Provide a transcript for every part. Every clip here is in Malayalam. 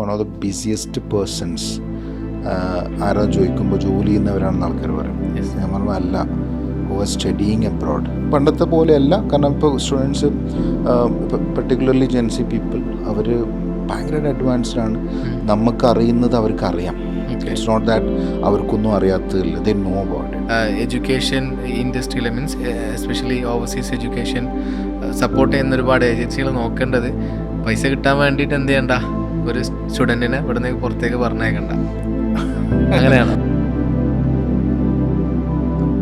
One of the busiest persons ആരാ ചോദിക്കുമ്പോൾ ജോലി ചെയ്യുന്നവരാണെന്ന് ആൾക്കാർ പറയും. ഞാൻ പറഞ്ഞു അല്ല, ഹു ആർ സ്റ്റഡിയിങ് അബ്രോഡ്. പണ്ടത്തെ പോലെയല്ല, കാരണം ഇപ്പോൾ സ്റ്റുഡൻസ് പെർട്ടിക്കുലർലി ജെൻസി പീപ്പിൾ അവർ ഭയങ്കര അഡ്വാൻസ്ഡ് ആണ്. നമുക്കറിയുന്നത് അവർക്കറിയാം. ഇറ്റ്സ് നോട്ട് ദാറ്റ് അവർക്കൊന്നും അറിയാത്തതില്ല, they know about it. Education ഇൻഡസ്ട്രിയിൽ means especially overseas education support ചെയ്യുന്ന ഒരുപാട് ഏജൻസികൾ നോക്കേണ്ടത് പൈസ കിട്ടാൻ വേണ്ടിയിട്ട് എന്ത് ചെയ്യണ്ട, ഒരു സ്റ്റുഡൻറ്റിനെ ഇവിടുന്ന് പുറത്തേക്ക് പറഞ്ഞേക്കണ്ട. അങ്ങനെയാണ്.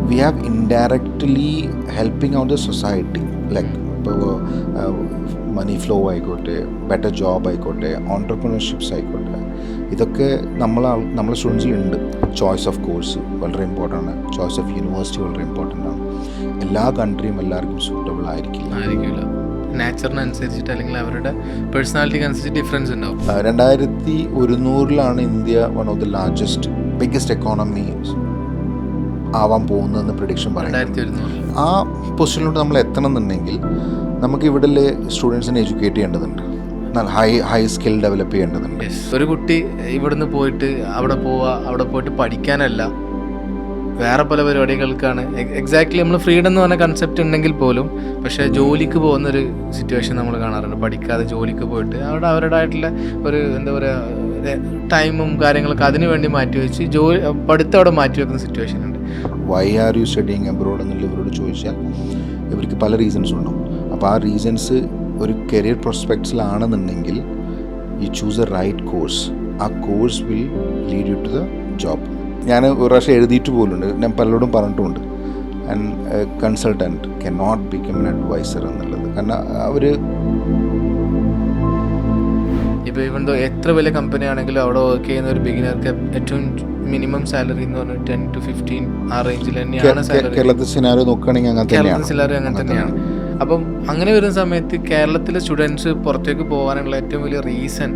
We have indirectly helping out the society, like money flow ആയിക്കോട്ടെ, ബെറ്റർ ജോബ് ആയിക്കോട്ടെ, ഓൺടർപ്രണർഷിപ്സ് ആയിക്കോട്ടെ, ഇതൊക്കെ നമ്മളെ സ്റ്റുഡൻസിലുണ്ട്. ചോയ്സ് ഓഫ് കോഴ്സ് വളരെ ഇമ്പോർട്ടൻ്റ് ആണ്. ചോയ്സ് ഓഫ് യൂണിവേഴ്സിറ്റി വളരെ ഇമ്പോർട്ടൻ്റ് ആണ്. എല്ലാ കൺട്രിയും എല്ലാവർക്കും സൂട്ടബിൾ ആയിരിക്കില്ല. നാച്ചറിനനുസരിച്ചിട്ട് അല്ലെങ്കിൽ അവരുടെ പേഴ്സണാലിറ്റിക്ക് അനുസരിച്ച് ഡിഫറൻസ് ഉണ്ടാവും. 2100 India one of the largest biggest economy ആവാൻ പോകുന്നതെന്ന് പ്രഡിക്ഷൻ പറയുന്നത്. ആ പൊസിഷനിലോട്ട് നമ്മൾ എത്തണം എന്നുണ്ടെങ്കിൽ നമുക്ക് ഇവിടെ സ്റ്റുഡൻസിനെ എഡ്യൂക്കേറ്റ് ചെയ്യേണ്ടതുണ്ട്, ഹൈ സ്കിൽ ഡെവലപ്പ് ചെയ്യേണ്ടതുണ്ട്. ഒരു കുട്ടി ഇവിടുന്ന് പോയിട്ട് അവിടെ പോയിട്ട് പഠിക്കാനല്ല, വേറെ പല പരിപാടികൾക്കാണ്. എക്സാക്ട്ലി നമ്മൾ ഫ്രീഡം എന്ന് പറഞ്ഞ കൺസെപ്റ്റ് ഉണ്ടെങ്കിൽ പോലും പക്ഷേ ജോലിക്ക് പോകുന്നൊരു സിറ്റുവേഷൻ നമ്മൾ കാണാറുണ്ട്. പഠിക്കാതെ ജോലിക്ക് പോയിട്ട് അവിടെ അവരുടേതായിട്ടുള്ള ഒരു എന്താ പറയുക ടൈമും കാര്യങ്ങളൊക്കെ അതിനു വേണ്ടി മാറ്റിവെച്ച് പഠിത്തം അവിടെ മാറ്റിവെക്കുന്ന സിറ്റുവേഷൻ ഉണ്ട്. Why are you studying abroad എന്നുള്ള ഇവരോട് ചോദിച്ചാൽ ഇവർക്ക് പല റീസൺസ് ഉണ്ടാവും. അപ്പോൾ ആ റീസൺസ് ഒരു കരിയർ പ്രോസ്പെക്ട്സിലാണെന്നുണ്ടെങ്കിൽ you choose a right course. ആ course will lead you to the job. ഞാൻ ഒരു പ്രാവശ്യം എഴുതിയിട്ട് പോലുണ്ട്, ഞാൻ പലരോടും പറഞ്ഞിട്ടുമുണ്ട്, and consultant can not become an adviser എന്നുള്ളത്. കാരണം അവർ ഇപ്പോൾ ഇവൻ എത്ര വലിയ കമ്പനി ആണെങ്കിലും അവിടെ വർക്ക് ചെയ്യുന്ന ഒരു ബിഗിനർക്ക് ഏറ്റവും മിനിമം സാലറി എന്ന് പറഞ്ഞാൽ 10 to 15 ആ റേഞ്ചിൽ തന്നെയാണ് സാലറി. കേരളത്തിൽ സിനാരിയോ നോക്കുകയാണെങ്കിൽ അങ്ങനെ തന്നെയാണ്. അപ്പം അങ്ങനെ വരുന്ന സമയത്ത് കേരളത്തിലെ സ്റ്റുഡൻസ് പുറത്തേക്ക് പോകാനുള്ള ഏറ്റവും വലിയ reason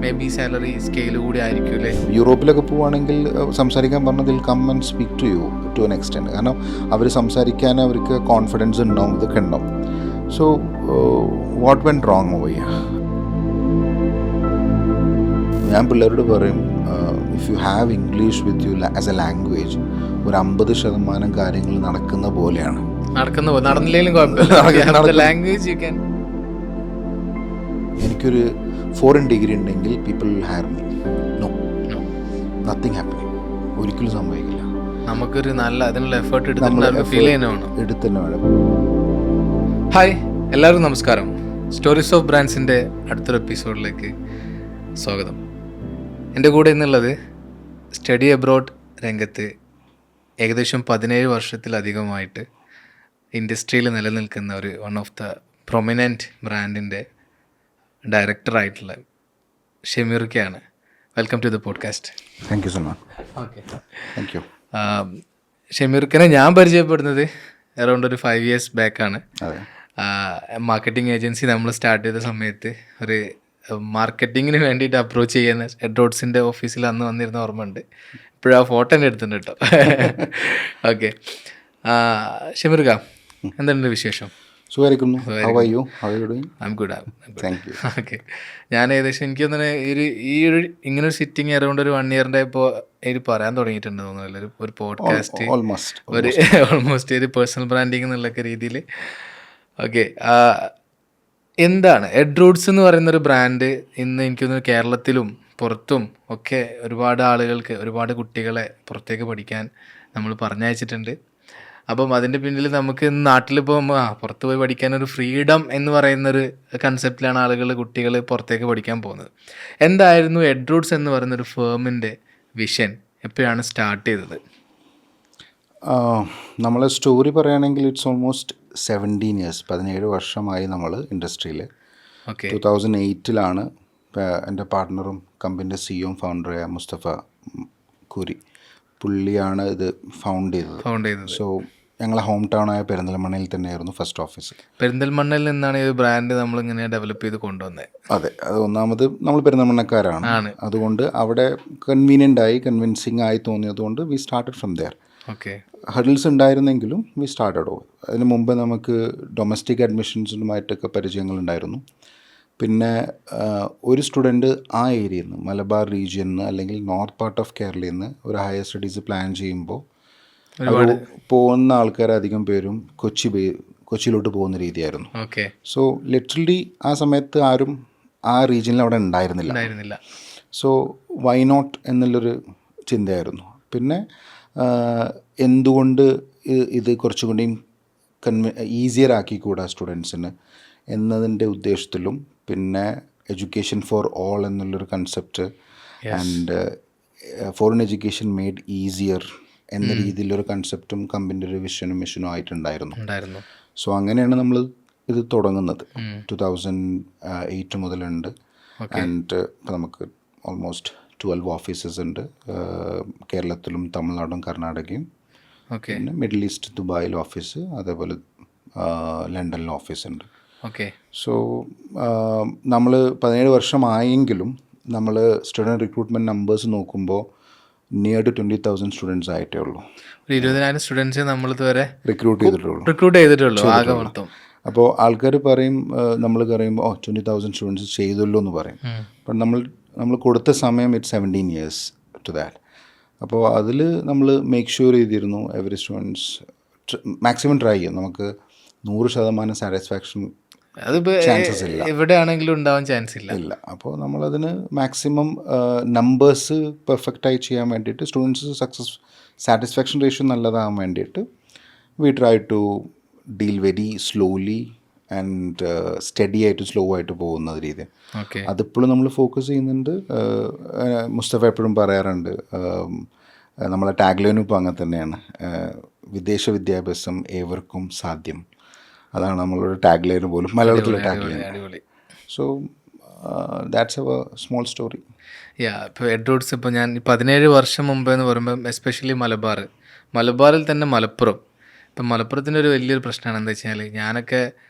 may be salary scale കൂടി ആയിരിക്കും അല്ലേ. യൂറോപ്പിലൊക്കെ പോവുകയാണെങ്കിൽ സംസാരിക്കാൻ പറഞ്ഞതിൽ come and speak to you to an extent. കാരണം അവർ സംസാരിക്കാൻ അവർക്ക് കോൺഫിഡൻസ് ഉണ്ടാവും, ഇതൊക്കെ ഉണ്ടാവും. So what went wrong over here? ഞാൻ പിള്ളേരോട് പറയും, if you have English with you as a language, ഒരു 50% കാര്യങ്ങൾ നടക്കുന്ന പോലെയാണ്. എനിക്കൊരു ഫോറിൻ ഡിഗ്രി ഉണ്ടെങ്കിൽ people will hire me. No, nothing happening. ഒരിക്കലും സംഭവിക്കില്ല. നമുക്കൊരു നല്ല അതിനുള്ള എഫേർട്ട് എടുത്ത് വേണം. ഹായ് എല്ലാവർക്കും നമസ്കാരം. സ്റ്റോറീസ് ഓഫ് ബ്രാൻഡ്സിൻ്റെ അടുത്തൊരു എപ്പിസോഡിലേക്ക് സ്വാഗതം. എൻ്റെ കൂടെ ഇന്നുള്ളത് സ്റ്റഡി അബ്രോഡ് രംഗത്ത് ഏകദേശം 17 വർഷത്തിലധികമായിട്ട് ഇൻഡസ്ട്രിയിൽ നിലനിൽക്കുന്ന ഒരു വൺ ഓഫ് ദ പ്രൊമിനൻറ്റ് ബ്രാൻഡിൻ്റെ ഡയറക്ടറായിട്ടുള്ള ഷമീർക്കയാണ്. Welcome to the podcast. Thank you so much. Okay, thank you. ഷമീർക്കനെ ഞാൻ പരിചയപ്പെടുന്നത് അറൗണ്ട് ഒരു 5 years ബാക്കാണ്. മാർക്കറ്റിംഗ് ഏജൻസി നമ്മൾ സ്റ്റാർട്ട് ചെയ്ത സമയത്ത് ഒരു മാർക്കറ്റിങ്ങിന് വേണ്ടിയിട്ട് അപ്രോച്ച് ചെയ്യുന്ന എഡ്രോഡ്സിൻ്റെ ഓഫീസിൽ അന്ന് വന്നിരുന്ന ഓർമ്മയുണ്ട്. ഇപ്പോഴും ആ ഫോട്ടോ തന്നെ എടുത്തിട്ടുണ്ട് കേട്ടോ. ഓക്കെ, ഷമീർക്ക എന്തുണ്ട് വിശേഷം? സുഖമായിരിക്കുന്നു. ഓക്കെ, ഞാൻ ഏകദേശം എനിക്ക് തോന്നുന്നത് ഇങ്ങനെ ഒരു സിറ്റിംഗ് അറൗണ്ട് ഒരു 1 year ഇപ്പോൾ എനിക്ക് പറയാൻ തുടങ്ങിയിട്ടുണ്ട് തോന്നുന്നില്ല. ഒരു പോഡ്കാസ്റ്റ് ഓൾമോസ്റ്റ് ഒരു പേഴ്സണൽ ബ്രാൻഡിങ് എന്നുള്ളൊക്കെ രീതിയിൽ. ഓക്കെ, എന്താണ് എഡ്രൂട്ട്സ് എന്ന് പറയുന്നൊരു ബ്രാൻഡ്? ഇന്ന് എനിക്ക് തോന്നുന്നു കേരളത്തിലും പുറത്തും ഒക്കെ ഒരുപാട് ആളുകൾക്ക്, ഒരുപാട് കുട്ടികളെ പുറത്തേക്ക് പഠിക്കാൻ നമ്മൾ പറഞ്ഞയച്ചിട്ടുണ്ട്. അപ്പം അതിൻ്റെ പിന്നിൽ നമുക്ക് നാട്ടിലിപ്പോൾ പുറത്ത് പോയി പഠിക്കാനൊരു ഫ്രീഡം എന്ന് പറയുന്നൊരു കൺസെപ്റ്റിലാണ് കുട്ടികൾ പുറത്തേക്ക് പഠിക്കാൻ പോകുന്നത്. എന്തായിരുന്നു എഡ്രൂട്ട്സ് എന്ന് പറയുന്നൊരു ഫേമിൻ്റെ വിഷൻ? എപ്പോഴാണ് സ്റ്റാർട്ട് ചെയ്തത്? നമ്മളെ സ്റ്റോറി പറയുകയാണെങ്കിൽ ഇറ്റ്സ് ഓൾമോസ്റ്റ് 17 years, 17 വർഷമായി നമ്മൾ ഇൻഡസ്ട്രിയിൽ. 2008 എൻ്റെ പാർട്ട്ണറും കമ്പനിൻ്റെ സിഇഒയും ഫൗണ്ടറായ മുസ്തഫ കൂരി, പുള്ളിയാണ് ഇത് ഫൗണ്ട് ചെയ്തത്. സോ ഞങ്ങളെ ഹോം ടൗൺ ആയ പെരിന്തൽമണ്ണയിൽ തന്നെയായിരുന്നു ഫസ്റ്റ് ഓഫീസ്. പെരിന്തൽമണ്ണയിൽ നിന്നാണ് ഈ ബ്രാൻഡ് നമ്മളിങ്ങനെ ഡെവലപ്പ് ചെയ്ത് കൊണ്ടുവന്നത്. അതെ, അത് ഒന്നാമത് നമ്മൾ പെരിന്തൽമണ്ണക്കാരാണ്, അതുകൊണ്ട് അവിടെ കൺവിൻസിങ് ആയി തോന്നിയതുകൊണ്ട് we started from there. Okay, hurdles ഉണ്ടായിരുന്നെങ്കിലും വി സ്റ്റാർട്ടഡ് ഓവർ. അതിന് മുമ്പ് നമുക്ക് ഡൊമസ്റ്റിക് അഡ്മിഷൻസുമായിട്ടൊക്കെ പരിചയങ്ങളുണ്ടായിരുന്നു. പിന്നെ ഒരു സ്റ്റുഡൻറ്റ് ആ ഏരിയയിൽ നിന്ന് മലബാർ റീജിയനിൽ നിന്ന് അല്ലെങ്കിൽ നോർത്ത് പാർട്ട് ഓഫ് കേരളയിൽ നിന്ന് ഒരു ഹയർ സ്റ്റഡീസ് പ്ലാൻ ചെയ്യുമ്പോൾ പോകുന്ന ആൾക്കാർ അധികം പേരും കൊച്ചിയിലോട്ട് പോകുന്ന രീതിയായിരുന്നു. സോ ലിറ്ററലി ആ സമയത്ത് ആരും ആ റീജിയനിൽ അവിടെ ഉണ്ടായിരുന്നില്ല. സോ വൈ നോട്ട് എന്നുള്ളൊരു ചിന്തയായിരുന്നു. പിന്നെ എന്തുകൊണ്ട് ഇത് കുറച്ചുകൂടിയും ഈസിയർ ആക്കിക്കൂടാ സ്റ്റുഡൻസിന് എന്നതിൻ്റെ ഉദ്ദേശത്തിലും, പിന്നെ എഡ്യൂക്കേഷൻ ഫോർ ഓൾ എന്നുള്ളൊരു concept and foreign education made easier എന്ന രീതിയിലൊരു കൺസെപ്റ്റും കമ്പനിയുടെ ഒരു വിഷനും മിഷനും ആയിട്ടുണ്ടായിരുന്നു. സോ അങ്ങനെയാണ് നമ്മൾ ഇത് തുടങ്ങുന്നത്. 2008 മുതലുണ്ട്. ആൻഡ് ഇപ്പോൾ നമുക്ക് ഓൾമോസ്റ്റ് 12 ഓഫീസസ് ഉണ്ട്. കേരളത്തിലും തമിഴ്നാടും കർണാടകയും, പിന്നെ മിഡിൽ ഈസ്റ്റ് ദുബായിൽ ഓഫീസ്, അതേപോലെ ലണ്ടനിൽ ഓഫീസുണ്ട്. സോ നമ്മൾ 17 വർഷമായെങ്കിലും നമ്മൾ സ്റ്റുഡൻറ്റ് റിക്രൂട്ട്മെൻറ്റ് നമ്പേഴ്സ് നോക്കുമ്പോൾ നിയർ ടു 20,000 സ്റ്റുഡൻസ് ആയിട്ടേ ഉള്ളൂ. 20,000 സ്റ്റുഡൻസ് നമ്മൾ ഇതുവരെ റിക്രൂട്ട് ചെയ്തിട്ടുള്ളൂ ആകെ മൊത്തം. അപ്പോൾ ആൾക്കാർ പറയും, നമ്മൾ പറയുമ്പോൾ 20,000 സ്റ്റുഡൻസ് ചെയ്തല്ലോ എന്ന് പറയും. അപ്പം നമ്മൾ കൊടുത്ത സമയം 17 years ടു ദാറ്റ്. അപ്പോൾ അതിൽ നമ്മൾ മേക്ക് ഷുവർ ചെയ്തിരുന്നു എവറി സ്റ്റുഡൻസ് മാക്സിമം ട്രൈ ചെയ്യും. നമുക്ക് 100% സാറ്റിസ്ഫാക്ഷൻ ചാൻസസ് ഇല്ല, എവിടെയാണെങ്കിലും ഉണ്ടാവാൻ ചാൻസ് ഇല്ല. അപ്പോൾ നമ്മളതിന് മാക്സിമം നമ്പേഴ്സ് പെർഫെക്റ്റായി ചെയ്യാൻ വേണ്ടിയിട്ട്, സ്റ്റുഡൻസ് സാറ്റിസ്ഫാക്ഷൻ റേഷ്യോ നല്ലതാകാൻ വേണ്ടിയിട്ട് we try to deal very slowly and study ആയിട്ട് സ്ലോ ആയിട്ട് പോകുന്ന രീതി. അതിപ്പോഴും നമ്മൾ ഫോക്കസ് ചെയ്യുന്നുണ്ട്. മുസ്തഫ എപ്പോഴും പറയാറുണ്ട്, നമ്മളെ ടാഗ്ലൈനും ഇപ്പോൾ അങ്ങനെ തന്നെയാണ്, വിദേശ വിദ്യാഭ്യാസം ഏവർക്കും സാധ്യം. അതാണ് നമ്മളൊരു ടാഗ്ലൈന് പോലും, മലയാളത്തിലെ tagline. So that's A small story. ഇപ്പോൾ എഡ്വേർഡ്സ്, ഇപ്പോൾ ഞാൻ 17 വർഷം മുമ്പ് എന്ന് പറയുമ്പോൾ എസ്പെഷ്യലി മലബാറിൽ തന്നെ മലപ്പുറം. ഇപ്പം മലപ്പുറത്തിൻ്റെ ഒരു വലിയൊരു പ്രശ്നമാണ് എന്താ വെച്ചാൽ, ഞാനൊക്കെ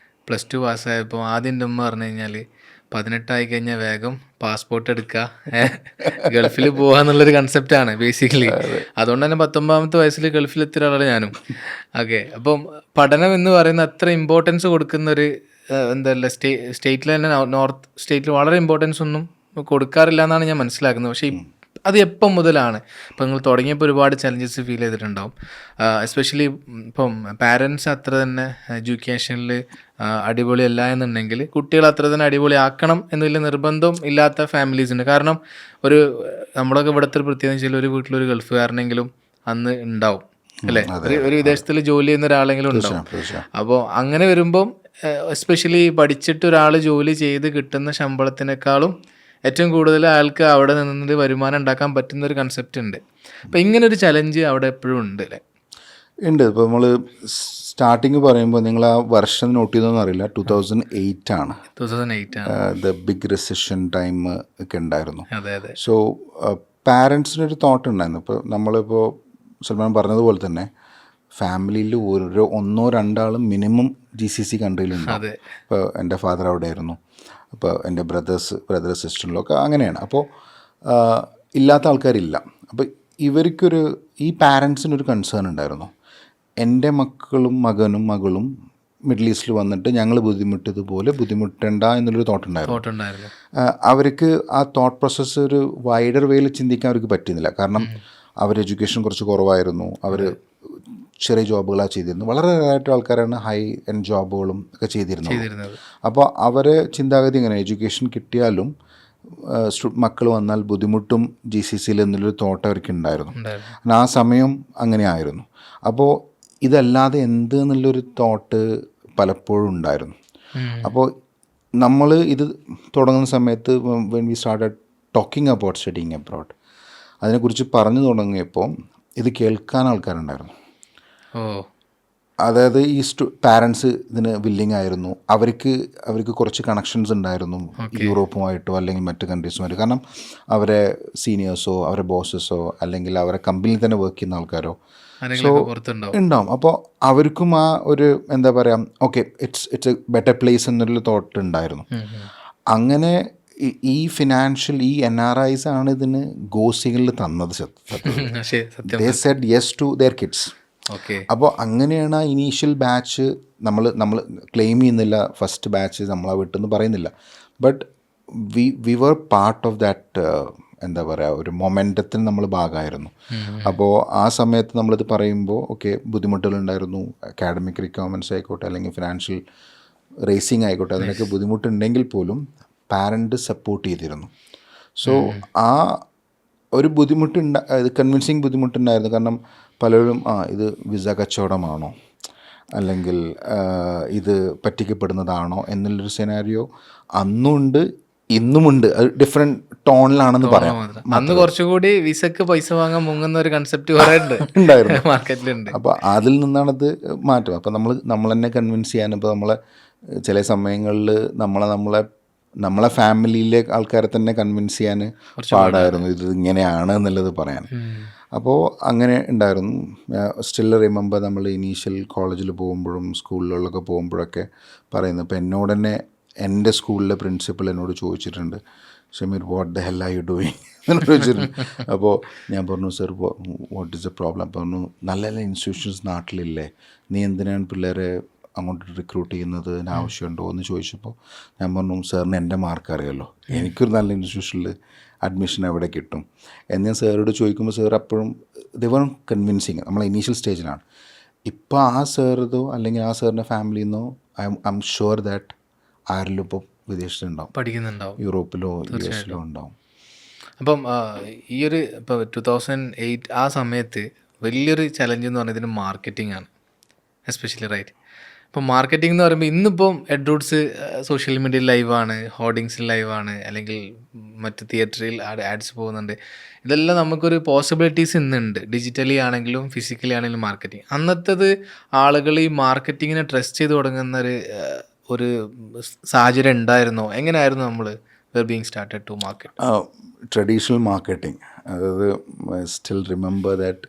+2 പാസ്സായപ്പോൾ ആദ്യം എൻ്റെ ഉമ്മ പറഞ്ഞു കഴിഞ്ഞാൽ 18 ആയി കഴിഞ്ഞാൽ വേഗം പാസ്പോർട്ട് എടുക്കുക, ഗൾഫിൽ പോകുക എന്നുള്ളൊരു കൺസെപ്റ്റാണ് ബേസിക്കലി. അതുകൊണ്ട് തന്നെ 19ാമത്തെ വയസ്സിൽ ഗൾഫിലെത്തിയ ഒരാളാണ് ഞാനും. അപ്പം പഠനം എന്ന് പറയുന്ന അത്ര ഇമ്പോർട്ടൻസ് കൊടുക്കുന്നൊരു എന്തല്ല സ്റ്റേറ്റിൽ തന്നെ, നോർത്ത് സ്റ്റേറ്റിൽ വളരെ ഇമ്പോർട്ടൻസ് ഒന്നും കൊടുക്കാറില്ല എന്നാണ് ഞാൻ മനസ്സിലാക്കുന്നത്. പക്ഷേ അത് എപ്പം മുതലാണ്? ഇപ്പം നിങ്ങൾ തുടങ്ങിയപ്പോൾ ഒരുപാട് ചലഞ്ചസ് ഫീൽ ചെയ്തിട്ടുണ്ടാവും. എസ്പെഷ്യലി ഇപ്പം പാരൻസ് അത്ര തന്നെ എഡ്യൂക്കേഷനിൽ അടിപൊളിയല്ല എന്നുണ്ടെങ്കിൽ കുട്ടികൾ അത്ര തന്നെ അടിപൊളി ആക്കണം എന്ന് വലിയ നിർബന്ധം ഇല്ലാത്ത ഫാമിലീസ് ഉണ്ട്. കാരണം നമ്മളൊക്കെ ഇവിടുത്തെ ഒരു പ്രത്യേകത വെച്ചാൽ ഒരു വീട്ടിലൊരു ഗൾഫുകാരനെങ്കിലും അന്ന് ഉണ്ടാവും, അല്ലേ? ഒരു വിദേശത്തിൽ ജോലി ചെയ്യുന്ന ഒരാളെങ്കിലും ഉണ്ടാവും. അപ്പോൾ അങ്ങനെ വരുമ്പം എസ്പെഷ്യലി പഠിച്ചിട്ട് ഒരാൾ ജോലി ചെയ്ത് കിട്ടുന്ന ശമ്പളത്തിനേക്കാളും ഏറ്റവും കൂടുതൽ ആൾക്ക് അവിടെ നിന്നിട്ട് വരുമാനം ഉണ്ടാക്കാൻ പറ്റുന്നൊരു കൺസെപ്റ്റ് ഉണ്ട്. അപ്പം ഇങ്ങനൊരു ചലഞ്ച് അവിടെ എപ്പോഴും ഉണ്ട്, അല്ലേ? ഉണ്ട്. ഇപ്പോൾ നമ്മൾ സ്റ്റാർട്ടിങ് പറയുമ്പോൾ നിങ്ങൾ ആ വർഷം നോട്ട് ചെയ്തോന്ന് അറിയില്ല, 2008 ആണ് ദ ബിഗ് റിസഷൻ ടൈം ഒക്കെ ഉണ്ടായിരുന്നു. സോ പാരൻസിനൊരു തോട്ട് ഉണ്ടായിരുന്നു. ഇപ്പോൾ നമ്മളിപ്പോൾ സൽമാൻ പറഞ്ഞതുപോലെ തന്നെ ഫാമിലിയിൽ ഒന്നോ രണ്ടാളും മിനിമം GCC കൺട്രിയിലുണ്ടാവും. ഇപ്പോൾ എൻ്റെ ഫാദർ അവിടെ ആയിരുന്നു, അപ്പോൾ എൻ്റെ ബ്രദർ സിസ്റ്ററിലൊക്കെ അങ്ങനെയാണ്. അപ്പോൾ ഇല്ലാത്ത ആൾക്കാരില്ല. അപ്പോൾ ഈ പാരൻസിനൊരു കൺസേൺ ഉണ്ടായിരുന്നു, എൻ്റെ മകനും മിഡിൽ ഈസ്റ്റിൽ വന്നിട്ട് ഞങ്ങൾ ബുദ്ധിമുട്ടിയതുപോലെ ബുദ്ധിമുട്ടണ്ട എന്നുള്ളൊരു തോട്ട് ഉണ്ടായിരുന്നു. അവർക്ക് ആ തോട്ട് പ്രോസസ്സ് ഒരു വൈഡർ വേയിൽ ചിന്തിക്കാൻ അവർക്ക് പറ്റുന്നില്ല. കാരണം അവർ എഡ്യൂക്കേഷൻ കുറച്ച് കുറവായിരുന്നു, അവർ ചെറിയ ജോബുകളാണ് ചെയ്തിരുന്നത്. വളരെ റേറായിട്ട് ആൾക്കാരാണ് ഹൈ എൻഡ് ജോബുകളും ഒക്കെ ചെയ്തിരുന്നത്. അപ്പോൾ അവരെ ചിന്താഗതി ഇങ്ങനെ, എഡ്യൂക്കേഷൻ കിട്ടിയാലും മക്കൾ വന്നാൽ ബുദ്ധിമുട്ടും GCCയിൽ എന്നുള്ളൊരു തോട്ട് അവർക്ക് ഉണ്ടായിരുന്നു. ആ സമയം അങ്ങനെ ആയിരുന്നു. അപ്പോൾ ഇതല്ലാതെ എന്ത് എന്നുള്ളൊരു തോട്ട് പലപ്പോഴും ഉണ്ടായിരുന്നു. അപ്പോൾ നമ്മൾ ഇത് തുടങ്ങുന്ന സമയത്ത് when we started talking about studying abroad, അതിനെക്കുറിച്ച് പറഞ്ഞു തുടങ്ങിയപ്പോൾ ഇത് കേൾക്കാൻ ആൾക്കാരുണ്ടായിരുന്നു. അതായത് ഈ പാരൻസ് ഇതിന് വില്ലിങ് ആയിരുന്നു. അവർക്ക് കുറച്ച് കണക്ഷൻസ് ഉണ്ടായിരുന്നു യൂറോപ്പുമായിട്ടോ അല്ലെങ്കിൽ മറ്റ് കൺട്രീസുമായിട്ടോ. കാരണം അവരെ സീനിയേഴ്സോ അവരെ ബോസസോ അല്ലെങ്കിൽ അവരെ കമ്പനിയിൽ തന്നെ വർക്ക് ചെയ്യുന്ന ആൾക്കാരോ ഉണ്ടാവും. അപ്പോൾ അവർക്കും ആ ഒരു എന്താ പറയുക, okay it's a better place എന്നൊരു തോട്ട് ഉണ്ടായിരുന്നു. അങ്ങനെ ഈ ഫിനാൻഷ്യൽ NRIs ആണ് ഇതിന് ഗോസികളിൽ തന്നത്. They said yes to their kids. അപ്പോൾ അങ്ങനെയാണ് ആ ഇനീഷ്യൽ ബാച്ച് നമ്മൾ ക്ലെയിം ചെയ്യുന്നില്ല, ഫസ്റ്റ് ബാച്ച് നമ്മളാ വിട്ടെന്ന് പറയുന്നില്ല. But we were part of that എന്താ പറയുക, ഒരു മൊമെൻറ്റത്തിന് നമ്മൾ ഭാഗമായിരുന്നു. അപ്പോൾ ആ സമയത്ത് നമ്മളിത് പറയുമ്പോൾ ഓക്കെ ബുദ്ധിമുട്ടുകളുണ്ടായിരുന്നു, അക്കാഡമിക് റിക്വയർമെൻറ്റ്സ് ആയിക്കോട്ടെ അല്ലെങ്കിൽ ഫിനാൻഷ്യൽ റേസിങ് ആയിക്കോട്ടെ, അതിനൊക്കെ ബുദ്ധിമുട്ടുണ്ടെങ്കിൽ പോലും പാരൻറ്റ് സപ്പോർട്ട് ചെയ്തിരുന്നു. സോ ആ ഒരു ഇത് കൺവിൻസിങ് ബുദ്ധിമുട്ടുണ്ടായിരുന്നു. കാരണം പലരും ഇത് വിസ കച്ചവടമാണോ അല്ലെങ്കിൽ ഇത് പറ്റിക്കപ്പെടുന്നതാണോ എന്നുള്ളൊരു സെനാരിയോ അന്നുണ്ട് ഇന്നുമുണ്ട്. അത് ഡിഫറെൻറ്റ് ടോണിലാണെന്ന് പറയാം. അന്ന് കുറച്ചുകൂടി വിസക്ക് പൈസ വാങ്ങാൻ മുങ്ങുന്ന ഒരു കൺസെപ്റ്റ് ഉണ്ടായിരുന്നു മാർക്കറ്റിലുണ്ട്. അപ്പോൾ അതിൽ നിന്നാണത് മാറ്റം. അപ്പോൾ നമ്മൾ തന്നെ കൺവിൻസ് ചെയ്യാൻ, ഇപ്പോൾ നമ്മളെ ചില സമയങ്ങളിൽ നമ്മളെ ഫാമിലിയിലെ ആൾക്കാരെ തന്നെ കൺവിൻസ് ചെയ്യാൻ പാടായിരുന്നു ഇത് ഇങ്ങനെയാണ് എന്നുള്ളത് പറയാൻ. അപ്പോൾ അങ്ങനെ ഉണ്ടായിരുന്നു. സ്റ്റിൽ റിമെമ്പർ നമ്മൾ ഇനീഷ്യൽ കോളേജിൽ പോകുമ്പോഴും സ്കൂളിലൊക്കെ പോകുമ്പോഴൊക്കെ പറയുന്നത്, ഇപ്പോൾ എന്നോട് തന്നെ എൻ്റെ സ്കൂളിലെ പ്രിൻസിപ്പൽ എന്നോട് ചോദിച്ചിട്ടുണ്ട്, Shameer what the hell are you doing എന്ന് ചോദിച്ചിട്ടുണ്ട്. അപ്പോൾ ഞാൻ പറഞ്ഞു sir what is the problem. പറഞ്ഞു നല്ല നല്ല ഇൻസ്റ്റിറ്റ്യൂഷൻസ് നാട്ടിലില്ലേ, നീ എന്തിനാണ് പിള്ളേരെ അങ്ങോട്ട് റിക്രൂട്ട് ചെയ്യുന്നത്, ആവശ്യമുണ്ടോ എന്ന് ചോദിച്ചപ്പോൾ ഞാൻ പറഞ്ഞു സാറിന് എൻ്റെ മാർക്ക് അറിയാമല്ലോ, എനിക്കൊരു നല്ല ഇൻസ്റ്റിറ്റ്യൂഷനിൽ അഡ്മിഷൻ എവിടെ കിട്ടും എന്ന് ഞാൻ സാറോട് ചോദിക്കുമ്പോൾ സാർ അപ്പോഴും ദേ വർ കൺവിൻസിങ്. നമ്മളെ ഇനീഷ്യൽ സ്റ്റേജിലാണ്. ഇപ്പോൾ ആ സാറിതോ അല്ലെങ്കിൽ ആ സാറിൻ്റെ ഫാമിലിയിൽ നിന്നോ ഐ എം ഷുവർ ദാറ്റ് ആരിലും ഇപ്പോൾ വിദേശത്തുണ്ടാവും, പഠിക്കുന്നുണ്ടാവും, യൂറോപ്പിലോ യുഎസിലോ ഉണ്ടാവും. അപ്പം ഈ ഒരു ഇപ്പോൾ 2008 ആ സമയത്ത് വലിയൊരു ചലഞ്ച് എന്ന് പറഞ്ഞതിന് മാർക്കറ്റിംഗ് ആണ് എസ്പെഷ്യലി, റൈറ്റ്? ഇപ്പോൾ മാർക്കറ്റിംഗ് എന്ന് പറയുമ്പോൾ ഇന്നിപ്പം എഡ്രൂട്ട്സ് സോഷ്യൽ മീഡിയയിൽ ലൈവാണ്, ഹോർഡിങ്സിൽ ലൈവാണ്, അല്ലെങ്കിൽ മറ്റ് തിയേറ്ററിൽ ആഡ്സ് പോകുന്നുണ്ട്. ഇതെല്ലാം നമുക്കൊരു പോസിബിലിറ്റീസ് ഇന്നുണ്ട്, ഡിജിറ്റലി ആണെങ്കിലും ഫിസിക്കലി ആണെങ്കിലും മാർക്കറ്റിംഗ്. അന്നത്തേത് ആളുകൾ ഈ മാർക്കറ്റിങ്ങിനെ ട്രസ്റ്റ് ചെയ്ത് തുടങ്ങുന്ന ഒരു സാഹചര്യം ഉണ്ടായിരുന്നോ? എങ്ങനെയായിരുന്നു നമ്മൾ being started to market? Traditional marketing, അതായത് സ്റ്റിൽ റിമെമ്പർ ദാറ്റ്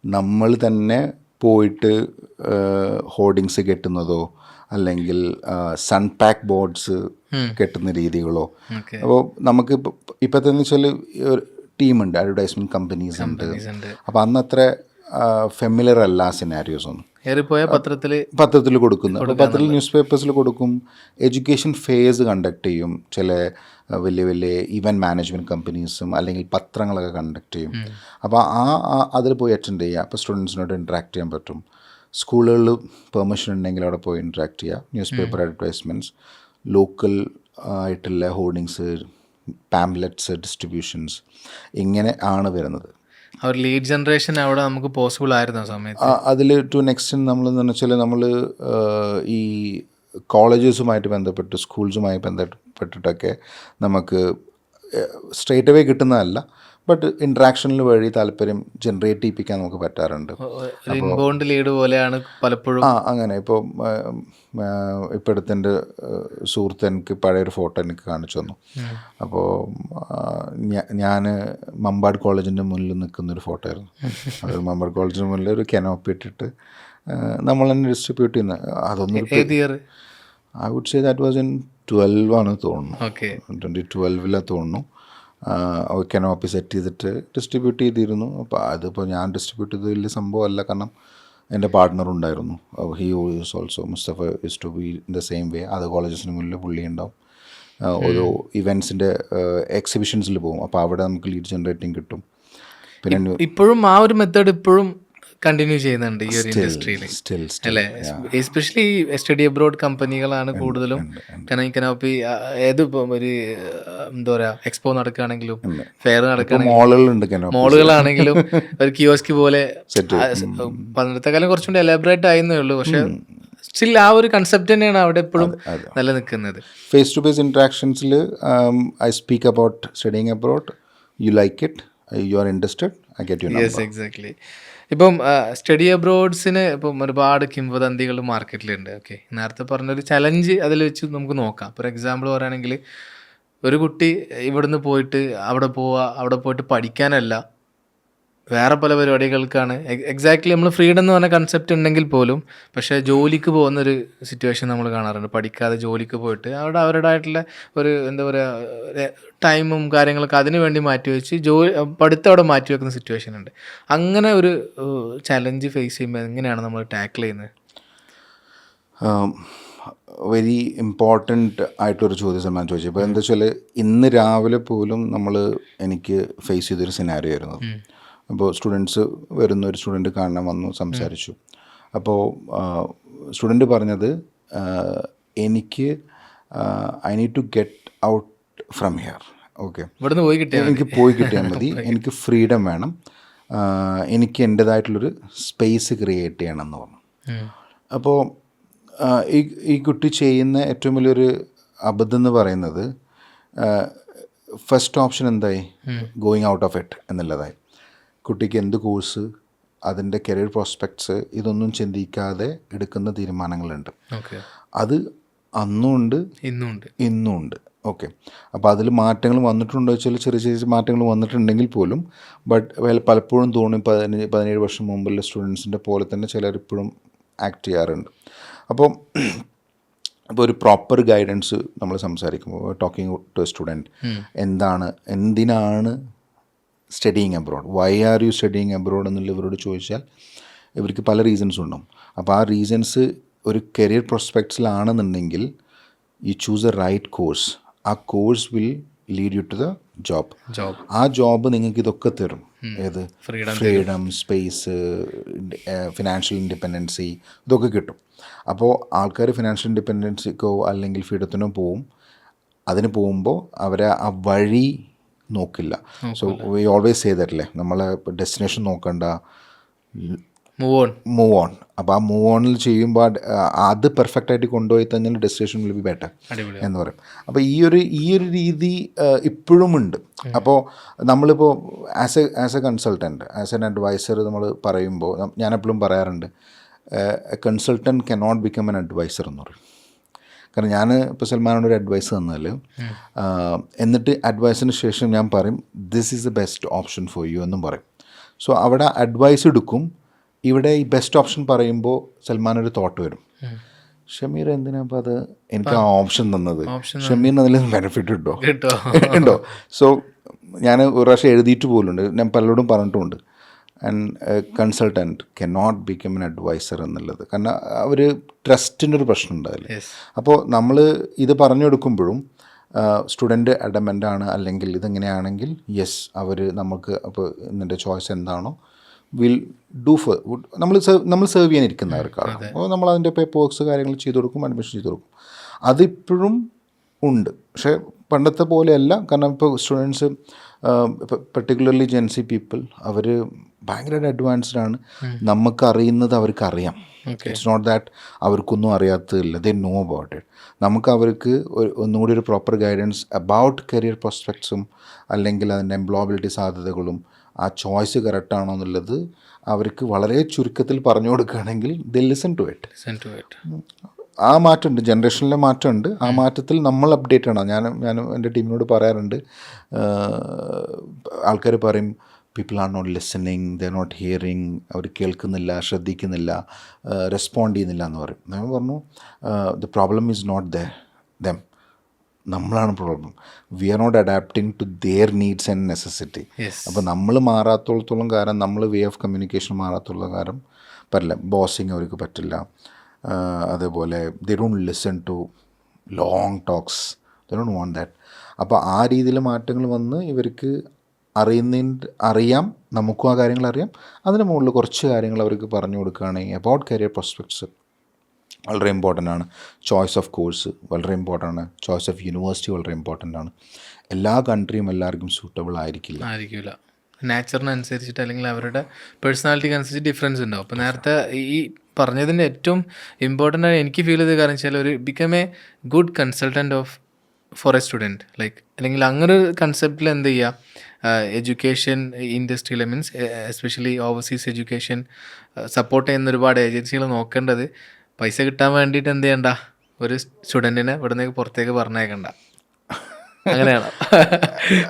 നമ്മൾ തന്നെ പോയിട്ട് ഹോർഡിങ്സ് കെട്ടുന്നതോ അല്ലെങ്കിൽ സൺ പാക്ക് ബോർഡ്സ് കെട്ടുന്ന രീതികളോ. അപ്പോൾ നമുക്ക് ഇപ്പോഴത്തെ വെച്ചാൽ ടീമുണ്ട്, അഡ്വർടൈസ്മെൻറ്റ് കമ്പനീസ് ഉണ്ട്. അപ്പോൾ അന്ന് അത്ര ഫെമിലർ അല്ല സിനാരിയോസ് ഒന്നും. പത്രത്തിൽ കൊടുക്കുന്നു, പത്രത്തിൽ ന്യൂസ് പേപ്പേഴ്സിൽ കൊടുക്കും. എഡ്യൂക്കേഷൻ ഫെയർസ് കണ്ടക്ട് ചെയ്യും ചില വലിയ വലിയ ഇവൻറ്റ് മാനേജ്മെൻറ്റ് കമ്പനീസും അല്ലെങ്കിൽ പത്രങ്ങളൊക്കെ കണ്ടക്ട് ചെയ്യും. അപ്പോൾ അതിൽ പോയി അറ്റൻഡ് ചെയ്യുക. അപ്പോൾ സ്റ്റുഡൻസിനോട് ഇൻട്രാക്ട് ചെയ്യാൻ പറ്റും. സ്കൂളുകളിൽ പെർമിഷൻ ഉണ്ടെങ്കിൽ അവിടെ പോയി ഇൻട്രാക്ട് ചെയ്യുക. ന്യൂസ് പേപ്പർ അഡ്വർടൈസ്മെൻറ്റ്സ്, ലോക്കൽ ആയിട്ടുള്ള ഹോർഡിങ്സ്, പാംപ്ലെറ്റ്സ്, ഡിസ്ട്രിബ്യൂഷൻസ്, ഇങ്ങനെ ആണ് വരുന്നത്. അവർ ലീഡ് ജനറേഷൻ അവിടെ നമുക്ക് പോസിബിൾ ആയിരുന്നു ആ സമയത്ത്. അതിൽ ടു നെക്സ്റ്റ് നമ്മളെന്ന് വെച്ചാൽ നമ്മൾ ഈ കോളേജസുമായിട്ട് ബന്ധപ്പെട്ട് സ്കൂൾസുമായി ബന്ധപ്പെട്ടിട്ടൊക്കെ നമുക്ക് സ്ട്രേറ്റ് അവേ കിട്ടുന്നതല്ല, ബട്ട് ഇൻട്രാക്ഷനിൽ വഴി താല്പര്യം ജനറേറ്റ് ചെയ്യിപ്പിക്കാൻ നമുക്ക് പറ്റാറുണ്ട്. ഇൻബൗണ്ട് ലീഡ് പോലെയാണ് പലപ്പോഴും. അങ്ങനെ ഇപ്പോൾ അടുത്ത് എൻ്റെ സുഹൃത്ത് എനിക്ക് പഴയൊരു ഫോട്ടോ എനിക്ക് കാണിച്ചു തന്നു. അപ്പോൾ ഞാൻ മമ്പാട് കോളേജിൻ്റെ മുന്നിൽ നിൽക്കുന്നൊരു ഫോട്ടോ ആയിരുന്നു. അത് മമ്പാട് കോളേജിൻ്റെ മുന്നിൽ ഒരു കനോപ്പി ഇട്ടിട്ട് നമ്മൾ തന്നെ ഡിസ്ട്രിബ്യൂട്ട് ചെയ്യുന്ന അതൊന്നും I would say that was in 12 ആണ് തോന്നുന്നു. 2012 തോന്നുന്നു. കനോപ്പി സെറ്റ് ചെയ്തിട്ട് ഡിസ്ട്രിബ്യൂട്ട് ചെയ്തിരുന്നു. അപ്പോൾ അതിപ്പോൾ ഞാൻ ഡിസ്ട്രിബ്യൂട്ട് ചെയ്ത് വലിയ സംഭവമല്ല, കാരണം എൻ്റെ പാർട്ട്ണറുണ്ടായിരുന്നു. He is also Mustafa is to be in the same way. അത് കോളേജസിന് മുന്നിൽ പുള്ളി ഉണ്ടാവും. ഓരോ ഇവൻറ്റ്സിൻ്റെ എക്സിബിഷൻസിൽ പോകും. അപ്പോൾ അവിടെ നമുക്ക് ലീഡ് ജനറേറ്റിംഗ് കിട്ടും. പിന്നെ ഇപ്പോഴും ആ ഒരു മെത്തേഡ് ഇപ്പോഴും കണ്ടിന്യൂ ചെയ്യുന്നുണ്ട് ഈ ഒരു ഇൻഡസ്ട്രിയിൽ അല്ലേ? എസ്പെഷ്യലി സ്റ്റഡി അബ്രോഡ് കമ്പനികളാണ് കൂടുതലും. കനോപ്പി ഏതിപ്പം ഒരു എന്താ പറയുക, എക്സ്പോ നടക്കുകയാണെങ്കിലും ഫെയർ നടക്കുകയാണെങ്കിലും മോളുകളാണെങ്കിലും ഒരു കിയോസ്കി പോലെ പണ്ടത്തെ കാലം കുറച്ചുകൂടി എലാബറേറ്റ് ആയെന്നേ ഉള്ളൂ. പക്ഷെ സ്റ്റിൽ ആ ഒരു കൺസെപ്റ്റ് തന്നെയാണ് അവിടെ എപ്പോഴും നിലനിൽക്കുന്നത്. ഫേസ് ടു ഫേസ് ഇൻട്രാക്ഷൻസിൽ I speak about studying abroad, you like it, you are interested, I get you number. Yes, exactly. ഇപ്പം സ്റ്റഡി അബ്രോഡ്സിന് ഇപ്പം ഒരുപാട് കിംവദന്തികൾ മാർക്കറ്റിലുണ്ട്. ഓക്കെ, നേരത്തെ പറഞ്ഞൊരു ചലഞ്ച് അതിൽ വെച്ച് നമുക്ക് നോക്കാം. ഫോർ എക്സാമ്പിൾ പറയുകയാണെങ്കിൽ ഒരു കുട്ടി ഇവിടുന്ന് പോയിട്ട് അവിടെ പോയിട്ട് പഠിക്കാനല്ല, വേറെ പല പരിപാടികൾക്കാണ്. എക്സാക്ട്ലി നമ്മൾ ഫ്രീഡം എന്ന് പറഞ്ഞ കൺസെപ്റ്റ് ഉണ്ടെങ്കിൽ പോലും പക്ഷേ ജോലിക്ക് പോകുന്നൊരു സിറ്റുവേഷൻ നമ്മൾ കാണാറുണ്ട്. പഠിക്കാതെ ജോലിക്ക് പോയിട്ട് അവിടെ അവരുടേതായിട്ടുള്ള ഒരു എന്താ പറയുക ടൈമും കാര്യങ്ങളൊക്കെ അതിന് വേണ്ടി മാറ്റിവെച്ച് പഠിത്തം അവിടെ മാറ്റി വെക്കുന്ന സിറ്റുവേഷൻ ഉണ്ട്. അങ്ങനെ ഒരു ചലഞ്ച് ഫേസ് ചെയ്യുമ്പോൾ എങ്ങനെയാണ് നമ്മൾ ടാക്കിൾ ചെയ്യുന്നത്? വെരി ഇമ്പോർട്ടൻ്റ് ആയിട്ടൊരു ചോദ്യം സൽമാൻ ചോദിച്ചു. ഇപ്പോൾ എന്താ വെച്ചാൽ ഇന്ന് രാവിലെ പോലും എനിക്ക് ഫേസ് ചെയ്തൊരു സിനാരിയോ ആയിരുന്നു. അപ്പോൾ സ്റ്റുഡൻസ് വരുന്ന ഒരു സ്റ്റുഡൻറ്റ് കാണാൻ വന്നു, സംസാരിച്ചു. അപ്പോൾ സ്റ്റുഡൻറ്റ് പറഞ്ഞത് എനിക്ക് I need to get out from here. Okay, എനിക്ക് പോയി കിട്ടിയാൽ മതി, എനിക്ക് ഫ്രീഡം വേണം, എനിക്ക് എൻ്റേതായിട്ടുള്ളൊരു സ്പേസ് ക്രിയേറ്റ് ചെയ്യണം എന്ന് പറഞ്ഞു. അപ്പോൾ ഈ കുട്ടി ചെയ്യുന്ന ഏറ്റവും വലിയൊരു അബദ്ധം എന്ന് പറയുന്നത് ഫസ്റ്റ് ഓപ്ഷൻ എന്തായി, ഗോയിങ് ഔട്ട് ഓഫ് ഇറ്റ് എന്നുള്ളതായി. കുട്ടിക്ക് എന്ത് കോഴ്സ്, അതിൻ്റെ കരിയർ പ്രോസ്പെക്ട്സ് ഇതൊന്നും ചിന്തിക്കാതെ എടുക്കുന്ന തീരുമാനങ്ങളുണ്ട്. അത് അന്നുമുണ്ട് ഇന്നുമുണ്ട്. ഓക്കെ, അപ്പോൾ അതിൽ മാറ്റങ്ങൾ വന്നിട്ടുണ്ടോ വെച്ചാൽ ചെറിയ ചെറിയ മാറ്റങ്ങൾ വന്നിട്ടുണ്ടെങ്കിൽ പോലും പലപ്പോഴും തോന്നി 17 വർഷം മുമ്പുള്ള സ്റ്റുഡൻസിൻ്റെ പോലെ തന്നെ ചിലരിപ്പോഴും ആക്ട് ചെയ്യാറുണ്ട്. അപ്പോൾ ഒരു പ്രോപ്പർ ഗൈഡൻസ് നമ്മൾ സംസാരിക്കുമ്പോൾ ടോക്കിംഗ് ടു എ സ്റ്റുഡൻറ്റ്, എന്തിനാണ് studying abroad, why are you studying abroad എന്നുള്ള ഇവരോട് ചോദിച്ചാൽ ഇവർക്ക് പല റീസൺസ് ഉണ്ടാവും. അപ്പോൾ ആ റീസൺസ് ഒരു കരിയർ പ്രോസ്പെക്ട്സിലാണെന്നുണ്ടെങ്കിൽ you choose a right course. ആ course will lead you to the job. ആ ജോബ് നിങ്ങൾക്ക് ഇതൊക്കെ തരും. ഏത് ഫ്രീഡം, സ്പേസ്, ഫിനാൻഷ്യൽ ഇൻഡിപെൻഡൻസി, ഇതൊക്കെ കിട്ടും. അപ്പോൾ ആൾക്കാർ ഫിനാൻഷ്യൽ ഇൻഡിപെൻഡൻസിക്കോ അല്ലെങ്കിൽ ഫ്രീഡത്തിനോ പോവും. അതിന് പോകുമ്പോൾ അവരെ ആ വഴി നോക്കില്ല. So we always say that അല്ലേ, നമ്മളെ ഡെസ്റ്റിനേഷൻ നോക്കണ്ട, മൂവ് ഓൺ. അപ്പോൾ ആ മൂവ് ഓണിൽ ചെയ്യുമ്പോൾ അത് പെർഫെക്റ്റ് ആയിട്ട് കൊണ്ടുപോയി തന്നെ ഡെസ്റ്റിനേഷൻ വിൽ ബി ബെറ്റർ എന്ന് പറയും. അപ്പോൾ ഈ ഒരു രീതി ഇപ്പോഴും ഉണ്ട്. അപ്പോൾ നമ്മളിപ്പോൾ as a consultant, as an adviser നമ്മൾ പറയുമ്പോൾ ഞാൻ എപ്പോഴും പറയാറുണ്ട്, a consultant cannot become an adviser എന്ന് പറയും. കാരണം ഞാൻ ഇപ്പോൾ സൽമാനോട് ഒരു അഡ്വൈസ് തന്നാൽ എന്നിട്ട് അഡ്വൈസിന് ശേഷം ഞാൻ പറയും this is the best option for you എന്നും പറയും. സോ അവിടെ അഡ്വൈസ് എടുക്കും. ഇവിടെ ഈ ബെസ്റ്റ് ഓപ്ഷൻ പറയുമ്പോൾ സൽമാനൊരു തോട്ട് വരും, ഷമീർ എന്തിനാ അപ്പോൾ അത് എനിക്ക് ആ ഓപ്ഷൻ തന്നത്, ഷമീറിന് അതിൽ ബെനിഫിറ്റ് ഉണ്ടോ? സോ ഞാൻ ഒരു പ്രാവശ്യം എഴുതിയിട്ട് പോലുണ്ട്, ഞാൻ പലരോടും പറഞ്ഞിട്ടുമുണ്ട്, and consultant can not become an adviser എന്നുള്ളത്. കാരണം അവർ ട്രസ്റ്റിൻ്റെ ഒരു പ്രശ്നം ഉണ്ടാവില്ല. അപ്പോൾ നമ്മൾ ഇത് പറഞ്ഞു കൊടുക്കുമ്പോഴും സ്റ്റുഡൻറ്റ് അഡമൻ്റാണ്, അല്ലെങ്കിൽ ഇതെങ്ങനെയാണെങ്കിൽ യെസ് അവർ നമുക്ക് അപ്പോൾ ഇതിൻ്റെ ചോയ്സ് എന്താണോ വിൽ ഡു ഫോർ നമ്മൾ സെർവ് ചെയ്യാനിരിക്കുന്നവർക്കാണ്. അപ്പോൾ നമ്മൾ അതിൻ്റെ പേപ്പർ വർക്ക്സ് കാര്യങ്ങൾ ചെയ്ത് കൊടുക്കും, അഡ്മിഷൻ ചെയ്ത് കൊടുക്കും. അതിപ്പോഴും ഉണ്ട്, പക്ഷേ പണ്ടത്തെ പോലെയല്ല. കാരണം ഇപ്പോൾ സ്റ്റുഡൻസ് പെർട്ടിക്കുലർലി ജെൻസി പീപ്പിൾ അവർ ഭയങ്കരമായിട്ട് അഡ്വാൻസ്ഡ് ആണ്. നമുക്കറിയുന്നത് അവർക്കറിയാം. ഇറ്റ്സ് നോട്ട് ദാറ്റ് അവർക്കൊന്നും അറിയാത്തതില്ല, ദേ നോ അബൌട്ട് ഇറ്റ്. നമുക്ക് അവർക്ക് ഒന്നുകൂടി ഒരു പ്രോപ്പർ ഗൈഡൻസ് അബൌട്ട് കരിയർ പ്രോസ്പെക്ട്സും അല്ലെങ്കിൽ അതിൻ്റെ എംപ്ലോയബിലിറ്റി സാധ്യതകളും ആ ചോയ്സ് കറക്റ്റാണോ എന്നുള്ളത് അവർക്ക് വളരെ ചുരുക്കത്തിൽ പറഞ്ഞു കൊടുക്കുകയാണെങ്കിൽ ദേ ലിസൺ ടു ഇറ്റ്. ആ മാറ്റമുണ്ട്, ജനറേഷനിലെ മാറ്റമുണ്ട്. ആ മാറ്റത്തിൽ നമ്മൾ അപ്ഡേറ്റ് ആണ്. ഞാൻ എൻ്റെ ടീമിനോട് പറയാറുണ്ട്, ആൾക്കാർ പറയും people are not listening, they are not hearing, അവർ കേൾക്കുന്നില്ല, ശ്രദ്ധിക്കുന്നില്ല, റെസ്പോണ്ട് ചെയ്യുന്നില്ല എന്ന് പറയും. ഞാൻ പറഞ്ഞു the problem is not them, നമ്മളാണ് problem. We are not adapting to their needs and necessity. അപ്പോൾ നമ്മൾ മാറാത്തോളത്തോളം കാലം, നമ്മൾ വേ ഓഫ് കമ്മ്യൂണിക്കേഷൻ മാറാത്തോളം കാലം പറ്റില്ല. ബോസിങ് അവർക്ക് പറ്റില്ല. അതേപോലെ they don't listen to long talks, they don't want that. അപ്പോൾ ആ രീതിയിൽ മാറ്റങ്ങൾ വന്ന് ഇവർക്ക് അറിയാം, നമുക്കും ആ കാര്യങ്ങൾ അറിയാം. അതിന് മുകളിൽ കുറച്ച് കാര്യങ്ങൾ അവർക്ക് പറഞ്ഞു കൊടുക്കുകയാണെങ്കിൽ അബൌട്ട് കരിയർ പ്രോസ്പെക്ട്സ് വളരെ ഇമ്പോർട്ടൻ്റ് ആണ്. ചോയ്സ് ഓഫ് കോഴ്സ് വളരെ ഇമ്പോർട്ടൻ്റ് ആണ്. ചോയ്സ് ഓഫ് യൂണിവേഴ്സിറ്റി വളരെ ഇമ്പോർട്ടൻ്റ് ആണ്. എല്ലാ കൺട്രിയും എല്ലാവർക്കും സൂട്ടബിൾ ആയിരിക്കില്ല. നാച്ചറിനനുസരിച്ചിട്ട് അല്ലെങ്കിൽ അവരുടെ പേഴ്സണാലിറ്റിക്ക് അനുസരിച്ച് ഡിഫറൻസ് ഉണ്ടാവും. അപ്പോൾ നേരത്തെ ഈ പറഞ്ഞതിൻ്റെ ഏറ്റവും ഇമ്പോർട്ടൻ്റ് ആയി എനിക്ക് ഫീൽ ചെയ്ത കാരണം വെച്ചാൽ ഒരു become a good consultant of for a student, like അല്ലെങ്കിൽ അങ്ങനെ ഒരു കൺസെപ്റ്റിൽ എന്ത് ചെയ്യുക, എഡ്യൂക്കേഷൻ ഇൻഡസ്ട്രിയിൽ means especially overseas education support ചെയ്യുന്ന ഒരുപാട് ഏജൻസികൾ നോക്കേണ്ടത് പൈസ കിട്ടാൻ വേണ്ടിയിട്ട് എന്ത് ചെയ്യണ്ട, ഒരു സ്റ്റുഡൻറ്റിനെ ഇവിടെ നിന്ന് പുറത്തേക്ക് പറഞ്ഞേക്കണ്ട. അങ്ങനെയാണോ?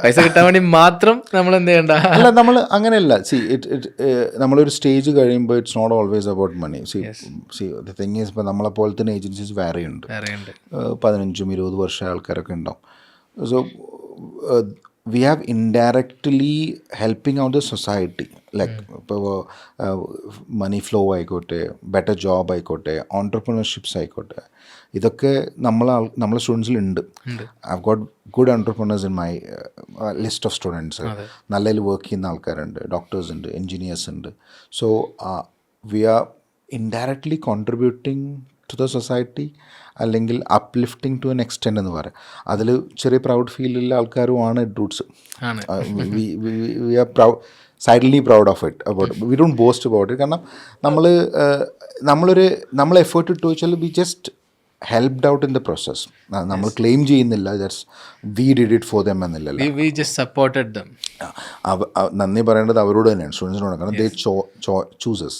പൈസ കിട്ടാൻ വേണ്ടി മാത്രം നമ്മൾ എന്ത് ചെയ്യണ്ട? അല്ല, നമ്മൾ അങ്ങനെയല്ല. നമ്മളൊരു സ്റ്റേജ് കഴിയുമ്പോൾ it's not always about money. The thing is, ഇപ്പോൾ നമ്മളെപ്പോലെ തന്നെ ഏജൻസീസ് വേറെ ഉണ്ട്. 15-20 വർഷം ആൾക്കാരൊക്കെ ഉണ്ടാവും. So we have indirectly helping out the society. Like ഇപ്പോൾ മണി ഫ്ലോ ആയിക്കോട്ടെ, ബെറ്റർ ജോബ് ആയിക്കോട്ടെ, ഓൺട്രപ്രണർഷിപ്സ് ആയിക്കോട്ടെ, ഇതൊക്കെ നമ്മളെ സ്റ്റുഡൻസിലുണ്ട്. I got good entrepreneurs in my list of students. നല്ലതിൽ വർക്ക് ചെയ്യുന്ന ആൾക്കാരുണ്ട്, ഡോക്ടേഴ്സ് ഉണ്ട്, എൻജിനീയേഴ്സ് ഉണ്ട്. So we are indirectly contributing to the society, അല്ലെങ്കിൽ അപ്ലിഫ്റ്റിംഗ് ടു എൻ എക്സ്റ്റെൻഡ് എന്ന് പറയാം. അതിൽ ചെറിയ പ്രൗഡ് ഫീലുള്ള ആൾക്കാരുമാണ് Edroots. We are slightly proud of it. About V don't boast about it. കാരണം നമ്മൾ എഫേർട്ട് ഇട്ട് വെച്ചാൽ we just helped out in the process. നമ്മൾ ക്ലെയിം ചെയ്യുന്നില്ല that's we did it for them എന്നില്ലല്ലോ. We just supported them. നന്ദി പറയേണ്ടത് അവരോട് തന്നെയാണ്, സ്റ്റുഡൻസിനോട്. കാരണം ദേ ചൂസസ്.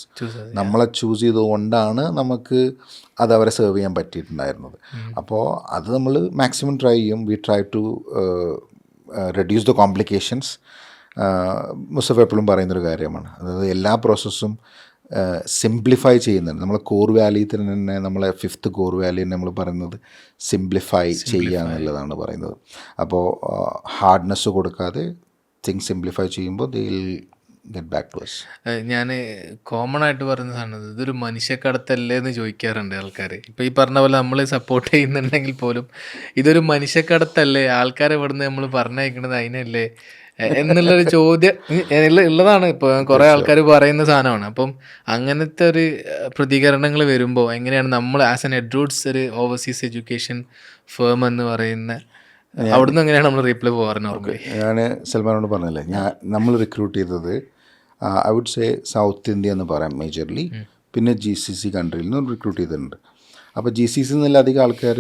നമ്മളെ ചൂസ് ചെയ്തുകൊണ്ടാണ് നമുക്ക് അത് അവരെ സെർവ് ചെയ്യാൻ പറ്റിയിട്ടുണ്ടായിരുന്നത്. അപ്പോൾ അത് നമ്മൾ മാക്സിമം ട്രൈ ചെയ്യും. We try to reduce the complications. Mustafa എപ്പോഴും പറയുന്നൊരു കാര്യമാണ്, അതായത് എല്ലാ പ്രോസസ്സും സിംപ്ലിഫൈ ചെയ്യുന്നുണ്ട്. നമ്മളെ കോർ വാല്യൂ തന്നെ, നമ്മളെ 5th കോർ വാല്യൂ തന്നെ നമ്മൾ പറയുന്നത് സിംപ്ലിഫൈ ചെയ്യുക എന്നുള്ളതാണ് പറയുന്നത്. അപ്പോൾ ഹാർഡ്നെസ് കൊടുക്കാതെ തിങ്സ് സിംപ്ലിഫൈ ചെയ്യുമ്പോൾ they will get back to us. ഞാൻ കോമൺ ആയിട്ട് പറയുന്ന സാധനം, ഇതൊരു മനുഷ്യക്കടത്തല്ലേ എന്ന് ചോദിക്കാറുണ്ട് ആൾക്കാർ. ഇപ്പോൾ ഈ പറഞ്ഞ പോലെ നമ്മൾ സപ്പോർട്ട് ചെയ്യുന്നുണ്ടെങ്കിൽ പോലും ഇതൊരു മനുഷ്യക്കടത്തല്ലേ, ആൾക്കാരെ ഇവിടുന്ന് നമ്മൾ പറഞ്ഞയക്കുന്നത് അതിനല്ലേ എന്നുള്ളൊരു ചോദ്യം ഉള്ളതാണ്. ഇപ്പോൾ കുറേ ആൾക്കാർ പറയുന്ന സാധനമാണ്. അപ്പം അങ്ങനത്തെ ഒരു പ്രതികരണങ്ങൾ വരുമ്പോൾ എങ്ങനെയാണ് നമ്മൾ ആസ് എൻ എഡ്രൂട്ട്സ് ഒരു ഓവർസീസ് എഡ്യൂക്കേഷൻ ഫേം എന്ന് പറയുന്ന അവിടുന്ന് എങ്ങനെയാണ് നമ്മൾ റീപ്ലൈ പോകാറുണ്ട്? ഓർമ്മ ഞാൻ സൽമാനോട് പറഞ്ഞല്ലേ, നമ്മൾ റിക്രൂട്ട് ചെയ്തത് I would say south India എന്ന് പറയാം മേജർലി, പിന്നെ GCC കൺട്രിയിൽ നിന്ന് റിക്രൂട്ട് ചെയ്തിട്ടുണ്ട്. അപ്പോൾ GCC എന്നുള്ള അധികം ആൾക്കാർ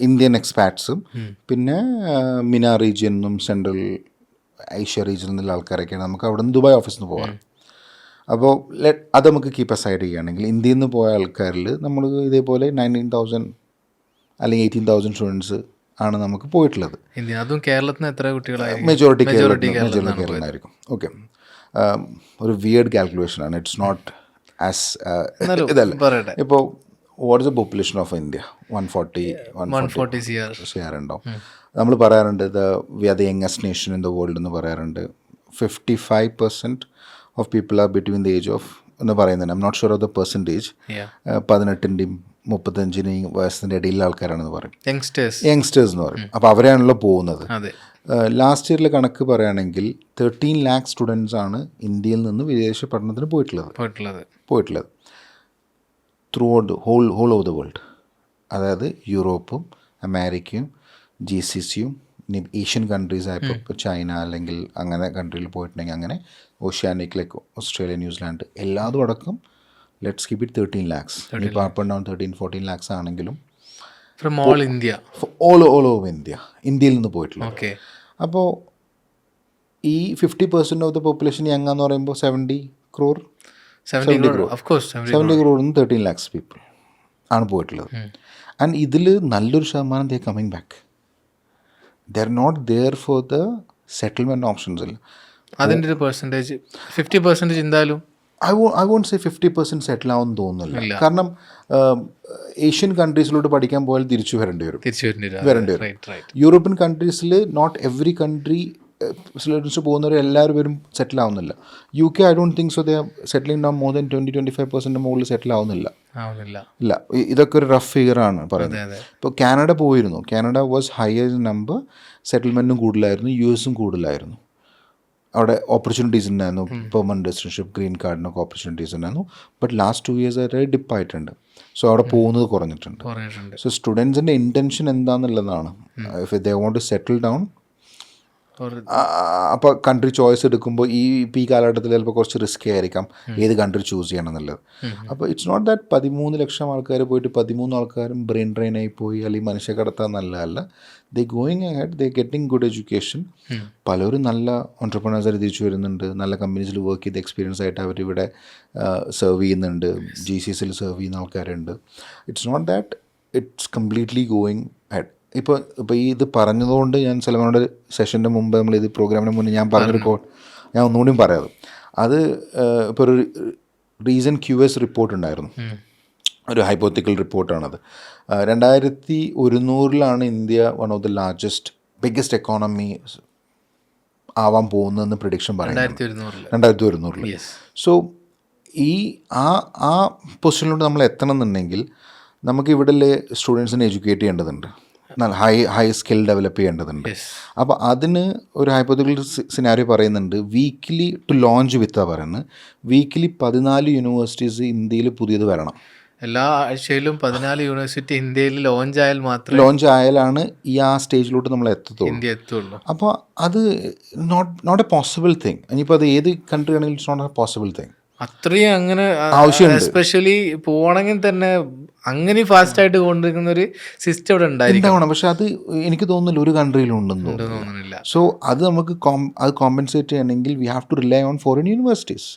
ഇന്ത്യൻ എക്സ്പാറ്റ്സും പിന്നെ മിന റീജിയനും സെൻട്രൽ ഏഷ്യ റീജിയനിൽ നിന്നുള്ള ആൾക്കാരൊക്കെയാണ്. നമുക്ക് അവിടെ നിന്ന് ദുബായ് ഓഫീസിൽ നിന്ന് പോകാം. അപ്പോൾ അത് നമുക്ക് കീപ്പ് അസൈഡ് ചെയ്യുകയാണെങ്കിൽ ഇന്ത്യയിൽ നിന്ന് പോയ ആൾക്കാരിൽ നമ്മൾ ഇതേപോലെ 19,000 അല്ലെങ്കിൽ 18,000 സ്റ്റുഡൻസ് ആണ് നമുക്ക് പോയിട്ടുള്ളത്. അതും കേരളത്തിൽ നിന്ന് എത്ര കുട്ടികളായിരിക്കും? മെജോറിറ്റി കേരളത്തിലായിരിക്കും. ഓക്കെ, ഒരു വിയർഡ് കാൽക്കുലേഷനാണ്. ഇറ്റ്സ് നോട്ട് ആസ് ഇതല്ല. ഇപ്പോൾ what is the population of India? 140 CR ഉണ്ടാവും. നമ്മൾ പറയാറുണ്ട് we are the youngest nation in the world എന്ന് പറയാറുണ്ട്. 55% of people are between the age of എന്ന് പറയുന്നുണ്ട്. I'm not sure of the percentage. 18-ൻ്റെയും 35-ൻ്റെയും വയസ്സിൻ്റെ ഇടയിലുള്ള ആൾക്കാരാണെന്ന് പറയും, യങ്സ്റ്റേഴ്സ് എന്ന് പറയും. അപ്പോൾ അവരെയാണല്ലോ പോകുന്നത്. ലാസ്റ്റ് ഇയറിലെ കണക്ക് പറയുകയാണെങ്കിൽ 13 lakh സ്റ്റുഡൻസ് ആണ് ഇന്ത്യയിൽ നിന്ന് വിദേശ പഠനത്തിന് പോയിട്ടുള്ളത് throughout whole of the world. അതായത് യൂറോപ്പും അമേരിക്കയും GCCയും ഏഷ്യൻ കൺട്രീസ് ആയപ്പോൾ ഇപ്പോൾ ചൈന അല്ലെങ്കിൽ അങ്ങനെ കൺട്രിയിൽ പോയിട്ടുണ്ടെങ്കിൽ അങ്ങനെ ഓഷ്യാനിക്കിലേക്ക് ഓസ്ട്രേലിയ, ന്യൂസിലാൻഡ് എല്ലാതും അടക്കം ലെറ്റ്സ് കീപ് ഇറ്റ് 13 lakhs. ഇപ്പോൾ അപ്പ് ആൻഡ് ഡൗൺ 13-14 lakhs ആണെങ്കിലും from all India, all over ഇന്ത്യയിൽ നിന്ന് പോയിട്ടുള്ളത്. അപ്പോൾ ഈ 50% ഓഫ് ദ പോപ്പുലേഷൻ യങ് എന്ന് പറയുമ്പോൾ 70 crore 13 lakhs പീപ്പിൾ ആണ് പോയിട്ടുള്ളത്. ആൻഡ് ഇതിൽ നല്ലൊരു ശതമാനം they coming back. They are not there for the settlement options. അതിൻ്റെ ഒരു പെർസെൻറ്റേജ് 50% എന്തായാലും ഐ വോണ്ട് സേ 50% സെറ്റിൽ ആവുമെന്ന് തോന്നുന്നില്ല. കാരണം ഏഷ്യൻ കൺട്രീസിലോട്ട് പഠിക്കാൻ പോയാൽ തിരിച്ചു വരേണ്ടി വരും. യൂറോപ്യൻ കൺട്രീസിൽ നോട്ട് എവറി കൺട്രി സ്റ്റുഡൻസ് പോകുന്നവർ എല്ലാവരും സെറ്റിൽ ആവുന്നില്ല. UK I don't think so they are settling down more than 20-25% മുകളിൽ സെറ്റിൽ ആവുന്നില്ല. ഇതൊക്കെ ഒരു റഫ് ഫിഗറാണ് പറയുന്നത്. ഇപ്പോൾ കാനഡ പോയിരുന്നു. കാനഡ വാസ് ഹയർ നമ്പർ, സെറ്റിൽമെൻറ്റും കൂടുതലായിരുന്നു, US കൂടുതലായിരുന്നു. അവിടെ ഓപ്പർച്യൂണിറ്റീസ് ഉണ്ടായിരുന്നു, പെർമനൻറ്റ് റെസിഡൻഷിപ്പ്, ഗ്രീൻ കാർഡിനൊക്കെ ഓപ്പർച്യൂണിറ്റീസ് ഉണ്ടായിരുന്നു. ബട്ട് ലാസ്റ്റ് 2 years ആയിട്ട് ഡിപ്പായിട്ടുണ്ട്. സോ അവിടെ പോകുന്നത് കുറഞ്ഞിട്ടുണ്ട്. സോ സ്റ്റുഡൻസിൻ്റെ ഇൻറ്റൻഷൻ എന്താണെന്നുള്ളതാണ്. If they want to settle down, അപ്പോൾ കൺട്രി ചോയ്സ് എടുക്കുമ്പോൾ ഈ കാലഘട്ടത്തിൽ ചിലപ്പോൾ കുറച്ച് റിസ്കി ആയിരിക്കാം ഏത് കൺട്രി ചൂസ് ചെയ്യണം എന്നുള്ളത്. അപ്പോൾ ഇറ്റ്സ് നോട്ട് ദാറ്റ് 13 ലക്ഷം ആൾക്കാർ പോയിട്ട് 13 ആൾക്കാരും ബ്രെയിൻ ഡ്രെയിൻ ആയി പോയി അല്ലെങ്കിൽ മനുഷ്യ കടത്താൻ നല്ലതല്ല. ദേ ഗോയിങ് അഹെഡ്, ദേ ഗെറ്റിംഗ് ഗുഡ് എഡ്യൂക്കേഷൻ. പലരും നല്ല ഓൺട്രപ്രണേഴ്സായിട്ട് തിരിച്ചു വരുന്നുണ്ട്, നല്ല കമ്പനീസിൽ വർക്ക് ചെയ്ത് എക്സ്പീരിയൻസ് ആയിട്ട് അവരിവിടെ സെർവ് ചെയ്യുന്നുണ്ട്, GCCയിൽ സെർവ് ചെയ്യുന്ന ആൾക്കാരുണ്ട്. It's not that it's completely going ahead. ഇപ്പോൾ ഇത് പറഞ്ഞതുകൊണ്ട് ഞാൻ സൽമാനോട് സെഷൻ്റെ മുമ്പ് നമ്മൾ ഇത് പ്രോഗ്രാമിന് മുന്നേ ഞാൻ പറഞ്ഞൊരു ഞാൻ ഒന്നുകൂടിയും പറയാതെ, അത് ഇപ്പോൾ ഒരു റീസെൻറ്റ് QS റിപ്പോർട്ട് ഉണ്ടായിരുന്നു, ഒരു hypothetical റിപ്പോർട്ടാണത്. 2100 India one of the biggest economy ആവാൻ പോകുന്നതെന്ന് പ്രിഡിക്ഷൻ പറയുന്നത് 2100. സോ ആ പൊസിഷനിലോട്ട് നമ്മൾ എത്തണം എന്നുണ്ടെങ്കിൽ നമുക്ക് ഇവിടെ സ്റ്റുഡൻസിനെ എഡ്യൂക്കേറ്റ് ചെയ്യേണ്ടതുണ്ട്, ഹൈ സ്കിൽ ഡെവലപ്പ് ചെയ്യേണ്ടതുണ്ട്. അപ്പോൾ അതിന് ഒരു ഹൈപ്പോത്തറ്റിക്കൽ സിനാരിയോ പറയുന്നുണ്ട്, വീക്കിലി ടു ലോഞ്ച് വിത്താണ് പറയുന്നത്, വീക്കിലി 14 യൂണിവേഴ്സിറ്റീസ് ഇന്ത്യയിൽ പുതിയത് വരണം. എല്ലാ ആഴ്ചയിലും 14 യൂണിവേഴ്സിറ്റി ഇന്ത്യയിൽ ലോഞ്ച് ആയാൽ മാത്രമേ ലോഞ്ച് ആയാലാണ് ആ സ്റ്റേജിലോട്ട് നമ്മൾ ഇന്ത്യ എത്തുള്ളൂ. അപ്പോൾ അത് നോട്ട് എ പോസിബിൾ തിങ്. ഇനിയിപ്പോൾ അത് ഏത് കൺട്രി ആണെങ്കിലും it's not a possible thing. അത്രയും അങ്ങനെ ആവശ്യമുണ്ട്. എസ്പെഷ്യലി പോകണമെങ്കിൽ തന്നെ അങ്ങനെ ഫാസ്റ്റ് ആയിട്ട് കൊണ്ടിരിക്കുന്ന ഒരു സിസ്റ്റം ഇവിടെ ഉണ്ടാവണം. പക്ഷെ അത് എനിക്ക് തോന്നുന്നില്ല ഒരു കൺട്രിയിലും ഉണ്ടെന്ന് തോന്നുന്നില്ല. സോ അത് നമുക്ക് അത് കോമ്പൻസേറ്റ് ചെയ്യണമെങ്കിൽ we have to rely on foreign universities.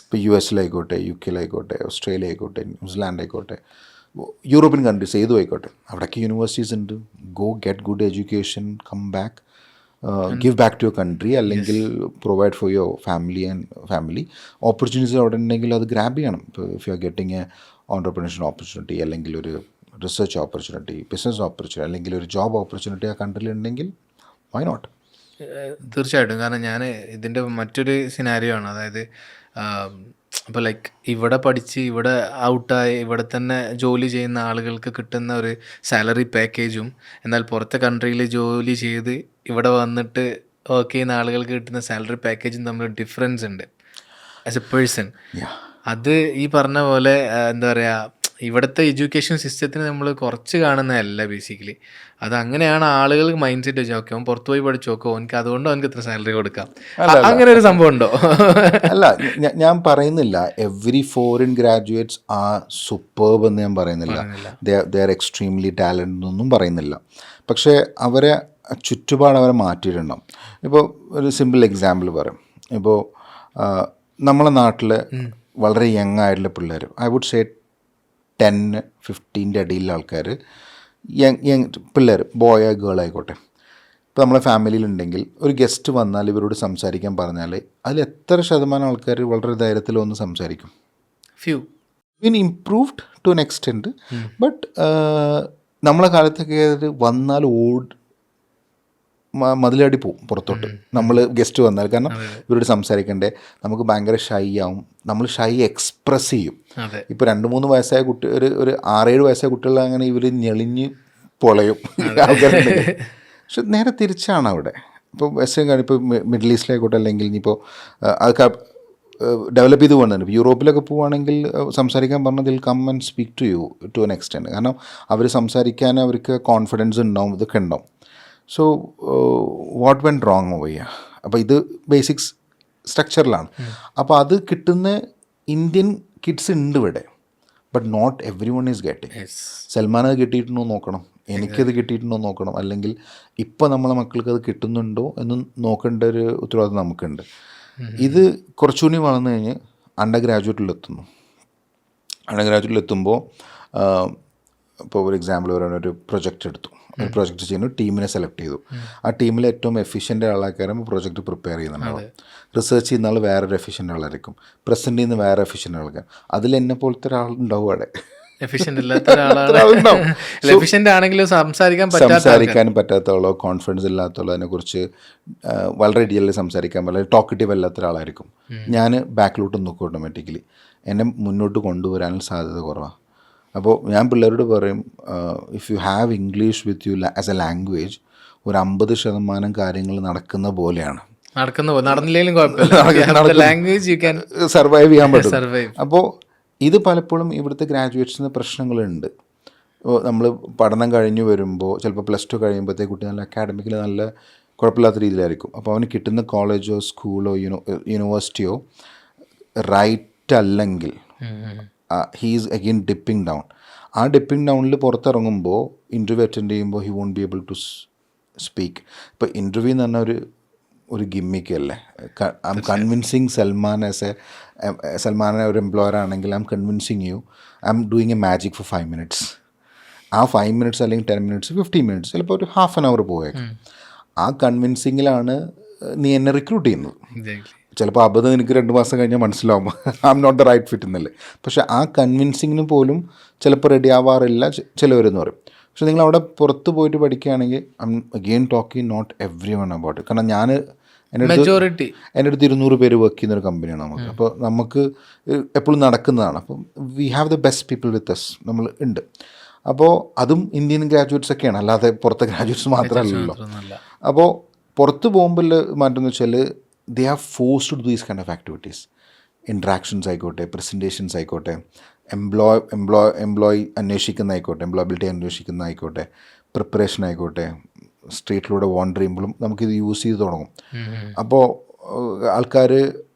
ഇപ്പോൾ US-ലായിക്കോട്ടെ, UK-ലായിക്കോട്ടെ, ഓസ്ട്രേലിയ ആയിക്കോട്ടെ, ന്യൂസിലാൻഡ് ആയിക്കോട്ടെ, യൂറോപ്യൻ കൺട്രീസ് ഏതും ആയിക്കോട്ടെ, അവിടെയൊക്കെ യൂണിവേഴ്സിറ്റീസ് ഉണ്ട്. Go get good education, come back, give back to your country, അല്ലെങ്കിൽ provide for your family opportunities അവിടെ ഉണ്ടെങ്കിൽ അത് ഗ്രാബ് ചെയ്യണം. ഇപ്പോൾ if you are getting a entrepreneurship opportunity, അല്ലെങ്കിൽ ഒരു റിസർച്ച് ഓപ്പർച്യൂണിറ്റി, ബിസിനസ് ഓപ്പർച്യൂണിറ്റി, അല്ലെങ്കിൽ ഒരു ജോബ് ഓപ്പർച്യൂണിറ്റി ആ കൺട്രിയിൽ ഉണ്ടെങ്കിൽ വൈ നോട്ട്. തീർച്ചയായിട്ടും. കാരണം ഞാൻ ഇതിൻ്റെ മറ്റൊരു സിനാരിയോ ആണ്, അതായത് ഇപ്പോൾ ലൈക്ക് ഇവിടെ പഠിച്ച് ഇവിടെ ഔട്ടായി ഇവിടെ തന്നെ ജോലി ചെയ്യുന്ന ആളുകൾക്ക് കിട്ടുന്ന ഒരു സാലറി പാക്കേജും എന്നാൽ പുറത്തെ കൺട്രിയിൽ ജോലി ചെയ്ത് ഇവിടെ വന്നിട്ട് വർക്ക് ചെയ്യുന്ന ആളുകൾക്ക് കിട്ടുന്ന സാലറി പാക്കേജും തമ്മിൽ ഡിഫറൻസ് ഉണ്ട് ആസ് എ പേഴ്സൺ. അത് ഈ പറഞ്ഞ പോലെ എന്താ പറയുക, ഇവിടുത്തെ എഡ്യൂക്കേഷൻ സിസ്റ്റത്തിന് നമ്മൾ കുറച്ച് കാണുന്നതല്ല ബേസിക്കലി. അത് അങ്ങനെയാണ് ആളുകൾക്ക് മൈൻഡ് സെറ്റ് വെച്ചാൽ, ഓക്കെ അവൻ പുറത്തു പോയി പഠിച്ചു നോക്കും, അവനക്ക് അതുകൊണ്ട് അവനക്ക് ഇത്ര സാലറി കൊടുക്കാം, അങ്ങനെ ഒരു സംഭവം ഉണ്ടോ? അല്ല, ഞാൻ പറയുന്നില്ല every foreign graduates are superb എന്ന് ഞാൻ പറയുന്നില്ല, ദേ ആർ എക്സ്ട്രീംലി ടാലൻറ്റ് എന്നൊന്നും പറയുന്നില്ല. പക്ഷേ അവരെ ചുറ്റുപാട് അവരെ മാറ്റിയിട്ടുണ്ടാവും. ഇപ്പോൾ ഒരു സിമ്പിൾ എക്സാമ്പിൾ പറയാം. ഇപ്പോൾ നമ്മളെ നാട്ടിൽ വളരെ യങ് ആയിട്ടുള്ള പിള്ളേർ, ഐ വുഡ് സേ 10-15 അടിയിലുള്ള ആൾക്കാർ, യങ് പിള്ളേർ, ബോയ് ഗേൾ ആയിക്കോട്ടെ, ഇപ്പോൾ നമ്മളെ ഫാമിലിയിലുണ്ടെങ്കിൽ ഒരു ഗസ്റ്റ് വന്നാൽ ഇവരോട് സംസാരിക്കാൻ പറഞ്ഞാൽ അതിൽ എത്ര ശതമാനം ആൾക്കാർ വളരെ ധൈര്യത്തിൽ ഒന്ന് സംസാരിക്കും? Few. Mean improved to an extent. But നമ്മളെ കാലത്തൊക്കെ വന്നാൽ മതിലടി പോവും പുറത്തോട്ട് നമ്മൾ ഗസ്റ്റ് വന്നാൽ. കാരണം ഇവരോട് സംസാരിക്കണ്ടേ, നമുക്ക് ഭയങ്കര ഷൈ ആവും, നമ്മൾ ഷൈ എക്സ്പ്രസ് ചെയ്യും. ഇപ്പോൾ 2-3 വയസ്സായ കുട്ടി, ഒരു 6-7 വയസ്സായ കുട്ടികൾ അങ്ങനെ ഇവർ ഞെളിഞ്ഞ് പൊളയും ആൾക്കാരുണ്ട്. പക്ഷെ നേരെ തിരിച്ചാണ് അവിടെ. ഇപ്പോൾ വെസ്റ്റേൺ കാര്യം, ഇപ്പോൾ മിഡിൽ ഈസ്റ്റിലായിക്കോട്ടെ, അല്ലെങ്കിൽ ഇനിയിപ്പോൾ അതൊക്കെ ഡെവലപ്പ് ചെയ്ത് പോകുന്നുണ്ട്. ഇപ്പോൾ യൂറോപ്പിലൊക്കെ പോവുകയാണെങ്കിൽ സംസാരിക്കാൻ പറഞ്ഞാൽ they'll come and speak to you to an extent. കാരണം അവർ സംസാരിക്കാൻ അവർക്ക് കോൺഫിഡൻസ് ഉണ്ടാവും, ഇതൊക്കെ ഉണ്ടാവും. So what went wrong over? അപ്പോൾ ഇത് ബേസിക്സ് സ്ട്രക്ചറിലാണ്. അപ്പോൾ അത് കിട്ടുന്ന ഇന്ത്യൻ കിഡ്സ് ഉണ്ട് ഇവിടെ, but not every one is getting. Salman അത് കിട്ടിയിട്ടുണ്ടോ നോക്കണം, എനിക്കത് കിട്ടിയിട്ടുണ്ടോ നോക്കണം, അല്ലെങ്കിൽ ഇപ്പോൾ നമ്മളെ മക്കൾക്ക് അത് കിട്ടുന്നുണ്ടോ എന്ന് നോക്കേണ്ട ഒരു ഉത്തരവാദിത്വം നമുക്കുണ്ട്. ഇത് കുറച്ചുകൂടി വളർന്നു കഴിഞ്ഞ് അണ്ടർ ഗ്രാജുവേറ്റിലെത്തുന്നു. അണ്ടർ ഗ്രാജുവേറ്റിലെത്തുമ്പോൾ ഇപ്പോൾ ഒരു എക്സാമ്പിൾ പറയുന്ന ഒരു പ്രൊജക്റ്റ് എടുത്തു, ഒരു പ്രൊജക്റ്റ് ചെയ്യുന്നു, ടീമിനെ സെലക്ട് ചെയ്തു. ആ ടീമിൽ ഏറ്റവും എഫിഷ്യൻ്റ് ആളാക്കാരും പ്രൊജക്റ്റ് പ്രിപ്പയർ ചെയ്യുന്നുണ്ടാവും. റിസർച്ച് ചെയ്യുന്ന ആൾ വേറൊരു എഫിഷ്യൻ്റ് ആളായിരിക്കും, പ്രസൻറ്റ് ചെയ്യുന്ന വേറെ എഫിഷ്യൻ്റ് ആൾക്കാർ. അതിൽ എന്നെ പോലത്തെ ഒരാളുണ്ടാവും അവിടെ. സംസാരിക്കാനും പറ്റാത്തവളോ കോൺഫിഡൻസ് ഇല്ലാത്തവളോ അതിനെക്കുറിച്ച് വളരെ ഡീറ്റെയിൽ സംസാരിക്കാൻ വളരെ ടോക്കറ്റീവ് അല്ലാത്ത ഒരാളായിരിക്കും. ഞാൻ ബാക്കിലോട്ട് നോക്കും, ഓട്ടോമാറ്റിക്കലി എന്നെ മുന്നോട്ട് കൊണ്ടുവരാനുള്ള സാധ്യത കുറവാണ്. അപ്പോൾ ഞാൻ പിള്ളേരോട് പറയും, if you have English with you as a language, ഒരു 50% കാര്യങ്ങൾ നടക്കുന്ന പോലെയാണ്. സർവൈവ് ചെയ്യാൻ പറ്റും. അപ്പോൾ ഇത് പലപ്പോഴും ഇവിടുത്തെ ഗ്രാജുവേറ്റ്സിന് പ്രശ്നങ്ങളുണ്ട്. നമ്മൾ പഠനം കഴിഞ്ഞ് വരുമ്പോൾ ചിലപ്പോൾ +2 കഴിയുമ്പോഴത്തേക്ക് കുട്ടി നല്ല അക്കാഡമിക്കലി നല്ല കുഴപ്പമില്ലാത്ത രീതിയിലായിരിക്കും. അപ്പോൾ അവന് കിട്ടുന്ന കോളേജോ സ്കൂളോ യൂണിവേഴ്സിറ്റിയോ റൈറ്റ് അല്ലെങ്കിൽ ഹീസ് അഗെയിൻ ഡിപ്പിംഗ് ഡൗൺ. ആ ഡിപ്പിംഗ് ഡൗണിൽ പുറത്തിറങ്ങുമ്പോൾ ഇൻ്റർവ്യൂ അറ്റൻഡ് ചെയ്യുമ്പോൾ he won't be able to speak. ഇപ്പോൾ ഇൻ്റർവ്യൂ എന്ന് പറഞ്ഞാൽ ഒരു ഗിമ്മിക്ക് അല്ലേ. ഐ എം കൺവിൻസിങ് സൽമാനെ ഒരു എംപ്ലോയർ ആണെങ്കിൽ I'm convincing you, I'm doing a magic for 5 minutes. ആ 5 minutes അല്ലെങ്കിൽ 10 minutes 15 minutes ചിലപ്പോൾ ഒരു ½ an hour പോയേക്കും. ആ കൺവിൻസിങ്ങിലാണ് നീ എന്നെ റിക്രൂട്ട് ചെയ്യുന്നത്. ചിലപ്പോൾ അബദ്ധം എനിക്ക് 2 മാസം കഴിഞ്ഞാൽ മനസ്സിലാവും I'm not the right fit എന്നല്ലേ. പക്ഷേ ആ കൺവിൻസിങ്ങിന് പോലും ചിലപ്പോൾ റെഡി ആവാറില്ല ചിലവരെന്ന് പറയും. പക്ഷെ നിങ്ങൾ അവിടെ പുറത്ത് പോയിട്ട് പഠിക്കുകയാണെങ്കിൽ I'm again talking not every one about it. കാരണം ഞാൻ മെജോറിറ്റി എൻ്റെ അടുത്ത് 200 പേര് വർക്ക് ചെയ്യുന്ന ഒരു കമ്പനിയാണ് നമുക്ക്. അപ്പോൾ നമുക്ക് എപ്പോഴും നടക്കുന്നതാണ്. അപ്പം we have the best people with us നമ്മൾ ഉണ്ട്. അപ്പോൾ അതും ഇന്ത്യൻ ഗ്രാജുവേറ്റ്സ് ഒക്കെയാണ്, അല്ലാതെ പുറത്തെ ഗ്രാജുവേറ്റ്സ് മാത്രമല്ലല്ലോ. അപ്പോൾ പുറത്ത് പോകുമ്പോൾ മാറ്റമെന്ന് വെച്ചാൽ they are forced to do these kind of activities. Interactions ആയിക്കോട്ടെ, പ്രസൻറ്റേഷൻസ് ആയിക്കോട്ടെ, എംപ്ലോയി അന്വേഷിക്കുന്നതായിക്കോട്ടെ, എംപ്ലോയബിലിറ്റി അന്വേഷിക്കുന്നതായിക്കോട്ടെ, പ്രിപ്പറേഷൻ ആയിക്കോട്ടെ, സ്ട്രീറ്റിലൂടെ വാണ്ടർ ചെയ്യുമ്പോഴും നമുക്കിത് യൂസ് ചെയ്ത് തുടങ്ങും. അപ്പോൾ ആൾക്കാർ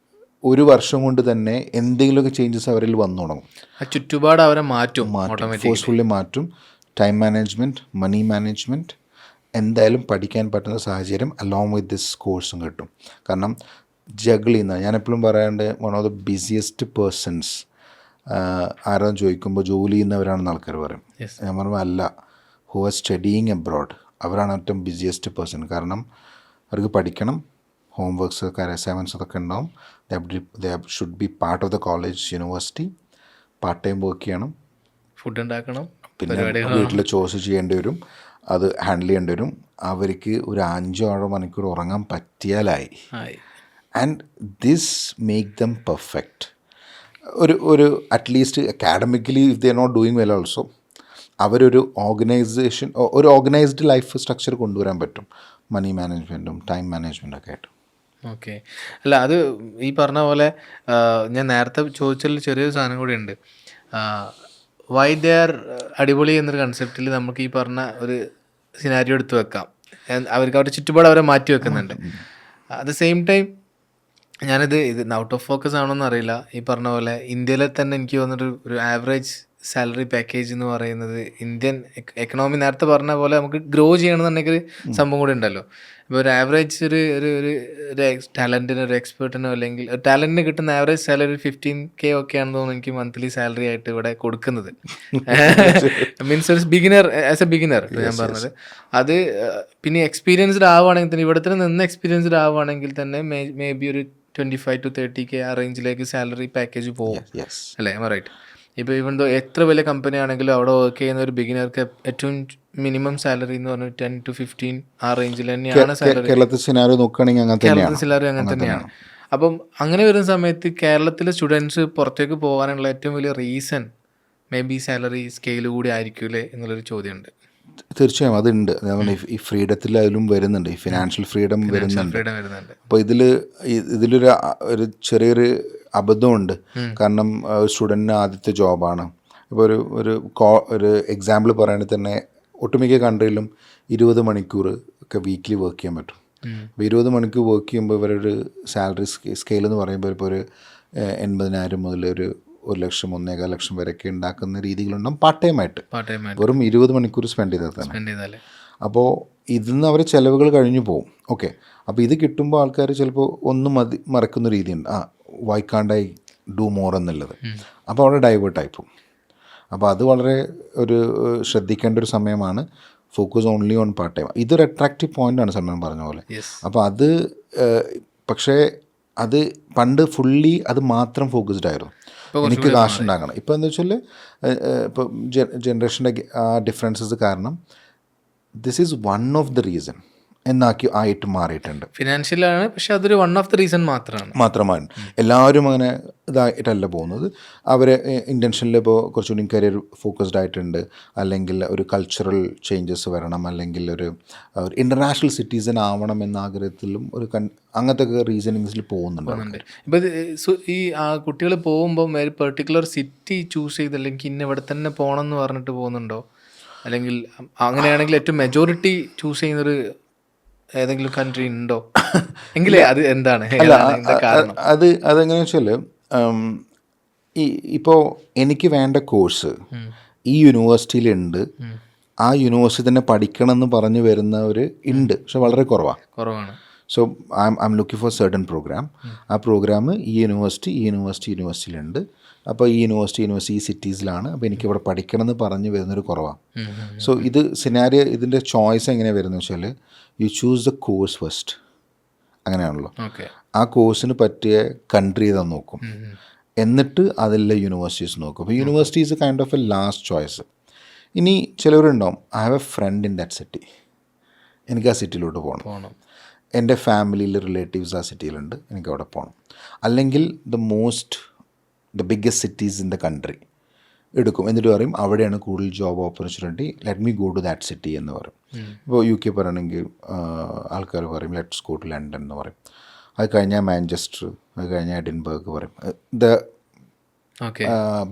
ഒരു വർഷം കൊണ്ട് തന്നെ എന്തെങ്കിലുമൊക്കെ ചേഞ്ചസ് അവരിൽ വന്നു തുടങ്ങും. ചുറ്റുപാട് അവരെ മാറ്റും, ഫോഴ്സ്ഫുള്ളി മാറ്റും. ടൈം മാനേജ്മെൻറ്റ്, മണി മാനേജ്മെൻറ്റ് എന്തായാലും പഠിക്കാൻ പറ്റുന്ന സാഹചര്യം അലോങ് വിത്ത് ദിസ് കോഴ്സും കിട്ടും. കാരണം ജഗിൾ ചെയ്യുന്ന, ഞാൻ എപ്പോഴും പറയാണ്ട് one of the busiest persons ആരാന്ന് ചോദിക്കുമ്പോൾ ജോലി ചെയ്യുന്നവരാണെന്ന് ആൾക്കാർ പറയും. ഞാൻ പറയുമ്പോൾ അല്ല, ഹു ആർ സ്റ്റഡിയിങ് എബ്രോഡ് അവരാണ് ഏറ്റവും ബിസിയസ്റ്റ് പേഴ്സൺ. കാരണം അവർക്ക് പഠിക്കണം, ഹോം വർക്ക്സ് ഒക്കെ അസൈൻമെൻറ്റ്സ് അതൊക്കെ ഉണ്ടാവും. They should be part of the college university. Part time work ചെയ്യണം, ഫുഡ് ഉണ്ടാക്കണം, പിന്നെ വീട്ടിൽ ചോയ്സ് ചെയ്യേണ്ടി വരും, അത് ഹാൻഡിൽ ചെയ്യേണ്ടി വരും. അവർക്ക് ഒരു 5-6 മണിക്കൂർ ഉറങ്ങാൻ പറ്റിയാലായി. And this make them perfect. ഒരു at least academically if they are not doing well also അവരൊരു ഓർഗനൈസ്ഡ് ലൈഫ് സ്ട്രക്ചർ കൊണ്ടുവരാൻ പറ്റും, മണി മാനേജ്മെൻറ്റും ടൈം മാനേജ്മെൻറ്റും ഒക്കെ ആയിട്ട്. ഓക്കെ. അല്ല, അത് ഈ പറഞ്ഞ പോലെ ഞാൻ നേരത്തെ ചോദിച്ചതിൽ ചെറിയൊരു സാധനം കൂടി ഉണ്ട്. വൈ ദേ ആർ അടിപൊളി എന്നൊരു കൺസെപ്റ്റിൽ നമുക്ക് ഈ പറഞ്ഞ ഒരു സിനാരിയോ എടുത്ത് വെക്കാം. അവർക്ക് അവരുടെ ചുറ്റുപാട് അവരെ മാറ്റി വെക്കുന്നുണ്ട്. അറ്റ് ദ സെയിം ടൈം ഇത് ഔട്ട് ഓഫ് ഫോക്കസ് ആണോന്ന് അറിയില്ല, ഈ പറഞ്ഞ പോലെ ഇന്ത്യയിലെ തന്നെ എനിക്ക് തോന്നുന്നൊരു ഒരു ആവറേജ് സാലറി പാക്കേജ് എന്ന് പറയുന്നത് ഇന്ത്യൻ എക്കണോമി നേരത്തെ പറഞ്ഞ പോലെ നമുക്ക് ഗ്രോ ചെയ്യണമെന്നുണ്ടെങ്കിൽ സംഭവം കൂടി ഉണ്ടല്ലോ. ഇപ്പോൾ ഒരു ആവറേജ് ഒരു ടാലൻറ്റിന്, ഒരു എക്സ്പേർട്ടിനോ അല്ലെങ്കിൽ ഒരു ടാലൻറ്റിന് കിട്ടുന്ന ആവറേജ് സാലറി 15K ഒക്കെയാണെന്ന് തോന്നുന്നു എനിക്ക് മന്ത്ലി സാലറി ആയിട്ട് ഇവിടെ കൊടുക്കുന്നത്. മീൻസ് ഒരു ബിഗിനർ, ആസ് എ ബിഗിനർ ഞാൻ പറഞ്ഞത്. അത് പിന്നെ എക്സ്പീരിയൻസ്ഡ് ആവുകയാണെങ്കിൽ തന്നെ, ഇവിടെ തന്നെ നിന്ന് എക്സ്പീരിയൻസ്ഡ് ആവുകയാണെങ്കിൽ തന്നെ മേ ബി ഒരു 25 to 30K ആ റേഞ്ചിലേക്ക് സാലറി പാക്കേജ് പോകും അല്ലേ? റൈറ്റ്. ഇപ്പോൾ ഈവൻ ദോ എത്ര വലിയ കമ്പനി ആണെങ്കിലും അവിടെ വർക്ക് ചെയ്യുന്ന ഒരു ബിഗിനർക്ക് ഏറ്റവും മിനിമം സാലറി എന്ന് പറഞ്ഞാൽ 10 to 15 ആ റേഞ്ചിൽ തന്നെയാണ് സാലറി. കേരളത്തിൽ സിനാരിയോ നോക്കുകയാണെങ്കിൽ കേരളത്തിൽ സാലറി അങ്ങനെ തന്നെയാണ്. അപ്പം അങ്ങനെ വരുന്ന സമയത്ത് കേരളത്തിലെ സ്റ്റുഡൻസ് പുറത്തേക്ക് പോകാനുള്ള ഏറ്റവും വലിയ reason may be salary scale കൂടി ആയിരിക്കൂലേ എന്നുള്ളൊരു ചോദ്യമുണ്ട്. തീർച്ചയായും അതുണ്ട്. ഈ ഫ്രീഡത്തിൽ അതിലും വരുന്നുണ്ട്, ഈ ഫിനാൻഷ്യൽ ഫ്രീഡം വരുന്നുണ്ട്. അപ്പോൾ ഇതിലൊരു ചെറിയൊരു അബദ്ധമുണ്ട്. കാരണം സ്റ്റുഡൻറ്റിന് ആദ്യത്തെ ജോബാണ്. ഇപ്പോൾ ഒരു എക്സാമ്പിൾ പറയുകയാണെങ്കിൽ തന്നെ ഒട്ടുമിക്ക കൺട്രിയിലും 20 മണിക്കൂർ ഒക്കെ വീക്ക്ലി വർക്ക് ചെയ്യാൻ പറ്റും. അപ്പോൾ 20 മണിക്കൂർ വർക്ക് ചെയ്യുമ്പോൾ ഇവരൊരു സാലറി സ്കെയിൽ എന്ന് പറയുമ്പോൾ ഇപ്പോൾ ഒരു 80,000 മുതൽ ഒരു 1 ലക്ഷം 1.25 ലക്ഷം വരെയൊക്കെ ഉണ്ടാക്കുന്ന രീതികളുണ്ടാകും പാർട്ട് ടൈമായിട്ട്, വെറും 20 മണിക്കൂർ സ്പെൻഡ് ചെയ്താൽ തന്നെ. അപ്പോൾ ഇതിൽ നിന്ന് അവരെ ചിലവുകൾ കഴിഞ്ഞു പോകും. ഓക്കെ, അപ്പോൾ ഇത് കിട്ടുമ്പോൾ ആൾക്കാർ ചിലപ്പോൾ ഒന്നും മറക്കുന്ന രീതിയുണ്ട്, വൈ കാണ്ട് ഐ ഡു മോർ എന്നുള്ളത്. അപ്പോൾ അവിടെ ഡൈവേർട്ടായി പോകും. അപ്പോൾ അത് വളരെ ശ്രദ്ധിക്കേണ്ട ഒരു സമയമാണ്. Focus only on part time. ഇതൊരു അട്രാക്റ്റീവ് പോയിൻ്റാണ് സൽമാൻ പറഞ്ഞ പോലെ. അപ്പോൾ അത് പക്ഷേ അത് പണ്ട് ഫുള്ളി അത് മാത്രം ഫോക്കസ്ഡ് ആയിരുന്നു, എനിക്ക് കാശ് ഉണ്ടാക്കണം. ഇപ്പോൾ എന്താ വെച്ചാൽ ഇപ്പോൾ ജനറേഷൻ്റെ ആ ഡിഫറൻസസ് കാരണം this is one of the reason ആയിട്ട് മാറിയിട്ടുണ്ട്. ഫിനാൻഷ്യലാണ്, പക്ഷെ അതൊരു വൺ ഓഫ് ദ റീസൺ മാത്രമാണ്. എല്ലാവരും അങ്ങനെ ഇതായിട്ടല്ല പോകുന്നത്. അവരെ ഇൻറ്റൻഷനിൽ ഇപ്പോൾ കുറച്ചുകൂടി കരിയർ ഫോക്കസ്ഡ് ആയിട്ടുണ്ട്, അല്ലെങ്കിൽ ഒരു കൾച്ചറൽ ചേഞ്ചസ് വരണം, അല്ലെങ്കിൽ ഒരു ഇൻ്റർനാഷണൽ സിറ്റിസൺ ആവണം എന്ന ആഗ്രഹത്തിലും അങ്ങനത്തെ റീസണിങ്സിൽ പോകുന്നുണ്ട്. ഇപ്പോൾ ഈ കുട്ടികൾ പോകുമ്പോൾ ഒരു പെർട്ടിക്കുലർ സിറ്റി ചൂസ് ചെയ്ത് അല്ലെങ്കിൽ ഇന്ന ഇവിടെ തന്നെ പോകണം എന്ന് പറഞ്ഞിട്ട് പോകുന്നുണ്ടോ? അല്ലെങ്കിൽ അങ്ങനെയാണെങ്കിൽ ഏറ്റവും മെജോറിറ്റി ചൂസ് ചെയ്യുന്നൊരു ഏതെങ്കിലും കൺട്രി ഉണ്ടോ എങ്കിലേ അത് എന്താണ്? അതെങ്ങനെയാ വെച്ചാൽ ഇപ്പോൾ എനിക്ക് വേണ്ട കോഴ്സ് ഈ യൂണിവേഴ്സിറ്റിയിലുണ്ട്, ആ യൂണിവേഴ്സിറ്റി തന്നെ പഠിക്കണം എന്ന് പറഞ്ഞു വരുന്നവർ ഉണ്ട്, പക്ഷെ വളരെ കുറവാണ്. So I'm looking for certain program. ആ പ്രോഗ്രാം ഈ യൂണിവേഴ്സിറ്റിയിലുണ്ട്. അപ്പോൾ ഈ യൂണിവേഴ്സിറ്റി ഈ സിറ്റീസിലാണ്. അപ്പോൾ എനിക്കിവിടെ പഠിക്കണം എന്ന് പറഞ്ഞു വരുന്നൊരു കുറവാണ്. സോ ഇതിൻ്റെ ചോയ്സ് എങ്ങനെയാണ് വരുന്നത് വെച്ചാൽ you choose the course first, അങ്ങനെയാണല്ലോ. ആ കോഴ്സിന് പറ്റിയ കൺട്രി ഏതാ നോക്കും, എന്നിട്ട് അതിലെ യൂണിവേഴ്സിറ്റീസ് നോക്കും. അപ്പോൾ universities kind of a last choice. ഇനി ചിലവരുണ്ടാവും, I have a friend in that city, എനിക്ക് ആ സിറ്റിയിലോട്ട് പോകണം. എൻ്റെ ഫാമിലിയിൽ റിലേറ്റീവ്സ് ആ സിറ്റിയിലുണ്ട്, എനിക്ക് അവിടെ പോകണം. അല്ലെങ്കിൽ the biggest cities in the country എടുക്കും, എന്നിട്ട് പറയും അവിടെയാണ് കൂടുതൽ job opportunity, let me go to that city എന്ന് പറയും. ഇപ്പോൾ UK പറയണമെങ്കിൽ ആൾക്കാർ പറയും ലെറ്റ്സ് ഗോ ടു ലണ്ടൻ എന്ന് പറയും. അത് കഴിഞ്ഞാൽ മാഞ്ചസ്റ്റർ, അത് കഴിഞ്ഞാൽ എഡിൻബർഗ് പറയും.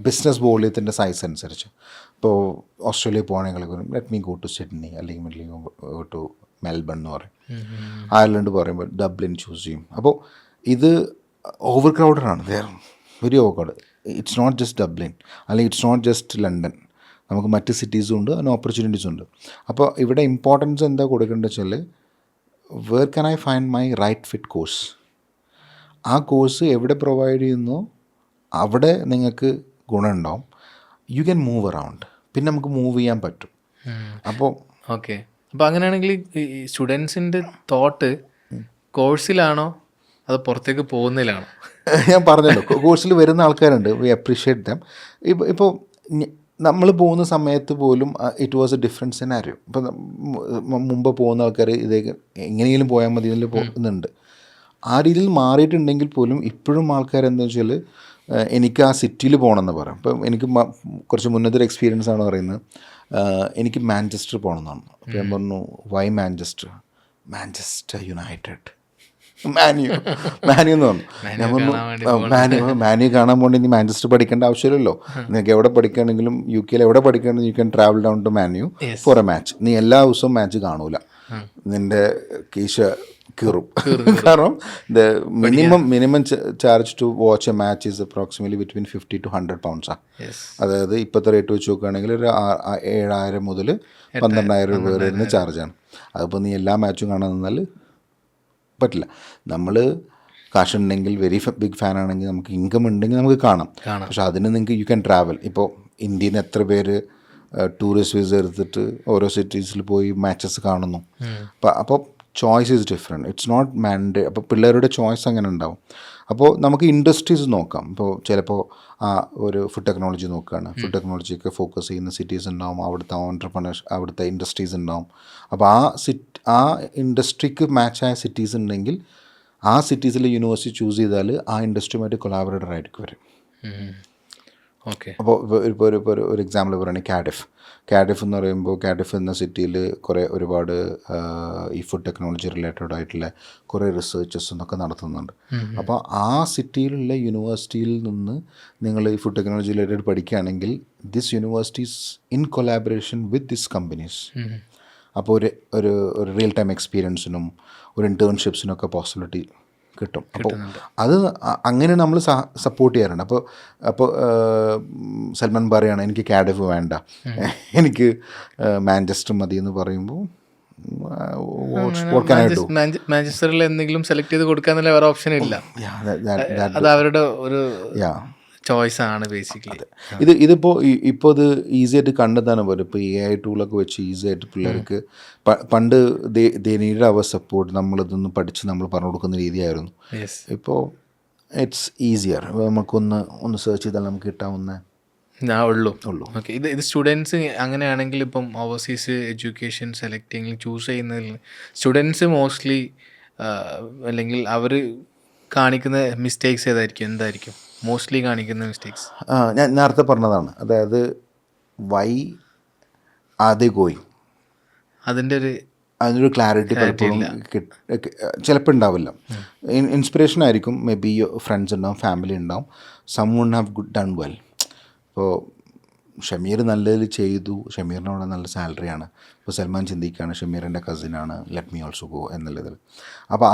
ബിസിനസ് വോള്യത്തിൻ്റെ സൈസ് അനുസരിച്ച് ഇപ്പോൾ ഓസ്ട്രേലിയ പോകണമെങ്കിൽ പറയും let me go to Sydney, അല്ലെങ്കിൽ ഗോ ടു മെൽബൺ എന്ന് പറയും. അയർലൻഡ് പറയുമ്പോൾ ഡബ്ലിൻ ചൂസ് ചെയ്യും. അപ്പോൾ ഇത് ഓവർ ക്രൗഡഡാണ്, very over crowd. It's not just Dublin, അല്ലെങ്കിൽ ഇറ്റ്സ് നോട്ട് ജസ്റ്റ് ലണ്ടൻ. നമുക്ക് മറ്റ് സിറ്റീസും ഉണ്ട്, അതിന് ഓപ്പർച്യൂണിറ്റീസും ഉണ്ട്. അപ്പോൾ ഇവിടെ ഇമ്പോർട്ടൻസ് എന്താ കൊടുക്കേണ്ടത് വെച്ചാൽ where can I find my right fit course. ആ കോഴ്സ് എവിടെ പ്രൊവൈഡ് ചെയ്യുന്നോ അവിടെ നിങ്ങൾക്ക് ഗുണമുണ്ടാവും. യു ക്യാൻ മൂവ് അറൗണ്ട്, പിന്നെ നമുക്ക് മൂവ് ചെയ്യാൻ പറ്റും. അപ്പോൾ ഓക്കെ, അപ്പോൾ അങ്ങനെയാണെങ്കിൽ ഈ സ്റ്റുഡൻസിൻ്റെ തോട്ട് കോഴ്സിലാണോ അത് പുറത്തേക്ക് പോകുന്നതിലാണോ? ഞാൻ പറഞ്ഞല്ലോ, കോഴ്സിൽ വരുന്ന ആൾക്കാരുണ്ട്, വി അപ്രീഷിയേറ്റ് ദം. ഇപ്പോൾ നമ്മൾ പോകുന്ന സമയത്ത് പോലും it was A different scenario. ഇപ്പോൾ മുമ്പ് പോകുന്ന ആൾക്കാർ ഇതേക്ക് എങ്ങനെയെങ്കിലും പോയാൽ മതി എന്നതിൽ പോകുന്നുണ്ട്. ആ രീതിയിൽ മാറിയിട്ടുണ്ടെങ്കിൽ പോലും ഇപ്പോഴും ആൾക്കാർ എന്താ വെച്ചാൽ എനിക്ക് ആ സിറ്റിയിൽ പോകണമെന്ന് പറയാം. ഇപ്പം എനിക്ക് കുറച്ച് മുന്നത്തെ ഒരു എക്സ്പീരിയൻസ് ആണ് പറയുന്നത്, എനിക്ക് മാഞ്ചസ്റ്റർ പോകണമെന്നാണ്. അപ്പോൾ ഞാൻ പറഞ്ഞു വൈ മാഞ്ചസ്റ്റർ യുണൈറ്റഡ്, മാന്യു എന്ന് പറഞ്ഞു. ഞാൻ പറഞ്ഞു മാന്യു കാണാൻ പോകണമെങ്കിൽ നീ മാഞ്ചസ്റ്റർ പഠിക്കേണ്ട ആവശ്യമില്ലല്ലോ. നിങ്ങൾക്ക് എവിടെ പഠിക്കുകയാണെങ്കിലും UK എവിടെ പഠിക്കുകയാണെങ്കിലും you can travel down to Man U for a match. നീ എല്ലാ ദിവസവും മാച്ച് കാണൂല, നിൻ്റെ കീശ കീറും. കാരണം the minimum charge to watch a match is approximately between 50 to 100 pounds. അതായത് ഇപ്പോഴത്തെ റേറ്റ് വെച്ച് നോക്കുകയാണെങ്കിൽ ഒരു 7,000 മുതൽ 12,000 രൂപ വരെ വരുന്ന ചാർജാണ്. അതിപ്പോൾ നീ എല്ലാ മാച്ചും കാണാൻ നിന്നാൽ പറ്റില്ല. നമ്മൾ കാശുണ്ടെങ്കിൽ വെരി ബിഗ് ഫാൻ ആണെങ്കിൽ നമുക്ക് ഇൻകം ഉണ്ടെങ്കിൽ നമുക്ക് കാണാം. പക്ഷെ അതിന് നിങ്ങൾക്ക് യു ക്യാൻ ട്രാവൽ. ഇപ്പോൾ ഇന്ത്യയിൽ നിന്ന് എത്ര പേര് ടൂറിസ്റ്റ് വിസ എടുത്തിട്ട് ഓരോ സിറ്റീസിൽ പോയി മാച്ചസ് കാണുന്നു. അപ്പോൾ choice is different, it's not mandate. അപ്പോൾ പിള്ളേരുടെ ചോയ്സ് അങ്ങനെ ഉണ്ടാവും. അപ്പോൾ നമുക്ക് ഇൻഡസ്ട്രീസ് നോക്കാം. ഇപ്പോൾ ചിലപ്പോൾ ഒരു ഫുഡ് ടെക്നോളജി നോക്കുകയാണ്, ഫുഡ് ടെക്നോളജിയൊക്കെ ഫോക്കസ് ചെയ്യുന്ന സിറ്റീസ് ഉണ്ടാവും, അവിടുത്തെ ഓൺട്രപ്രണേഴ്സ്, അവിടുത്തെ ഇൻഡസ്ട്രീസ് ഉണ്ടാവും. അപ്പോൾ ആ ഇൻഡസ്ട്രിക്ക് മാച്ചായ സിറ്റീസ് ഉണ്ടെങ്കിൽ ആ സിറ്റീസിലെ യൂണിവേഴ്സിറ്റി ചൂസ് ചെയ്താൽ ആ ഇൻഡസ്ട്രിയുമായിട്ട് കൊളാബറേറ്റർ ആയിട്ട് വരും. ഓക്കെ, അപ്പോൾ ഇപ്പോൾ ഒരു എക്സാമ്പിൾ പറയുകയാണെങ്കിൽ കാഡിഫ് എന്ന് പറയുമ്പോൾ കാഡിഫ് എന്ന സിറ്റിയിൽ ഒരുപാട് ഈ ഫുഡ് ടെക്നോളജി റിലേറ്റഡ് ആയിട്ടുള്ള കുറേ റിസർച്ചസ് എന്നൊക്കെ നടത്തുന്നുണ്ട്. അപ്പോൾ ആ സിറ്റിയിലുള്ള യൂണിവേഴ്സിറ്റിയിൽ നിന്ന് നിങ്ങൾ ഈ ഫുഡ് ടെക്നോളജി റിലേറ്റഡ് പഠിക്കുകയാണെങ്കിൽ this universities in collaboration with this companies. അപ്പോൾ ഒരു റിയൽ ടൈം എക്സ്പീരിയൻസിനും ഒരു ഇൻറ്റേൺഷിപ്സിനൊക്കെ പോസിബിലിറ്റി കിട്ടും. അപ്പോൾ അത് അങ്ങനെ നമ്മൾ സപ്പോർട്ട് ചെയ്യാറുണ്ട്. അപ്പോൾ സൽമാൻ പറയുകയാണ് എനിക്ക് കാഡിഫ് വേണ്ട, എനിക്ക് മാഞ്ചസ്റ്റർ മതി എന്ന് പറയുമ്പോൾ മാഞ്ചസ്റ്ററിൽ എന്തെങ്കിലും സെലക്ട് ചെയ്ത് കൊടുക്കാന്നുള്ള വേറെ ഓപ്ഷൻ ഇല്ല. അത് അവരുടെ ഒരു ചോയ്സ് ആണ് ബേസിക്കലി. ഇതിപ്പോൾ ഇത് ഈസി ആയിട്ട് കണ്ടെത്താൻ പോലും. ഇപ്പോൾ AI ടൂളൊക്കെ വെച്ച് ഈസി ആയിട്ട് പിള്ളേർക്ക് പണ്ട് ദേ നീഡ് അവർ സപ്പോർട്ട്, നമ്മളിതൊന്ന് പഠിച്ച് നമ്മൾ പറഞ്ഞു കൊടുക്കുന്ന രീതിയായിരുന്നു. ഇപ്പോൾ ഇറ്റ്സ് ഈസിയർ, നമുക്കൊന്ന് സെർച്ച് ചെയ്താൽ നമുക്ക് കിട്ടാവുന്ന ഉള്ളൂ. ഓക്കെ, ഇത് സ്റ്റുഡൻസ് അങ്ങനെയാണെങ്കിൽ ഇപ്പം ഓവർസീസ് എഡ്യൂക്കേഷൻ സെലക്ട് ചെയ്യുന്ന ചൂസ് ചെയ്യുന്നതിൽ സ്റ്റുഡൻസ് മോസ്റ്റ്ലി അല്ലെങ്കിൽ അവർ കാണിക്കുന്ന മിസ്റ്റേക്സ് എന്തായിരിക്കും മോസ്റ്റ്ലി കാണിക്കുന്ന മിസ്റ്റേക്സ്? ഞാൻ നേരത്തെ പറഞ്ഞതാണ്, അതായത് വൈ ആർ ദേ ഗോയിങ്, അതിനൊരു ക്ലാരിറ്റി പലപ്പോഴും ചിലപ്പോൾ ഉണ്ടാവില്ല. ഇൻസ്പിറേഷൻ ആയിരിക്കും, മേ ബി ഫ്രണ്ട്സ് ഉണ്ടാവും, ഫാമിലി ഉണ്ടാവും, some would have done well. ഇപ്പോൾ ഷമീർ നല്ലതിൽ ചെയ്തു, ഷമീറിനോട് നല്ല സാലറിയാണ്. ഇപ്പോൾ സൽമാൻ ചിന്തിക്കുകയാണ് ഷമീറിൻ്റെ കസിനാണ്, ലെറ്റ് മീ ഓൾസോ ഗോ എന്നുള്ളതിൽ. അപ്പോൾ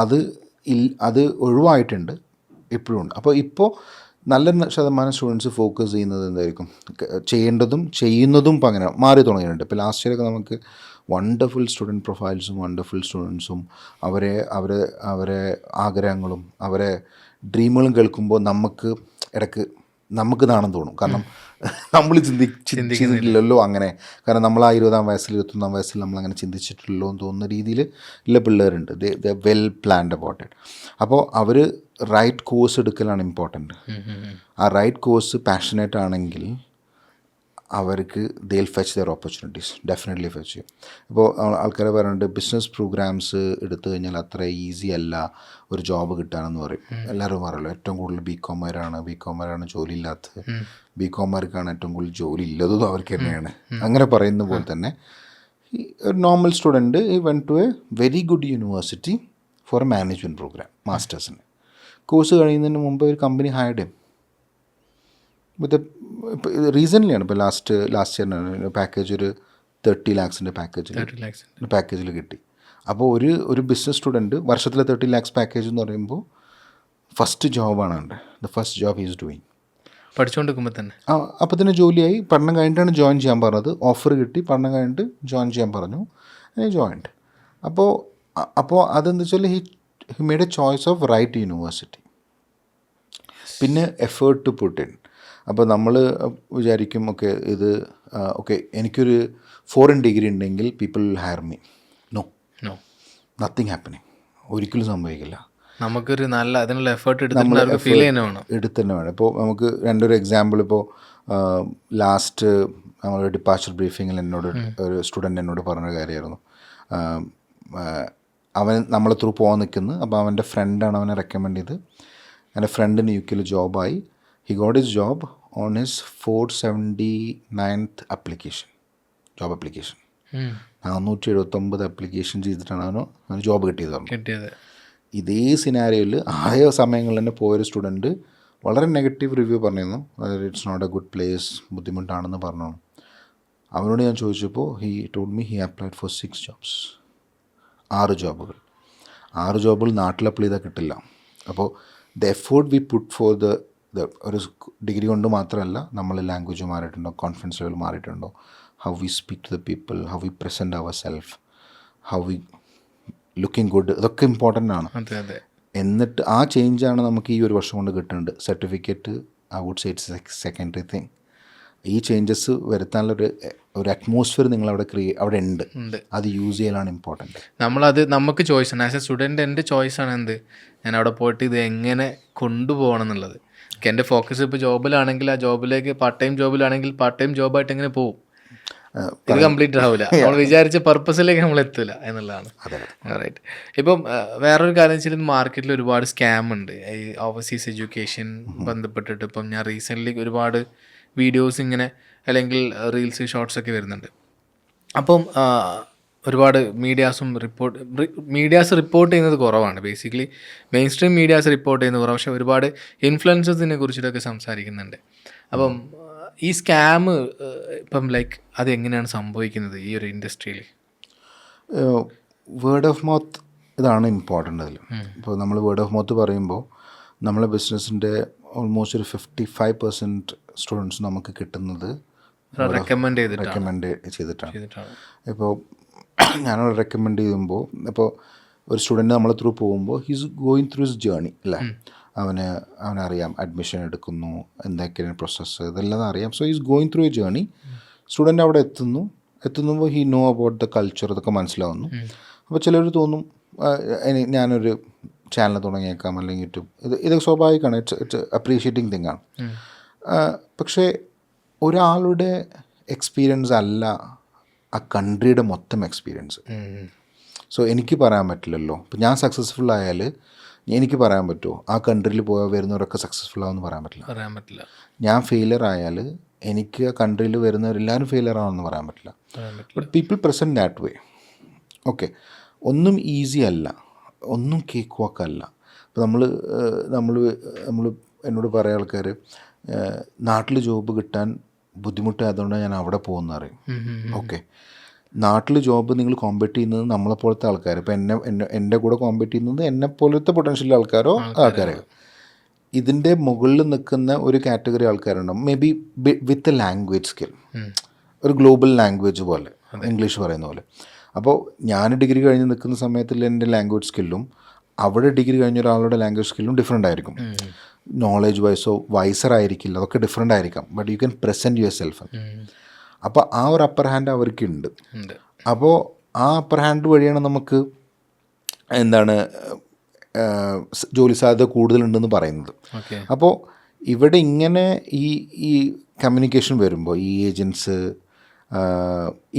അത് ഒഴിവായിട്ടുണ്ട്, ഇപ്പോഴും ഉണ്ട്. അപ്പോൾ ഇപ്പോൾ നല്ല ശതമാനം സ്റ്റുഡൻസ് ഫോക്കസ് ചെയ്യുന്നത് എന്തായിരിക്കും, ചെയ്യേണ്ടതും ചെയ്യുന്നതും ഇപ്പം അങ്ങനെ മാറി തുടങ്ങിയിട്ടുണ്ട്. ഇപ്പോൾ ലാസ്റ്റ് ഇയറൊക്കെ നമുക്ക് വണ്ടർഫുൾ സ്റ്റുഡൻറ്റ് പ്രൊഫൈൽസും വണ്ടർഫുൾ സ്റ്റുഡൻസും അവരെ ആഗ്രഹങ്ങളും അവരെ ഡ്രീമുകളും കേൾക്കുമ്പോൾ നമുക്ക് നാണം തോന്നും. കാരണം നമ്മൾ ചിന്തിച്ചിട്ടില്ലല്ലോ അങ്ങനെ. കാരണം നമ്മൾ ആ 20-ാം വയസ്സിൽ 21-ാം വയസ്സിൽ നമ്മളങ്ങനെ ചിന്തിച്ചിട്ടില്ലല്ലോ എന്ന് തോന്നുന്ന രീതിയിൽ ഉള്ള പിള്ളേരുണ്ട്. The well planned about it. അപ്പോൾ അവർ റൈറ്റ് കോഴ്സ് എടുക്കലാണ് ഇമ്പോർട്ടൻറ്റ്. ആ റൈറ്റ് കോഴ്സ് പാഷനേറ്റ് ആണെങ്കിൽ അവർക്ക് they'll fetch their opportunities, definitely fetch ചെയ്യും. ഇപ്പോൾ ആൾക്കാരെ പറയുന്നുണ്ട് ബിസിനസ് പ്രോഗ്രാംസ് എടുത്തു കഴിഞ്ഞാൽ അത്ര ഈസി അല്ല ഒരു ജോബ് കിട്ടാനെന്ന് പറയും. എല്ലാവരും പറയല്ലോ ഏറ്റവും കൂടുതൽ ബികോമാരാണ് ജോലി ഇല്ലാത്തത്, ബികോമാർക്കാണ് ഏറ്റവും കൂടുതൽ ജോലി ഇല്ലതും അവർക്ക് തന്നെയാണ്. അങ്ങനെ പറയുന്ന പോലെ തന്നെ ഒരു normal student he went to a very good university for a management programme മാസ്റ്റേഴ്സിന്. കോഴ്സ് കഴിയുന്നതിന് മുമ്പ് ഒരു കമ്പനി ഹയർഡ് ചെയ്യും വിത്ത് റീസൺലിയാണ്. ഇപ്പോൾ ലാസ്റ്റ് ഇയറിനാണ് പാക്കേജ് ഒരു 30 lakhs പാക്കേജിൽ കിട്ടി. അപ്പോൾ ഒരു ബിസിനസ് സ്റ്റുഡൻറ്റ് വർഷത്തിലെ 30 lakhs പാക്കേജ് എന്ന് പറയുമ്പോൾ ഫസ്റ്റ് ജോബാണ് ഉണ്ട്. The first job is doing. പഠിച്ചുകൊണ്ടിരിക്കുമ്പോൾ തന്നെ അപ്പോൾ തന്നെ ജോലിയായി. പഠനം കഴിഞ്ഞിട്ടാണ് ജോയിൻ ചെയ്യാൻ പറഞ്ഞത്. ഓഫർ കിട്ടി, പഠനം കഴിഞ്ഞിട്ട് ജോയിൻ ചെയ്യാൻ പറഞ്ഞു. ജോയിൻഡ്. അപ്പോൾ അതെന്താ വെച്ചാൽ he made a choice of right university. പിന്നെ എഫേർട്ട് ടു പുട്ട് ഇൻ. അപ്പോൾ നമ്മൾ വിചാരിക്കും ഓക്കെ എനിക്കൊരു ഫോറിൻ ഡിഗ്രി ഉണ്ടെങ്കിൽ people will hire me. No, nothing happening. ഒരിക്കലും സംഭവിക്കില്ല. നമുക്കൊരു നല്ല അതിനുള്ള എഫേർട്ട് എടുത്ത് തന്നെ വേണം. ഇപ്പോൾ നമുക്ക് രണ്ടൊരു എക്സാമ്പിൾ, ഇപ്പോൾ ലാസ്റ്റ് നമ്മളൊരു ഡിപ്പാർച്ചർ ബ്രീഫിങ്ങിൽ ഒരു സ്റ്റുഡൻറ്റ് എന്നോട് പറഞ്ഞ കാര്യമായിരുന്നു. അവൻ നമ്മളെ ത്രൂ പോകാൻ നിൽക്കുന്നു. അപ്പോൾ അവൻ്റെ ഫ്രണ്ടാണ് അവനെ റെക്കമെൻഡ് ചെയ്ത്. എൻ്റെ ഫ്രണ്ടിന് UK ജോബായി. He got his job on his 479th job application. 479 application ചെയ്തിട്ടാണ് അവന് ജോബ് കിട്ടിയത്. ഇതേ സിനാരിയോയിൽ ആയ സമയങ്ങളിൽ തന്നെ പോയൊരു സ്റ്റുഡൻറ്റ് വളരെ നെഗറ്റീവ് റിവ്യൂ പറഞ്ഞിരുന്നു. അതായത് it's not a good place, ബുദ്ധിമുട്ടാണെന്ന് പറഞ്ഞു. അവനോട് ഞാൻ ചോദിച്ചപ്പോൾ he told me he applied for 6 jobs. 6 ജോബുകൾ. 6 ജോബുകൾ നാട്ടിൽ അപ്ലൈ ചെയ്താൽ കിട്ടില്ല. അപ്പോൾ the effort we put for ഒരു ഡിഗ്രി കൊണ്ട് മാത്രമല്ല, നമ്മൾ ലാംഗ്വേജ് മാറിയിട്ടുണ്ടോ, കോൺഫിഡൻസ് ലെവൽ മാറിയിട്ടുണ്ടോ, how we speak to the people, how we present our self, how we looking good, ഇതൊക്കെ ഇമ്പോർട്ടൻ്റ് ആണ്. എന്നിട്ട് ആ ചേഞ്ചാണ് നമുക്ക് ഈ ഒരു വർഷം കൊണ്ട് കിട്ടുന്നുണ്ട്. Certificate I would say it's secondary thing. ഈ ചേഞ്ചസ് വരുത്താനുള്ള ഒരു അറ്റ്മോസ്ഫിയർ നിങ്ങളവിടെ അവിടെ ഉണ്ട്. അത് യൂസ് ചെയ്യലാണ് ഇമ്പോർട്ടൻറ്റ്. നമുക്ക് ചോയ്സാണ്. ആസ് എ സ്റ്റുഡൻറ്റ് എൻ്റെ ചോയ്സാണ് ഞാൻ അവിടെ പോയിട്ട് ഇത് എങ്ങനെ കൊണ്ടുപോകണം എന്നുള്ളത്. എൻ്റെ ഫോക്കസ് ഇപ്പോൾ ജോബിലാണെങ്കിൽ ആ ജോബിലേക്ക് പാർട്ട് ടൈം ജോബിലാണെങ്കിൽ പാർട്ട് ടൈം ജോബായിട്ട് എങ്ങനെ പോകും, ഇത് കംപ്ലീറ്റ് ആവില്ല. നമ്മൾ വിചാരിച്ച പർപ്പസിലേക്ക് നമ്മൾ എത്തില്ല എന്നുള്ളതാണ്. റൈറ്റ്. ഇപ്പം വേറൊരു കാര്യം വെച്ചാൽ മാർക്കറ്റിൽ ഒരുപാട് സ്കാം ഉണ്ട് ഈ ഓവർസീസ് എഡ്യൂക്കേഷൻ ബന്ധപ്പെട്ടിട്ട്. ഇപ്പം ഞാൻ റീസെൻ്റ്ലി ഒരുപാട് വീഡിയോസ് ഇങ്ങനെ അല്ലെങ്കിൽ റീൽസ് ഷോർട്സ് ഒക്കെ വരുന്നുണ്ട്. അപ്പം ഒരുപാട് മീഡിയാസ് റിപ്പോർട്ട് ചെയ്യുന്നത് കുറവാണ്. Basically main stream medias report ചെയ്യുന്നത് കുറവ്. പക്ഷേ ഒരുപാട് ഇൻഫ്ലുവൻസേഴ്സിനെ കുറിച്ചിട്ടൊക്കെ സംസാരിക്കുന്നുണ്ട്. അപ്പം ഈ സ്കാം ഇപ്പം അതെങ്ങനെയാണ് സംഭവിക്കുന്നത് ഈ ഒരു ഇൻഡസ്ട്രിയിൽ? വേർഡ് ഓഫ് മൗത്ത് ഇതാണ് ഇമ്പോർട്ടൻ്റ് അതിൽ. ഇപ്പോൾ നമ്മൾ വേർഡ് ഓഫ് മൗത്ത് പറയുമ്പോൾ നമ്മളെ ബിസിനസ്സിൻ്റെ ഓൾമോസ്റ്റ് ഒരു 55% സ്റ്റുഡൻസ് നമുക്ക് കിട്ടുന്നത് റെക്കമെൻഡ് ചെയ്തിട്ടാണ്. ഇപ്പോൾ ഞാനവിടെ റെക്കമെൻഡ് ചെയ്യുമ്പോൾ ഇപ്പോൾ ഒരു സ്റ്റുഡൻറ്റ് നമ്മളെ ത്രൂ പോകുമ്പോൾ he's going through his journey അല്ലേ. അവനറിയാം അഡ്മിഷൻ എടുക്കുന്നു, എന്തൊക്കെയാണ് പ്രോസസ്സ്, ഇതെല്ലാം അറിയാം. So is going through A journey. Student അവിടെ എത്തുമ്പോൾ he know about the culture, ഇതൊക്കെ മനസ്സിലാവുന്നു. അപ്പോൾ ചിലർ തോന്നും ഞാനൊരു ചാനൽ തുടങ്ങിയേക്കാം അല്ലെങ്കിൽ യൂട്യൂബ്, ഇതൊക്കെ സ്വാഭാവികമാണ്. ഇറ്റ്സ് അപ്രീഷിയേറ്റിംഗ് തിങ് ആണ്. പക്ഷേ ഒരാളുടെ എക്സ്പീരിയൻസ് അല്ല ആ കൺട്രിയുടെ മൊത്തം എക്സ്പീരിയൻസ്. സോ എനിക്ക് പറയാൻ പറ്റില്ലല്ലോ. ഇപ്പം ഞാൻ സക്സസ്ഫുൾ ആയാൽ എനിക്ക് പറയാൻ പറ്റുമോ ആ കൺട്രിയിൽ പോയാൽ വരുന്നവരൊക്കെ സക്സസ്ഫുൾ ആവുമെന്ന് പറയാൻ പറ്റില്ല. ഞാൻ ഫെയിലിയർ ആയാൽ എനിക്ക് ആ കൺട്രിയിൽ വരുന്നവരെല്ലാവരും ഫെയിലിയർ ആവുമെന്ന് പറയാൻ പറ്റില്ല. But people present that way. Okay, ഒന്നും ഈസി അല്ല, ഒന്നും കേക്ക് വാക്കല്ല. ഇപ്പോൾ നമ്മൾ എന്നോട് പറയാൻ ആൾക്കാർ നാട്ടിൽ ജോബ് കിട്ടാൻ ബുദ്ധിമുട്ടായതുകൊണ്ടാണ് ഞാൻ അവിടെ പോകുന്ന പറയും. ഓക്കെ, നാട്ടിൽ ജോബ് നിങ്ങൾ കോമ്പീറ്റ് ചെയ്യുന്നത് നമ്മളെപ്പോലത്തെ ആൾക്കാർ, ഇപ്പോൾ എൻ്റെ കൂടെ കോമ്പീറ്റ് ചെയ്യുന്നത് എന്നെപ്പോലത്തെ പൊട്ടൻഷ്യൽ ആൾക്കാരെ. ഇതിൻ്റെ മുകളിൽ നിൽക്കുന്ന ഒരു കാറ്റഗറി ആൾക്കാരുണ്ടാവും, may be with a language skill, ഒരു ഗ്ലോബൽ ലാംഗ്വേജ് പോലെ, ഇംഗ്ലീഷ് പറയുന്ന പോലെ. അപ്പോൾ ഞാൻ ഡിഗ്രി കഴിഞ്ഞ് നിൽക്കുന്ന സമയത്തിൽ എൻ്റെ ലാംഗ്വേജ് സ്കില്ലും അവിടെ ഡിഗ്രി കഴിഞ്ഞ ഒരാളുടെ ലാംഗ്വേജ് സ്കില്ലും ഡിഫറെൻ്റ് ആയിരിക്കും. നോളേജ് വൈസോ വൈസർ ആയിരിക്കില്ല, അതൊക്കെ ഡിഫറെൻ്റ് ആയിരിക്കാം. But you can present your self. അപ്പോൾ ആ ഒരു അപ്പർ ഹാൻഡ് അവർക്കുണ്ട്. അപ്പോൾ ആ അപ്പർ ഹാൻഡ് വഴിയാണ് നമുക്ക് ജോലി സാധ്യത കൂടുതലുണ്ടെന്ന് പറയുന്നത്. അപ്പോൾ ഇവിടെ ഇങ്ങനെ ഈ കമ്മ്യൂണിക്കേഷൻ വരുമ്പോൾ ഈ agents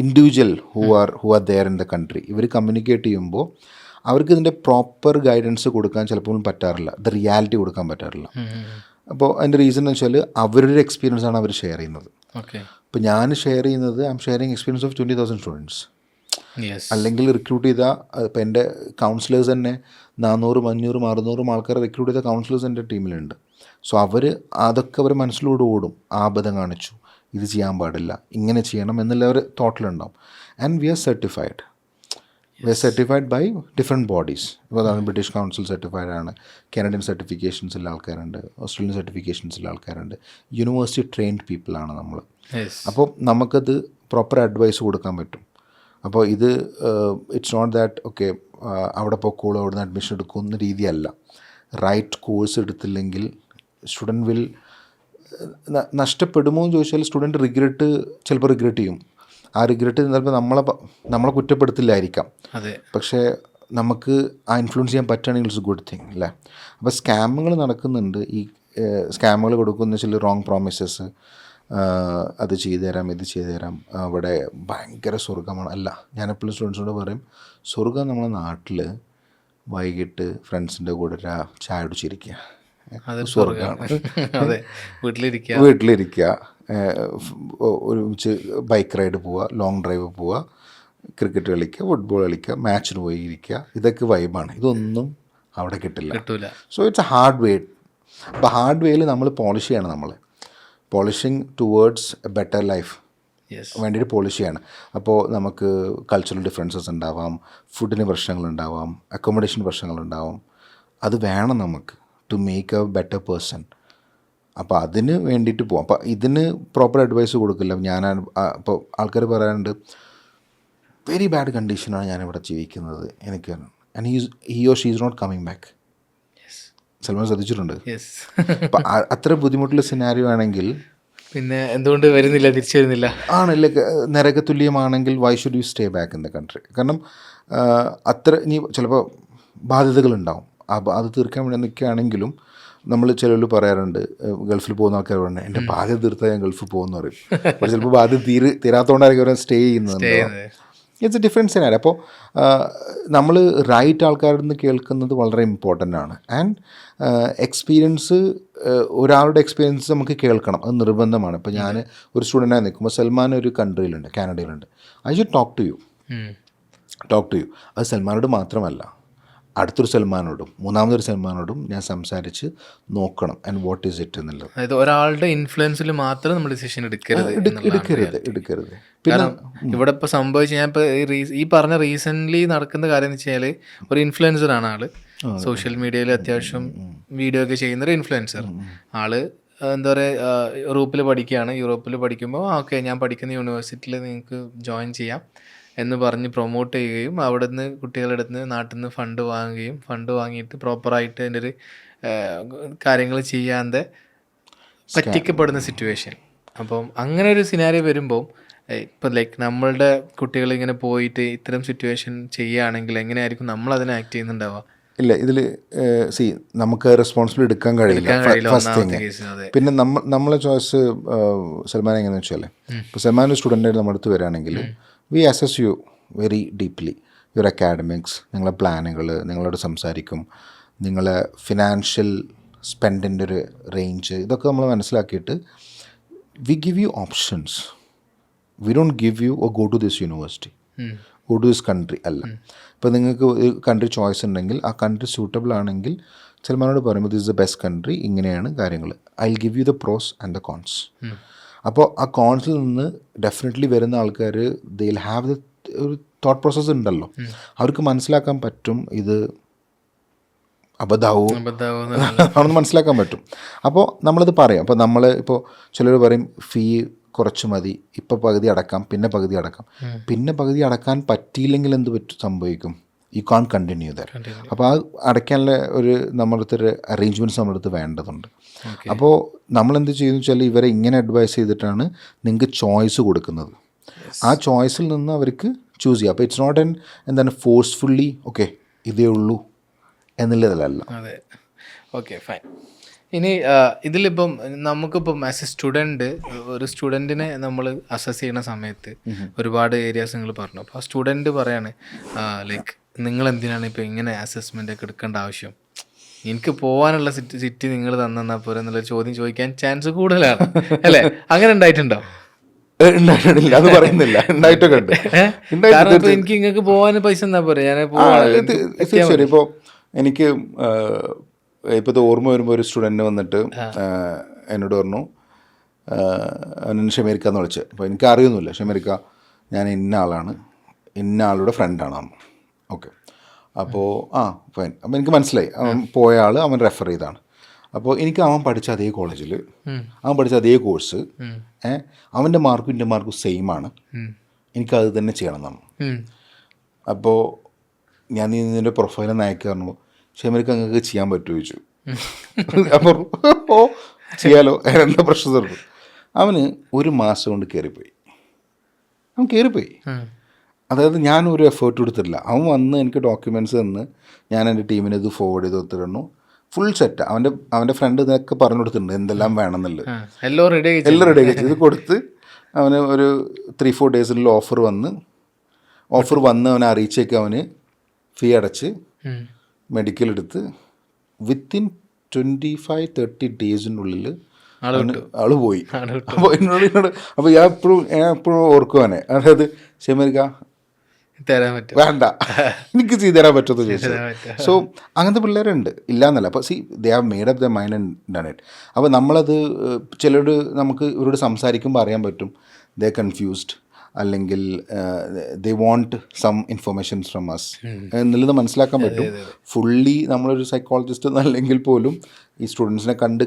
individual who are there in the country ഇവർ കമ്മ്യൂണിക്കേറ്റ് ചെയ്യുമ്പോൾ അവർക്ക് ഇതിൻ്റെ പ്രോപ്പർ ഗൈഡൻസ് കൊടുക്കാൻ ചിലപ്പോൾ പറ്റാറില്ല, ദ റിയാലിറ്റി കൊടുക്കാൻ പറ്റാറില്ല. അപ്പോൾ അതിൻ്റെ റീസൺ എന്ന് വെച്ചാൽ അവരുടെ എക്സ്പീരിയൻസ് ആണ് അവർ ഷെയർ ചെയ്യുന്നത്. ഇപ്പോൾ ഞാൻ ഷെയർ ചെയ്യുന്നത് I M sharing experience of 20,000 students. അല്ലെങ്കിൽ റിക്രൂട്ട് ചെയ്ത ഇപ്പോൾ എൻ്റെ കൗൺസിലേഴ്സ് തന്നെ 400, 500, 600 ആൾക്കാരെ റിക്രൂട്ട് ചെയ്ത കൗൺസിലേഴ്സ് എൻ്റെ ടീമിലുണ്ട്. സോ അതൊക്കെ അവർ മനസ്സിലൂടെ ഓടും, ആബദ്ധം കാണിച്ചു, ഇത് ചെയ്യാൻ പാടില്ല, ഇങ്ങനെ ചെയ്യണം എന്നുള്ള ഒരു തോട്ടിലുണ്ടാവും. And we are certified by different bodies. ഇപ്പോൾ അതാണ് ബ്രിട്ടീഷ് കൗൺസിൽ സർട്ടിഫൈഡ് ആണ്, കാനഡിയൻ സർട്ടിഫിക്കേഷൻസുള്ള ആൾക്കാരുണ്ട്, ഓസ്ട്രേലിയൻ സർട്ടിഫിക്കേഷൻസുള്ള ആൾക്കാരുണ്ട്, യൂണിവേഴ്സിറ്റി ട്രെയിൻഡ് പീപ്പിളാണ് നമ്മൾ. അപ്പോൾ നമുക്കത് പ്രോപ്പർ അഡ്വൈസ് കൊടുക്കാൻ പറ്റും. അപ്പോൾ ഇത് ഇറ്റ്സ് നോട്ട് ദാറ്റ് ഓക്കെ അവിടെ പോക്കോളൂ അവിടെ നിന്ന് അഡ്മിഷൻ എടുക്കുന്ന രീതിയല്ല. റൈറ്റ് കോഴ്സ് എടുത്തില്ലെങ്കിൽ സ്റ്റുഡൻറ്റ് വിൽ നഷ്ടപ്പെടുമോ എന്ന് ചോദിച്ചാൽ സ്റ്റുഡൻറ്റ് ചിലപ്പോൾ റിഗ്രറ്റ് ചെയ്യും. ആ റിഗ്രറ്റ് ചിലപ്പോൾ നമ്മളെ കുറ്റപ്പെടുത്തില്ലായിരിക്കാം, പക്ഷേ നമുക്ക് ആ ഇൻഫ്ലുവൻസ് ചെയ്യാൻ പറ്റുകയാണെങ്കിൽ ഇറ്റ്സ് എ ഗുഡ് തിങ് അല്ലേ. അപ്പോൾ സ്കാമുകൾ നടക്കുന്നുണ്ട്. ഈ സ്കാമുകൾ കൊടുക്കുന്ന ചില റോങ് പ്രോമിസസ്, അത് ചെയ്തു തരാം, ഇത് ചെയ്തു തരാം, അവിടെ ഭയങ്കര സ്വർഗ്ഗമാണ്. അല്ല, ഞാനെപ്പോഴും സ്റ്റുഡൻസിനോട് പറയും, സ്വർഗ്ഗം നമ്മളെ നാട്ടിൽ വൈകിട്ട് ഫ്രണ്ട്സിൻ്റെ കൂടെ ചായ കുടിച്ചിരിക്കുക, സ്വർഗ്ഗമാണ്. വീട്ടിലിരിക്കുക, ഒരുമിച്ച് ബൈക്ക് റൈഡ് പോവുക, ലോങ് ഡ്രൈവ് പോവുക, ക്രിക്കറ്റ് കളിക്കുക, ഫുട്ബോൾ കളിക്കുക, മാച്ചിന് പോയി ഇരിക്കുക, ഇതൊക്കെ വൈബാണ്. ഇതൊന്നും അവിടെ കിട്ടില്ല. സോ ഇറ്റ്സ് എ ഹാർഡ് വേ. അപ്പോൾ ഹാർഡ് വേയിൽ നമ്മൾ പോളിഷ് ചെയ്യണം. Polishing towards A better life വേണ്ടിയിട്ട് പോളിഷ് ചെയ്യാണ്. അപ്പോൾ നമുക്ക് കൾച്ചറൽ ഡിഫറൻസസ് ഉണ്ടാവാം, ഫുഡിന് പ്രശ്നങ്ങളുണ്ടാവാം, അക്കോമഡേഷൻ പ്രശ്നങ്ങളുണ്ടാവാം. അത് വേണം നമുക്ക് to make a better person. അപ്പോൾ അതിന് വേണ്ടിയിട്ട് പോകും. അപ്പോൾ ഇതിന് പ്രോപ്പർ അഡ്വൈസ് കൊടുക്കില്ല. ഇപ്പോൾ ആൾക്കാർ പറയാറുണ്ട് വെരി ബാഡ് കണ്ടീഷനാണ് ഞാനിവിടെ ജീവിക്കുന്നത്, എനിക്ക് and he or she is not coming back. Salman ശ്രദ്ധിച്ചിട്ടുണ്ട്. അപ്പം അത്ര ബുദ്ധിമുട്ടുള്ള സിനാരിയോ ആണെങ്കിൽ പിന്നെ എന്തുകൊണ്ട് തിരിച്ചു വരുന്നില്ല ആണല്ലേ, നരകതുല്യമാണെങ്കിൽ why should you stay back in the country? കാരണം അത്ര ഇനി ചിലപ്പോൾ ബാധ്യതകളുണ്ടാവും. അത് തീർക്കാൻ വേണ്ടി നിൽക്കുകയാണെങ്കിലും നമ്മൾ ചിലർ പറയാറുണ്ട്, ഗൾഫിൽ പോകുന്ന ആൾക്കാർ പറഞ്ഞാൽ എൻ്റെ ബാധ്യത തീർത്താൽ ഞാൻ ഗൾഫിൽ പോകുമെന്ന് പറയും. പക്ഷേ ചിലപ്പോൾ ബാധ്യത തീരാത്തതുകൊണ്ടായിരിക്കും അവർ സ്റ്റേ ചെയ്യുന്നത്. It's A different scenario. അപ്പോൾ നമ്മൾ റൈറ്റ് ആൾക്കാരിൽ നിന്ന് കേൾക്കുന്നത് വളരെ ഇമ്പോർട്ടൻ്റ് ആണ്. ആൻഡ് എക്സ്പീരിയൻസ്, ഒരാളുടെ എക്സ്പീരിയൻസ് നമുക്ക് കേൾക്കണം, അത് നിർബന്ധമാണ്. ഇപ്പോൾ ഞാൻ ഒരു സ്റ്റുഡൻ്റായി നിൽക്കുമ്പോൾ സൽമാൻ ഒരു കൺട്രിയിലുണ്ട്, കാനഡയിലുണ്ട്, I should talk to you. അത് സൽമാനോട് മാത്രമല്ല, അടുത്തൊരു സൽമാനോടും മൂന്നാമതൊരു സൽമാനോടും ഞാൻ സംസാരിച്ച് നോക്കണം ആൻഡ് വാട്ട് ഈസ് ഇറ്റ് എന്നുള്ളത്. അതായത് ഒരാളുടെ ഇൻഫ്ലുവൻസിൽ മാത്രം നമ്മൾ ഡിസിഷൻ എടുക്കരുത്. കാരണം ഇവിടെ ഇപ്പോൾ സംഭവിച്ച ഞാൻ ഇപ്പോൾ ഈ പറഞ്ഞ റീസെൻ്റ്ലി നടക്കുന്ന കാര്യം എന്ന് വെച്ചാൽ ഒരു ഇൻഫ്ലുവൻസറാണ് ആള്, സോഷ്യൽ മീഡിയയിൽ അത്യാവശ്യം വീഡിയോ ഒക്കെ ചെയ്യുന്നൊരു ഇൻഫ്ലുവൻസർ. ആള് എന്താ പറയുക, യൂറോപ്പിൽ പഠിക്കുമ്പോൾ ഓക്കെ ഞാൻ പഠിക്കുന്ന യൂണിവേഴ്സിറ്റിയിൽ നിങ്ങൾക്ക് ജോയിൻ ചെയ്യാം എന്ന് പറഞ്ഞ് പ്രൊമോട്ട് ചെയ്യുകയും അവിടെ നിന്ന് കുട്ടികളുടെ അടുത്ത് നാട്ടിൽ നിന്ന് ഫണ്ട് വാങ്ങിയിട്ട് പ്രോപ്പറായിട്ട് അതിൻ്റെ ഒരു കാര്യങ്ങൾ ചെയ്യാതെ പറ്റിക്കപ്പെടുന്ന സിറ്റുവേഷൻ. അപ്പം അങ്ങനെ ഒരു സിനാരിയോ വരുമ്പോൾ ഇപ്പം നമ്മളുടെ കുട്ടികൾ ഇങ്ങനെ പോയിട്ട് ഇത്തരം സിറ്റുവേഷൻ ചെയ്യുകയാണെങ്കിൽ എങ്ങനെയായിരിക്കും നമ്മൾ അതിനെ ആക്ട് ചെയ്യുന്നുണ്ടാവുക? ഇല്ല, ഇതിൽ നമുക്ക് റെസ്പോൺസിബിലിറ്റി എടുക്കാൻ കഴിയില്ല ഫസ്റ്റ് തിങ്. പിന്നെ നമ്മളെ ചോയ്സ് സൽമാൻ എങ്ങനെയാണെന്ന് വെച്ചാൽ, ഇപ്പോൾ സൽമാൻ ഒരു സ്റ്റുഡൻ്റായിട്ട് നമ്മുടെ അടുത്ത് വരികയാണെങ്കിൽ we assess you very deeply, your academics, നിങ്ങളെ പ്ലാനുകൾ, നിങ്ങളോട് സംസാരിക്കും, നിങ്ങളെ ഫിനാൻഷ്യൽ സ്പെൻഡിൻ്റെ ഒരു റേഞ്ച്, ഇതൊക്കെ നമ്മൾ മനസ്സിലാക്കിയിട്ട് we give you options. We don't give you oh go to this university, go to this country അല്ല. ഇപ്പോൾ നിങ്ങൾക്ക് ഒരു കൺട്രി ചോയ്സ് ഉണ്ടെങ്കിൽ ആ കൺട്രി സൂട്ടബിൾ ആണെങ്കിൽ സൽമാനോട് പറയുമ്പോൾ this is the best country, ഇങ്ങനെയാണ് കാര്യങ്ങൾ, I will give you the pros and the cons. അപ്പോൾ ആ കോൺസിൽ നിന്ന് ഡെഫിനറ്റ്ലി വരുന്ന ആൾക്കാർ ദേ വിൽ ഹാവ് ദ ഒരു തോട്ട് പ്രോസസ്സ് ഉണ്ടല്ലോ, അവർക്ക് മനസ്സിലാക്കാൻ പറ്റും ഇത് അബദ്ധമാണെന്ന് മനസ്സിലാക്കാൻ പറ്റും. അപ്പോൾ നമ്മളത് പറയും. അപ്പോൾ ഇപ്പോൾ ചിലർ പറയും ഫീ കുറച്ച് മതി, ഇപ്പോൾ പകുതി അടക്കാം, പിന്നെ പകുതി അടക്കാൻ പറ്റിയില്ലെങ്കിൽ എന്ത് സംഭവിക്കും? You can't continue that. അപ്പോൾ ആ അടയ്ക്കാനുള്ള നമ്മുടെ അടുത്തൊരു അറേഞ്ച്മെൻറ്റ്സ് നമ്മുടെ അടുത്ത് വേണ്ടതുണ്ട്. അപ്പോൾ നമ്മളെന്ത് ചെയ്യുന്നു വെച്ചാൽ ഇവരെ ഇങ്ങനെ അഡ്വൈസ് ചെയ്തിട്ടാണ് നിങ്ങൾക്ക് ചോയ്സ് കൊടുക്കുന്നത്. ആ ചോയ്സിൽ നിന്ന് അവർക്ക് ചൂസ് ചെയ്യാം. അപ്പോൾ ഇറ്റ്സ് നോട്ട് ഫോഴ്സ്ഫുള്ളി ഓക്കെ ഇതേ ഉള്ളൂ എന്നുള്ളതല്ല. അതെ, ഓക്കെ ഫൈൻ. ഇനി ഇതിലിപ്പം നമുക്കിപ്പം ആസ് എ സ്റ്റുഡൻറ്റ് ഒരു സ്റ്റുഡൻറ്റിനെ നമ്മൾ അസസ് ചെയ്യുന്ന സമയത്ത് ഒരുപാട് ഏരിയാസ് നിങ്ങൾ പറഞ്ഞു. അപ്പോൾ ആ സ്റ്റുഡൻറ്റ് പറയാണ് ലൈക്ക് നിങ്ങൾ എന്തിനാണ് ഇപ്പോൾ ഇങ്ങനെ അസസ്മെൻ്റ് ഒക്കെ എടുക്കേണ്ട ആവശ്യം, എനിക്ക് പോകാനുള്ള സിറ്റി നിങ്ങൾ തന്നാൽ പോരെ എന്നുള്ളൊരു ചോദ്യം ചോദിക്കാൻ ചാൻസ് കൂടുതലാണ് അല്ലേ? അങ്ങനെ ഉണ്ടായിട്ടുണ്ടോ? ഉണ്ടായിട്ടില്ല, അത് പറയുന്നില്ല, ഉണ്ടായിട്ടൊക്കെ ഉണ്ട്. കാരണം ഇപ്പോൾ എനിക്ക് നിങ്ങൾക്ക് പോകാൻ പൈസ എന്നാ പോരെ, ഞാൻ ശരി. ഇപ്പോൾ എനിക്ക് ഇപ്പോഴത്തെ ഓർമ്മ വരുമ്പോൾ ഒരു സ്റ്റുഡൻറ്റ് വന്നിട്ട് എന്നോട് പറഞ്ഞു, അവൻ ഷമീർക്ക എന്ന് വിളിച്ച്. അപ്പോൾ എനിക്ക് അറിയൊന്നുമില്ല, ഷമീർക്ക ഞാൻ ഇന്ന ആളാണ്, ഇന്ന ആളുടെ ഫ്രണ്ടാണ് പറഞ്ഞു. ഓക്കെ, അപ്പോൾ ഫൈൻ. അപ്പോൾ എനിക്ക് മനസ്സിലായി അവൻ പോയ ആൾ അവൻ റെഫർ ചെയ്താണ്. അപ്പോൾ എനിക്ക് അവൻ പഠിച്ച അതേ കോളേജിൽ അവൻ പഠിച്ച അതേ കോഴ്സ്, അവൻ്റെ മാർക്കും എൻ്റെ മാർക്കും സെയിം ആണ്, എനിക്കത് തന്നെ ചെയ്യണം എന്നാണ്. അപ്പോൾ ഞാൻ നിൻ്റെ പ്രൊഫൈലിൽ നയക്ക് പറഞ്ഞു, ഷമീർക്ക് അങ്ങക്ക് ചെയ്യാൻ പറ്റുമോ ചോദിച്ചു. അപ്പോൾ ഓ ചെയ്യാലോ, എന്താ പ്രശ്നം തീർക്കും. അവന് 1 മാസം കൊണ്ട് കയറിപ്പോയി. അവൻ കയറിപ്പോയി. അതായത് ഞാൻ ഒരു എഫേർട്ട് എടുത്തിട്ടില്ല. അവൻ വന്ന് എനിക്ക് ഡോക്യുമെൻറ്റ്സ് തന്ന് ഞാൻ എൻ്റെ ടീമിന് ഇത് ഫോർവേഡ് ചെയ്ത് കൊടുത്തിരുന്നു. Full set. അവൻ്റെ ഫ്രണ്ട് ഇതൊക്കെ പറഞ്ഞു കൊടുത്തിട്ടുണ്ട് എന്തെല്ലാം വേണമെന്നുള്ളത്. എല്ലാം റെഡി ആക്കി ഇത് കൊടുത്ത് അവന് ഒരു 3-4 ഡേയ്സിലുള്ള ഓഫർ വന്ന് അവനെ അറിയിച്ചേക്ക് അവന് ഫീ അടച്ച് മെഡിക്കൽ എടുത്ത് വിത്തിൻ 25-30 ഡേയ്സിനുള്ളിൽ ആള് പോയി. അപ്പോൾ എന്നോട് അപ്പോൾ ഞാൻ എപ്പോഴും ഓർക്കുവാനെ, അതായത് ഷമീർക്ക വേണ്ട എനിക്ക് ചെയ്തു തരാൻ പറ്റുമെന്ന് ചോദിച്ചത്. സോ അങ്ങനത്തെ പിള്ളേരുണ്ട്, ഇല്ലയെന്നല്ല. അപ്പോൾ they have made up the mind and done it. അപ്പോൾ നമ്മളത് ചിലരോട് നമുക്ക് ഇവരോട് സംസാരിക്കുമ്പോൾ അറിയാൻ പറ്റും ദേ കൺഫ്യൂസ്ഡ്, അല്ലെങ്കിൽ they want some informations from us എന്നുള്ളത് മനസ്സിലാക്കാൻ പറ്റും. ഫുള്ളി നമ്മളൊരു സൈക്കോളജിസ്റ്റ് എന്നല്ലെങ്കിൽ പോലും ഈ സ്റ്റുഡൻസിനെ കണ്ട്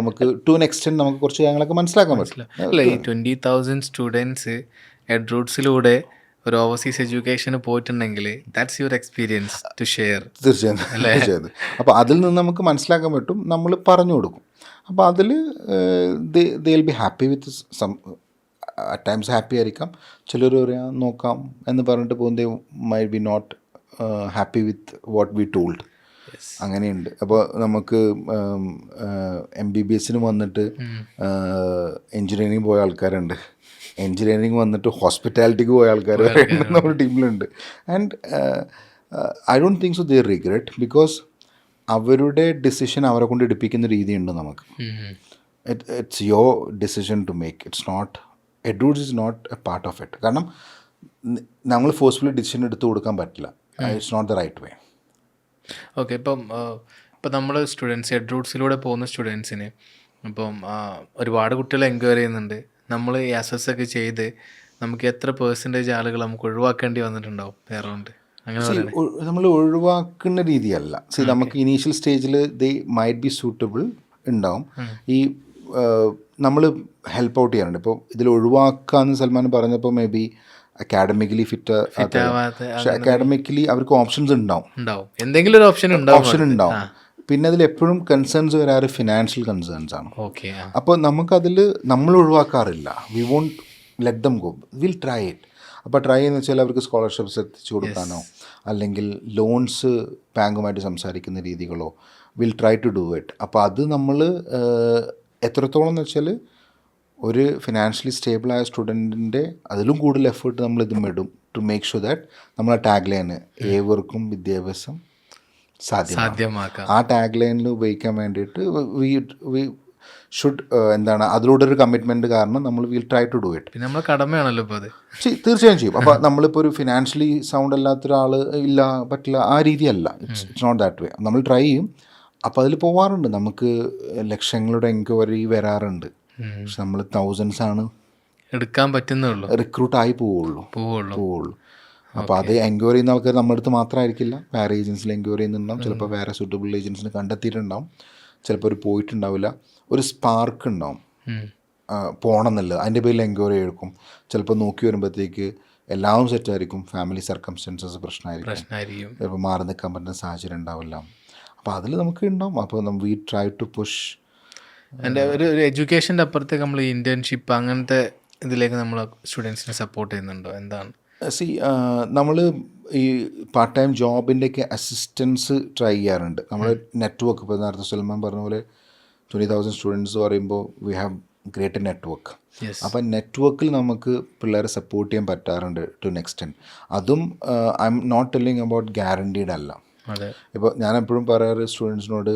നമുക്ക് ടു ആൻ എക്സ്റ്റെൻറ്റ് നമുക്ക് കുറച്ച് കാര്യങ്ങളൊക്കെ മനസ്സിലാക്കാൻ പറ്റില്ല. അല്ല, ഈ 20,000 സ്റ്റുഡൻസ് എഡ്രൂട്ട്സിലൂടെ ഒരു ഓവർസീസ് എഡ്യൂക്കേഷന് പോയിട്ടുണ്ടെങ്കിൽ that's your experience to share. തീർച്ചയായും. അപ്പോൾ അതിൽ നിന്ന് നമുക്ക് മനസ്സിലാക്കാൻ പറ്റും, നമ്മൾ പറഞ്ഞു കൊടുക്കും. അപ്പോൾ അതിൽ they will be happy with some, at times happy ആയിരിക്കാം, ചിലർ പറയാം നോക്കാം എന്ന് പറഞ്ഞിട്ട് പോകുന്നത് may be not happy with what we told. അങ്ങനെയുണ്ട്. അപ്പോൾ നമുക്ക് MBBS വന്നിട്ട് എൻജിനീയറിംഗ് പോയ ആൾക്കാരുണ്ട്, എൻജിനീയറിംഗ് വന്നിട്ട് ഹോസ്പിറ്റാലിറ്റിക്ക് പോയ ആൾക്കാർ നമ്മുടെ ടീമിലുണ്ട്. And I don't think so they regret, because അവരുടെ ഡിസിഷൻ അവരെ കൊണ്ട് എടുപ്പിക്കുന്ന രീതിയുണ്ട് നമുക്ക്. It's your decision to make, it's not Edroots is not a part of it. കാരണം നമ്മൾ ഫോഴ്സ്ഫുള്ളി ഡിസിഷൻ എടുത്തു കൊടുക്കാൻ പറ്റില്ല. It's not the right way. Okay, ഇപ്പം നമ്മൾ സ്റ്റുഡൻസ് എഡ്രൂട്ട്സിലൂടെ പോകുന്ന സ്റ്റുഡൻസിന് ഇപ്പം ഒരുപാട് കുട്ടികൾ എൻക്വയറി ചെയ്യുന്നുണ്ട്. നമ്മൾ ഈ അസസ്സൊക്കെ ചെയ്ത് നമുക്ക് എത്ര % ആളുകൾ നമുക്ക് ഒഴിവാക്കേണ്ടി വന്നിട്ടുണ്ടാവും അറൗണ്ട്? അങ്ങനെ നമ്മൾ ഒഴിവാക്കുന്ന രീതിയല്ല. നമുക്ക് ഇനീഷ്യൽ സ്റ്റേജിൽ ദേ മൈറ്റ് ബി സൂട്ടബിൾ ഉണ്ടാവും. ഈ നമ്മൾ ഹെൽപ്പ് ഔട്ട് ചെയ്യാറുണ്ട്. ഇപ്പോൾ ഇതിൽ ഒഴിവാക്കാമെന്ന് സൽമാൻ പറഞ്ഞപ്പോൾ മേ ബി അക്കാഡമിക്കലി ഫിറ്റ് പക്ഷേ അക്കാഡമിക്കലി അവർക്ക് ഓപ്ഷൻസ് ഉണ്ടാവും, എന്തെങ്കിലും ഒരു ഓപ്ഷൻ ഉണ്ടാവും. പിന്നെ അതിൽ എപ്പോഴും കൺസേൺസ് വരാറ് ഫിനാൻഷ്യൽ കൺസേൺസ് ആണ്. അപ്പോൾ നമുക്കതിൽ നമ്മൾ ഒഴിവാക്കാറില്ല. We won't let them go, will try it. അപ്പോൾ ട്രൈ എന്ന് വെച്ചാൽ അവർക്ക് സ്കോളർഷിപ്സ് എത്തിച്ചു കൊടുക്കാനോ അല്ലെങ്കിൽ ലോൺസ് ബാങ്കുമായിട്ട് സംസാരിക്കുന്ന രീതികളോ will try to do it. അപ്പോൾ അത് നമ്മൾ എത്രത്തോളം എന്ന് വെച്ചാൽ ഒരു ഫിനാൻഷ്യലി സ്റ്റേബിളായ സ്റ്റുഡൻറ്റിൻ്റെ അതിലും കൂടുതൽ എഫേർട്ട് നമ്മൾ ഇതും ഇടും ടു മേക്ക് ഷുവർ ദാറ്റ് നമ്മളെ ടാഗ് ലൈന് ഏവർക്കും വിദ്യാഭ്യാസം സാധ്യമാക്കാം. ആ ടാഗ് ലൈനിൽ ഉപയോഗിക്കാൻ വേണ്ടിയിട്ട് വി ഷുഡ് എന്താണ് അതിലൂടെ ഒരു കമ്മിറ്റ്മെൻറ്റ് കാരണം നമ്മൾ will try to do it. പിന്നെ നമ്മൾ കടമയാണല്ലോ ഇപ്പോൾ അത്. തീർച്ചയായും ചെയ്യും. അപ്പോൾ നമ്മളിപ്പോൾ ഒരു ഫിനാൻഷ്യലി സൗണ്ട് അല്ലാത്തൊരാൾ ഇല്ല പറ്റില്ല ആ രീതിയല്ല. It's not that way. നമ്മൾ ട്രൈ ചെയ്യും. അപ്പോൾ അതിൽ പോവാറുണ്ട്, നമുക്ക് ലക്ഷങ്ങളുടെ എൻക്വയറി വരാറുണ്ട്. പക്ഷെ നമ്മൾ തൗസൻഡ്സ് ആണ് എടുക്കാൻ പറ്റുന്നുള്ളൂ, റിക്രൂട്ടായി പോവുള്ളൂ. അപ്പോൾ അത് എൻക്വയറി ചെയ്യുന്ന ആൾക്കാർ നമ്മുടെ അടുത്ത് മാത്രമായിരിക്കില്ല, വേറെ ഏജൻസിൽ എൻക്വയറി ചെയ്യുന്നുണ്ടാവും. ചിലപ്പോൾ വേറെ സൂട്ടബിൾ ഏജൻസിനെ കണ്ടെത്തിയിട്ടുണ്ടാവും, ചിലപ്പോൾ ഒരു പോയിട്ടുണ്ടാവില്ല. ഒരു സ്പാർക്ക് ഉണ്ടാവും പോകണമെന്നുള്ളത്, അതിൻ്റെ പേരിൽ എൻക്വയറി എടുക്കും. ചിലപ്പോൾ നോക്കി വരുമ്പോഴത്തേക്ക് എല്ലാം സെറ്റായിരിക്കും, ഫാമിലി സർക്കംസ്റ്റൻസസ് പ്രശ്നമായിരിക്കും, ചിലപ്പോൾ മാറി നിൽക്കാൻ പറ്റുന്ന സാഹചര്യം ഉണ്ടാവില്ല. അപ്പോൾ അതിൽ നമുക്ക് ഉണ്ടാവും. അപ്പോൾ വി ട്രൈ ടു പുഷ്. എൻ്റെ ഒരു എഡ്യൂക്കേഷൻ്റെ അപ്പുറത്തേക്ക് നമ്മൾ ഇന്റേൺഷിപ്പ് അങ്ങനത്തെ ഇതിലേക്ക് നമ്മൾ സ്റ്റുഡൻസിനെ സപ്പോർട്ട് ചെയ്യുന്നുണ്ടോ? എന്താണ് നമ്മൾ ഈ പാർട്ട് ടൈം ജോബിൻ്റെയൊക്കെ അസിസ്റ്റൻസ് ട്രൈ ചെയ്യാറുണ്ട്. നമ്മൾ നെറ്റ്വർക്ക്, ഇപ്പോൾ നേരത്തെ സൽമാൻ പറഞ്ഞ പോലെ 20,000 സ്റ്റുഡൻസ് പറയുമ്പോൾ വി ഹാവ് ഗ്രേറ്റ് നെറ്റ്വർക്ക്. അപ്പം നെറ്റ്വർക്കിൽ നമുക്ക് പിള്ളേരെ സപ്പോർട്ട് ചെയ്യാൻ പറ്റാറുണ്ട് ടു എൻ എക്സ്റ്റെൻറ്റ്. അതും I'm not telling about guaranteed അല്ല. ഇപ്പോൾ ഞാൻ എപ്പോഴും പറയാറ് സ്റ്റുഡൻസിനോട്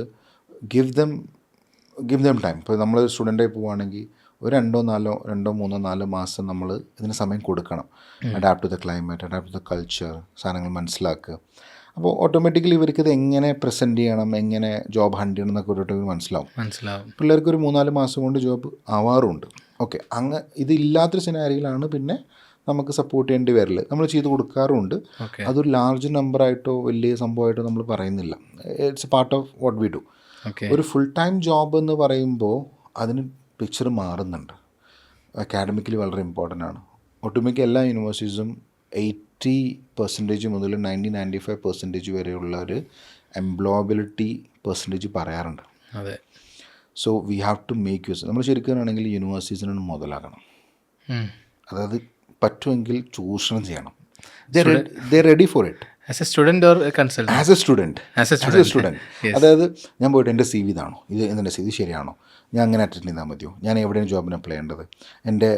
ഗിവ് ദം ടൈം. ഇപ്പോൾ നമ്മൾ സ്റ്റുഡൻ്റായി പോവുകയാണെങ്കിൽ ഒരു 2-3-4 മാസം നമ്മൾ ഇതിന് സമയം കൊടുക്കണം. Adapt to the climate, adapt to the culture, സാധനങ്ങൾ മനസ്സിലാക്കുക. അപ്പോൾ ഓട്ടോമാറ്റിക്കലി ഇവർക്കിത് എങ്ങനെ പ്രസൻറ്റ് ചെയ്യണം, എങ്ങനെ ജോബ് ഹണ്ട് ചെയ്യണം എന്നൊക്കെ ഒരു മനസ്സിലാവും. പിള്ളേർക്ക് ഒരു 3-4 മാസം കൊണ്ട് ജോബ് ആവാറുണ്ട്. ഓക്കെ, ഇതില്ലാത്തൊരു സിനാരിയിലാണ് പിന്നെ നമുക്ക് സപ്പോർട്ട് ചെയ്യേണ്ടി വരില്ല. നമ്മൾ ചെയ്ത് കൊടുക്കാറുണ്ട്. അതൊരു ലാർജ് നമ്പറായിട്ടോ വലിയ സംഭവമായിട്ടോ നമ്മൾ പറയുന്നില്ല. It's A part of what we do. ഒരു ഫുൾ ടൈം ജോബ് എന്ന് പറയുമ്പോൾ അതിന് പിക്ചർ മാറുന്നുണ്ട്. അക്കാഡമിക്കലി വളരെ ഇമ്പോർട്ടൻ്റ് ആണ്. ഒട്ടുമിക്ക എല്ലാ യൂണിവേഴ്സിറ്റീസും 80% മുതൽ 90-95% വരെയുള്ള ഒരു എംപ്ലോയബിലിറ്റി പെർസെൻറ്റേജ് പറയാറുണ്ട്. അതെ. So we have to make use. നമ്മൾ ശരിക്കുകയാണെങ്കിൽ യൂണിവേഴ്സിറ്റീസിനൊന്ന് മുതലാക്കണം. അതായത് പറ്റുമെങ്കിൽ ചൂഷണം ചെയ്യണം. They ready for it. As a student or consultant? As a student. അതായത് ഞാൻ പോയിട്ട് എൻ്റെ CV ഇതാണോ, എൻ്റെ CV ശരിയാണോ, ഞാൻ അങ്ങനെ അറ്റൻഡ് ചെയ്താൽ മതിയോ, ഞാൻ എവിടെയാണ് ജോബിന് അപ്ലൈ ചെയ്യേണ്ടത്, എൻ്റെ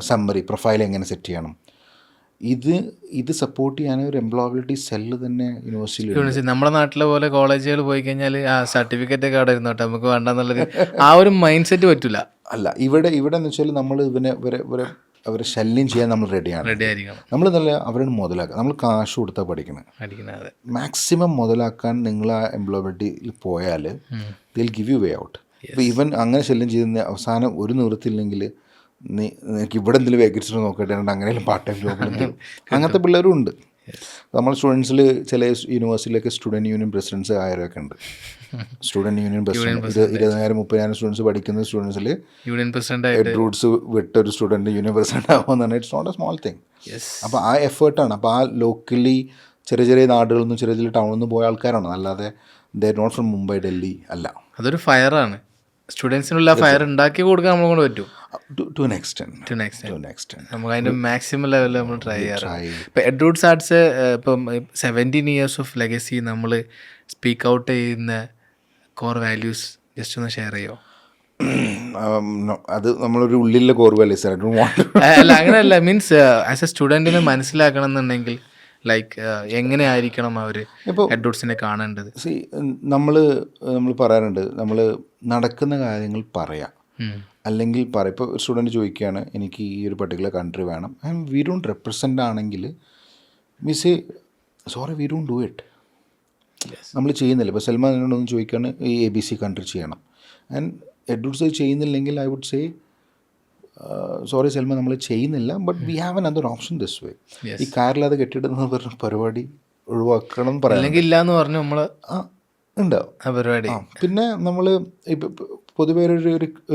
സമ്മറി പ്രൊഫൈൽ എങ്ങനെ സെറ്റ് ചെയ്യണം, ഇത് സപ്പോർട്ട് ചെയ്യാൻ ഒരു എംപ്ലോയബിലിറ്റി സെല്ല് തന്നെ യൂണിവേഴ്സിറ്റിയിൽ. നമ്മുടെ നാട്ടിലെ പോലെ കോളേജുകൾ പോയി കഴിഞ്ഞാൽ ആ സർട്ടിഫിക്കറ്റ് ഒക്കെ അവിടെ ഇരുന്നോട്ടെ, നമുക്ക് വേണ്ടെന്നുള്ളത് ആ ഒരു മൈൻഡ് സെറ്റ് പറ്റില്ല. അല്ല, ഇവിടെ എന്ന് വെച്ചാൽ നമ്മൾ അവരെ ശല്യം ചെയ്യാൻ നമ്മൾ റെഡിയാണ്. നമ്മൾ നല്ല അവരെ മുതലാക്കുക. നമ്മൾ കാശ് കൊടുത്താൽ പഠിക്കണം. മാക്സിമം മുതലാക്കാൻ നിങ്ങൾ ആ എംപ്ലോയബിലിറ്റിയിൽ പോയാൽ ദിൽ ഗിവ് യു വേ ഔട്ട്. ഇപ്പോൾ ഈവൻ അങ്ങനെ ശല്യം ചെയ്യുന്ന അവസാനം ഒരു നിവൃത്തിയില്ലെങ്കിൽ നിനക്ക് ഇവിടെ എന്തെങ്കിലും വേക്കൻസി നോക്കട്ടെ, അങ്ങനെയും പാർട്ട് ടൈം ജോബിൽ അങ്ങനത്തെ പിള്ളേരും ഉണ്ട്. നമ്മൾ സ്റ്റുഡൻസിൽ ചില യൂണിവേഴ്സിറ്റിയിലൊക്കെ സ്റ്റുഡൻറ്റ് യൂണിയൻ പ്രസിഡൻസ് ആയവരൊക്കെ ഉണ്ട്. സ്റ്റുഡൻറ്റ് യൂണിയൻ പ്രസിഡന്റ് 20,000-30,000 സ്റ്റുഡൻസ് പഠിക്കുന്ന സ്റ്റുഡൻസിൽ യൂണിയൻ പ്രസിഡന്റ് റൂട്ട്സ് വിട്ടൊരു സ്റ്റുഡൻറ്റ് യൂണിയൻ പ്രസിഡന്റ് ആകുമെന്ന് പറഞ്ഞാൽ it's not a small thing. അപ്പോൾ ആ എഫേർട്ടാണ്. അപ്പോൾ ആ ലോക്കലി ചെറിയ നാടുകളിൽ നിന്നും ചെറിയ ടൗണിൽ നിന്ന് പോയ ആൾക്കാരാണ്, അല്ലാതെ they are not from Mumbai, Delhi അല്ല. അതൊരു ഫയറാണ്. സ്റ്റുഡൻസിനുള്ള ഫയർ ഉണ്ടാക്കി കൊടുക്കാൻ നമ്മളെ കൊണ്ട് പറ്റും. To an extent. നമുക്ക് അതിൻ്റെ മാക്സിമം ലെവലിൽ നമ്മൾ ട്രൈ ചെയ്യാറ്. ഇപ്പോൾ എഡ്രൂട്ട്സ് ആർട്സ് ഇപ്പം 17 years ഓഫ് ലെഗസി നമ്മൾ സ്പീക്ക് ഔട്ട് ചെയ്യുന്ന കോർ വാല്യൂസ് ജസ്റ്റ് ഒന്ന് ഷെയർ ചെയ്യുമോ? അത് നമ്മളൊരു ഉള്ളിലെ കോർ വാല്യൂസ് അല്ല, അങ്ങനെയല്ല. മീൻസ് ആസ് എ സ്റ്റുഡൻറ്റിന് മനസ്സിലാക്കണം എന്നുണ്ടെങ്കിൽ ലൈക്ക് എങ്ങനെ ആയിരിക്കണം അവർ എഡ്രൂട്ട്സിനെ കാണേണ്ടത്? നമ്മൾ പറയാറുണ്ട്, നമ്മൾ നടക്കുന്ന കാര്യങ്ങൾ പറയാം, അല്ലെങ്കിൽ ഇപ്പോൾ സ്റ്റുഡൻറ്റ് ചോദിക്കുകയാണ് എനിക്ക് ഈ ഒരു പർട്ടിക്കുലർ കൺട്രി വേണം, ആൻഡ് വി ഡോണ്ട് റെപ്രസെൻ്റ് ആണെങ്കിൽ we say sorry, we don't do it. നമ്മൾ ചെയ്യുന്നില്ല. ഇപ്പോൾ സൽമാൻ എന്നോടൊന്ന് ചോദിക്കുകയാണ് ഈ ABC കൺട്രി ചെയ്യണം, ആൻഡ് എഡ്രൂട്ട്സ് ചെയ്യുന്നില്ലെങ്കിൽ I would say sorry Salman, നമ്മൾ ചെയ്യുന്നില്ല, but we have another option this way. ഈ കാറില്ലാതെ കെട്ടിടുന്ന പറഞ്ഞ പരിപാടി ഒഴിവാക്കണം പറയാം ഇല്ലാന്ന് പറഞ്ഞു നമ്മൾ ഉണ്ടാവും ആ പരിപാടി. പിന്നെ നമ്മൾ ഇപ്പം പൊതുവേ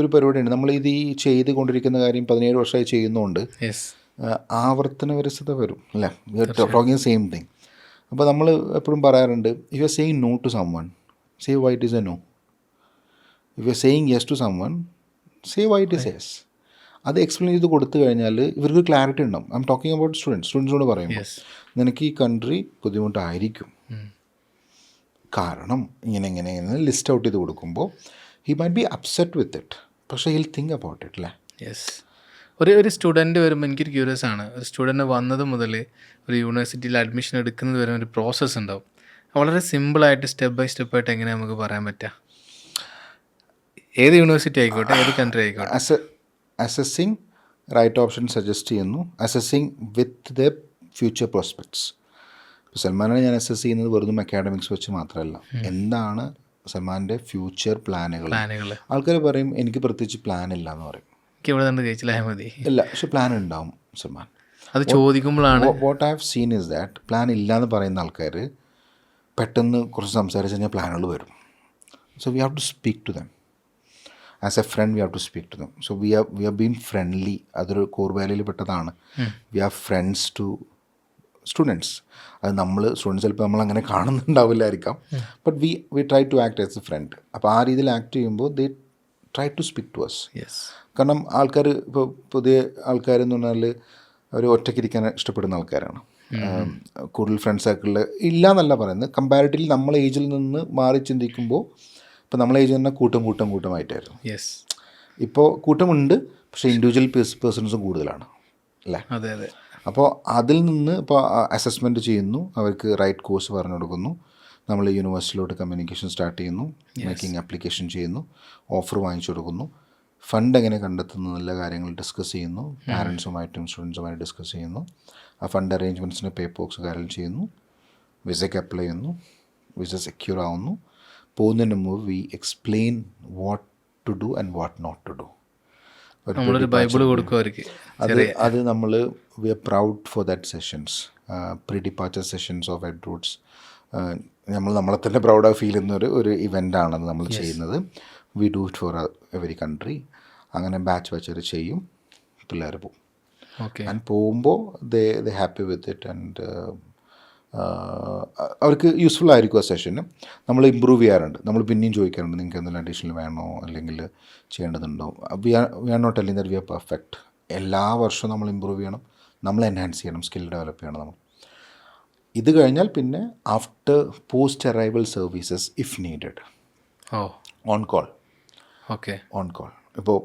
ഒരു പരിപാടിയുണ്ട്, നമ്മൾ ഈ ചെയ്ത് കൊണ്ടിരിക്കുന്ന കാര്യം 17 വർഷമായി ചെയ്യുന്നതുകൊണ്ട് ആവർത്തന വിരസത വരും അല്ലേ, ടോക്കിങ് സെയിം തിങ്. അപ്പോൾ നമ്മൾ എപ്പോഴും പറയാറുണ്ട്, if you are saying no to someone, say why it is a no. If you are saying yes to someone, say why it is yes. അത് എക്സ്പ്ലെയിൻ ചെയ്ത് കൊടുത്തു കഴിഞ്ഞാൽ ഇവർക്ക് ക്ലാരിറ്റി ഉണ്ടാവും. ഐ എം ടോക്കിംഗ് അബൌട്ട് സ്റ്റുഡൻസിനോട് പറയുമ്പോൾ നിനക്ക് ഈ കൺട്രി ബുദ്ധിമുട്ടായിരിക്കും, കാരണം ഇങ്ങനെ ലിസ്റ്റ് ഔട്ട് ചെയ്ത് കൊടുക്കുമ്പോൾ he might B upset with it, പക്ഷേ ഹിൽ തിങ്ക് അബൌട്ട് ഇറ്റ് അല്ലേ. യെസ്. ഒരു സ്റ്റുഡൻറ്റ് വരുമ്പോൾ എനിക്കൊരു ക്യൂരിയസ് ആണ്, ഒരു സ്റ്റുഡൻറ്റ് വന്നത് മുതൽ ഒരു യൂണിവേഴ്സിറ്റിയിൽ അഡ്മിഷൻ എടുക്കുന്നത് വരെ ഒരു പ്രോസസ്സ് ഉണ്ടാവും. വളരെ സിമ്പിളായിട്ട് സ്റ്റെപ്പ് ബൈ സ്റ്റെപ്പായിട്ട് എങ്ങനെ നമുക്ക് പറയാൻ പറ്റുക? ഏത് യൂണിവേഴ്സിറ്റി ആയിക്കോട്ടെ, ഏത് കൺട്രി ആയിക്കോട്ടെ. അസസിങ് റൈറ്റ് ഓപ്ഷൻ സജസ്റ്റ് ചെയ്യുന്നു, assessing with the future prospects. ഇപ്പോൾ സൽമാനാണ് ഞാൻ അസസ് ചെയ്യുന്നത് വെറും അക്കാഡമിക്സ് വെച്ച് മാത്രമല്ല, എന്താണ് സൽമാൻ്റെ ഫ്യൂച്ചർ പ്ലാനുകൾ. ആൾക്കാർ പറയും എനിക്ക് പ്രത്യേകിച്ച് പ്ലാൻ ഇല്ല എന്ന് പറയും, ഇല്ല, പക്ഷെ പ്ലാൻ ഉണ്ടാവും സൽമാൻ. അത് ചോദിക്കുമ്പോഴാണ് what I have seen is that plan ഇല്ല എന്ന് പറയുന്ന ആൾക്കാർ പെട്ടെന്ന് കുറച്ച് സംസാരിച്ച് കഴിഞ്ഞാൽ പ്ലാനുകൾ വരും. So we have to speak to them. As a friend we have to speak to them. So we are been friendly. അതൊരു കോർ വാല്യൂയിൽ പെട്ടതാണ്. We are friends to students. അത് നമ്മൾ സ്റ്റുഡൻസ് ചിലപ്പോൾ നമ്മളങ്ങനെ കാണുന്നുണ്ടാവില്ലായിരിക്കാം, but we try to act as a friend. അപ്പോൾ ആ രീതിയിൽ ആക്ട് ചെയ്യുമ്പോൾ they try to speak to us. കാരണം ആൾക്കാർ ഇപ്പോൾ പുതിയ ആൾക്കാരെന്ന് പറഞ്ഞാൽ അവർ ഒറ്റയ്ക്കിരിക്കാൻ ഇഷ്ടപ്പെടുന്ന ആൾക്കാരാണ്. കൂടുതൽ ഫ്രണ്ട് സർക്കിളിൽ ഇല്ല എന്നല്ല പറയുന്നത്, കമ്പാരിറ്റീവ്ലി നമ്മളെ ഏജിൽ നിന്ന് മാറി ചിന്തിക്കുമ്പോൾ ഇപ്പോൾ നമ്മളെ ഏജിൽ തന്നെ കൂട്ടമായിട്ടായിരുന്നു. ഇപ്പോൾ കൂട്ടമുണ്ട്, പക്ഷേ ഇൻഡിവിജ്വൽ പേഴ്സൺസും കൂടുതലാണ് അല്ലേ. അതെ അതെ. അപ്പോൾ അതിൽ നിന്ന് ഇപ്പോൾ അസസ്മെൻറ്റ് ചെയ്യുന്നു, അവർക്ക് റൈറ്റ് കോഴ്സ് പറഞ്ഞു കൊടുക്കുന്നു, നമ്മൾ യൂണിവേഴ്സിറ്റിയിലോട്ട് കമ്മ്യൂണിക്കേഷൻ സ്റ്റാർട്ട് ചെയ്യുന്നു, മേക്കിംഗ് ആപ്ലിക്കേഷൻ ചെയ്യുന്നു, ഓഫർ വാങ്ങിച്ചു കൊടുക്കുന്നു, ഫണ്ട് എങ്ങനെ കണ്ടെത്തുന്നു എന്നുള്ള കാര്യങ്ങൾ ഡിസ്കസ് ചെയ്യുന്നു, പാരൻസുമായിട്ടും സ്റ്റുഡൻസുമായിട്ട് ഡിസ്കസ് ചെയ്യുന്നു, ആ ഫണ്ട് അറേഞ്ച്മെൻറ്റ്സിന് പേപ്പേഴ്സ് കാര്യങ്ങൾ ചെയ്യുന്നു, വിസയ്ക്ക് അപ്ലൈ ചെയ്യുന്നു, വിസ സെക്യൂർ ആവുന്നു. പോകുന്നതിന് മുമ്പ് we explain what to do and what not to do. Bible കൊടുക്കും. അത് നമ്മൾ we are proud for that sessions, pre departure sessions of Edroots. നമ്മളെ തന്നെ പ്രൗഡായി ഫീൽ ചെയ്യുന്ന ഒരു ഇവൻ്റാണത് നമ്മൾ ചെയ്യുന്നത്. We do it for every country. അങ്ങനെ ബാച്ച് ചെയ്യും, പിള്ളേർ പോകും. ആൻഡ് പോകുമ്പോൾ they happy with it and അവർക്ക് യൂസ്ഫുൾ ആയിരിക്കും ആ സെഷന്. നമ്മൾ ഇമ്പ്രൂവ് ചെയ്യാറുണ്ട്, നമ്മൾ പിന്നെയും ചോദിക്കാറുണ്ട് നിങ്ങൾക്ക് എന്തെങ്കിലും അഡീഷണൽ വേണോ അല്ലെങ്കിൽ ചെയ്യേണ്ടതുണ്ടോ. We are not telling that we are perfect. എല്ലാ വർഷവും നമ്മൾ ഇമ്പ്രൂവ് ചെയ്യണം, നമ്മൾ എൻഹാൻസ് ചെയ്യണം, സ്കിൽ ഡെവലപ്പ് ചെയ്യണം നമ്മൾ. ഇത് കഴിഞ്ഞാൽ പിന്നെ after post arrival services if needed, on call. ഇപ്പോൾ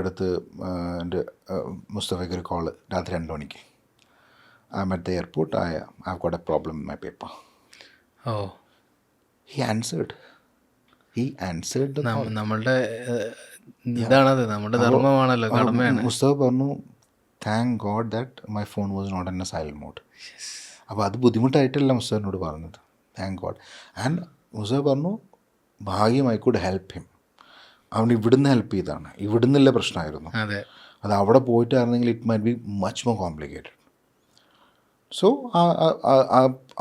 അടുത്ത് എൻ്റെ മുസ്തഫയ്ക്ക് ഒരു കോള് രാത്രി 2 മണിക്ക്. I'm at the airport, I've got a problem with my paper. He answered the call. നമ്മളുടെ ഇതാണത്, നമ്മുടെ ധർമ്മമാണല്ലോ, കടമയാണ്. മുസ്തഫ പറഞ്ഞു thank God that my phone was not in a silent mode. അപ്പോൾ അത് ബുദ്ധിമുട്ടായിട്ടല്ല മുസ്തഫിനോട് പറഞ്ഞത്, താങ്ക് ഗോഡ്. ആൻഡ് മുസ്തഫ പറഞ്ഞു ഭാഗ്യം ഐ കുഡ് ഹെൽപ്പ് ഹിം. അവൻ ഇവിടുന്ന് ഹെൽപ്പ് ചെയ്താണ്, ഇവിടുന്നുള്ള പ്രശ്നമായിരുന്നു. അത് അവിടെ പോയിട്ടായിരുന്നെങ്കിൽ it might be much more complicated. So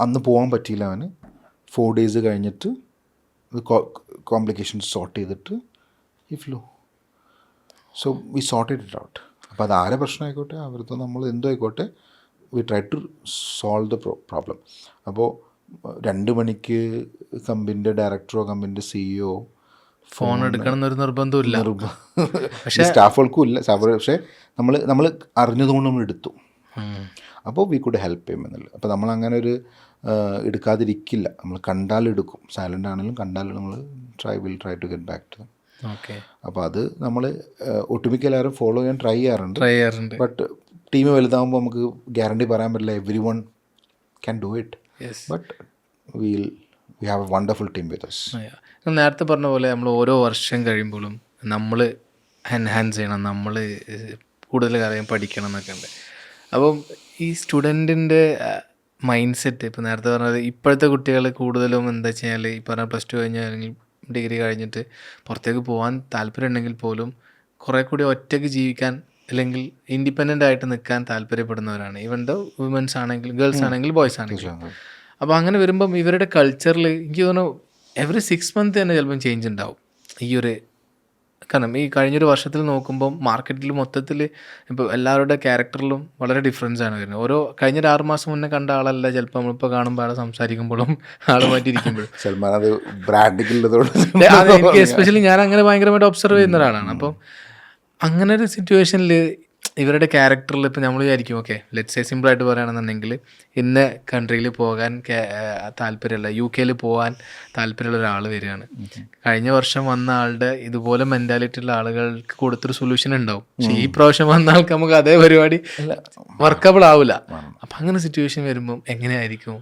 അന്ന് പോകാൻ പറ്റിയില്ല അവന്. 4 days കഴിഞ്ഞിട്ട് കോംപ്ലിക്കേഷൻസ് സോർട്ട് ചെയ്തിട്ട് ഈ flu. So we sorted it out. അപ്പോൾ അത് ആരെ പ്രശ്നമായിക്കോട്ടെ, അവർക്ക് നമ്മൾ എന്തോ ആയിക്കോട്ടെ, we try to solve the problem. അപ്പോൾ 2 മണിക്ക് കമ്പനിൻ്റെ ഡയറക്ടറോ കമ്പനിൻ്റെ CEO ഫോൺ എടുക്കണം എന്നൊരു നിർബന്ധമില്ല, സ്റ്റാഫുകൾക്കും ഇല്ല. പക്ഷേ നമ്മൾ അറിഞ്ഞതുകൊണ്ട് നമ്മൾ എടുത്തു. അപ്പോൾ വി കുഡ് ഹെൽപ്പ് ചെയ്യും എന്നുള്ളത്. അപ്പോൾ നമ്മൾ അങ്ങനെ ഒരു എടുക്കാതിരിക്കില്ല, നമ്മൾ കണ്ടാലെടുക്കും. സൈലൻ്റ് ആണെങ്കിലും കണ്ടാൽ നമ്മൾ will try to get back to. അപ്പോൾ അത് നമ്മൾ ഒട്ടുമിക്ക എല്ലാവരും ഫോളോ ചെയ്യാൻ ട്രൈ ചെയ്യാറുണ്ട്. ബട്ട് ടീം വലുതാകുമ്പോൾ നമുക്ക് ഗ്യാരണ്ടി പറയാൻ പറ്റില്ല everyone can do it. But we have a wonderful team with us. നേരത്തെ പറഞ്ഞ പോലെ നമ്മൾ ഓരോ വർഷം കഴിയുമ്പോഴും നമ്മൾ എൻഹാൻസ് ചെയ്യണം, നമ്മൾ കൂടുതൽ കാര്യം പഠിക്കണം എന്നൊക്കെ ഉണ്ട്. അപ്പം ഈ സ്റ്റുഡൻറ്റിൻ്റെ മൈൻഡ് സെറ്റ്, ഇപ്പോൾ നേരത്തെ പറഞ്ഞത് ഇപ്പോഴത്തെ കുട്ടികൾ കൂടുതലും എന്താ വെച്ച് കഴിഞ്ഞാൽ ഈ പറഞ്ഞ +2 കഴിഞ്ഞാൽ അല്ലെങ്കിൽ ഡിഗ്രി കഴിഞ്ഞിട്ട് പുറത്തേക്ക് പോകാൻ താല്പര്യം ഉണ്ടെങ്കിൽ പോലും കുറേ കൂടി ഒറ്റയ്ക്ക് ജീവിക്കാൻ അല്ലെങ്കിൽ ഇൻഡിപെൻഡൻ്റ് ആയിട്ട് നിൽക്കാൻ താല്പര്യപ്പെടുന്നവരാണ്. ഈവൻ ദ വുമൻസ് ആണെങ്കിൽ, ഗേൾസ് ആണെങ്കിൽ, ബോയ്സ് ആണെങ്കിൽ. അപ്പോൾ അങ്ങനെ വരുമ്പം ഇവരുടെ കൾച്ചറിൽ എനിക്ക് തോന്നുന്നു എവറി 6 months തന്നെ ചിലപ്പം ചേഞ്ച് ഉണ്ടാവും. ഈ ഒരു കാരണം ഈ കഴിഞ്ഞൊരു വർഷത്തിൽ നോക്കുമ്പം മാർക്കറ്റിൽ മൊത്തത്തിൽ ഇപ്പോൾ എല്ലാവരുടെ ക്യാരക്ടറിലും വളരെ ഡിഫറൻസ് ആണ് വരുന്നത്. കഴിഞ്ഞൊരു 6 മാസം മുന്നേ കണ്ട ആളല്ല ചിലപ്പോൾ നമ്മളിപ്പോൾ കാണുമ്പോൾ ആളെ സംസാരിക്കുമ്പോഴും ആളെ മാറ്റിയിരിക്കുമ്പോഴും. എനിക്ക് എസ്പെഷ്യലി ഞാൻ അങ്ങനെ ഭയങ്കരമായിട്ട് ഒബ്സർവ് ചെയ്യുന്ന ഒരാളാണ്. അപ്പം അങ്ങനെ ഒരു സിറ്റുവേഷനിൽ ഇവരുടെ ക്യാരക്ടറിൽ ഇപ്പോൾ നമ്മൾ വിചാരിക്കും ഓക്കെ ലെറ്റ്സ് സേ സിമ്പിളായിട്ട് പറയുകയാണെന്നുണ്ടെങ്കിൽ ഇന്ന കൺട്രിയിൽ പോകാൻ താല്പര്യമില്ല, UK പോകാൻ താല്പര്യമുള്ള ഒരാൾ വരികയാണ്. കഴിഞ്ഞ വർഷം വന്ന ആളുടെ ഇതുപോലെ മെൻറ്റാലിറ്റി ഉള്ള ആളുകൾക്ക് കൊടുത്തൊരു സൊല്യൂഷൻ ഉണ്ടാവും. പക്ഷേ ഈ പ്രാവശ്യം വന്ന ആൾക്ക് നമുക്ക് അതേ പരിപാടി വർക്കബിൾ ആവില്ല. അപ്പം അങ്ങനെ സിറ്റുവേഷൻ വരുമ്പം എങ്ങനെയായിരിക്കും,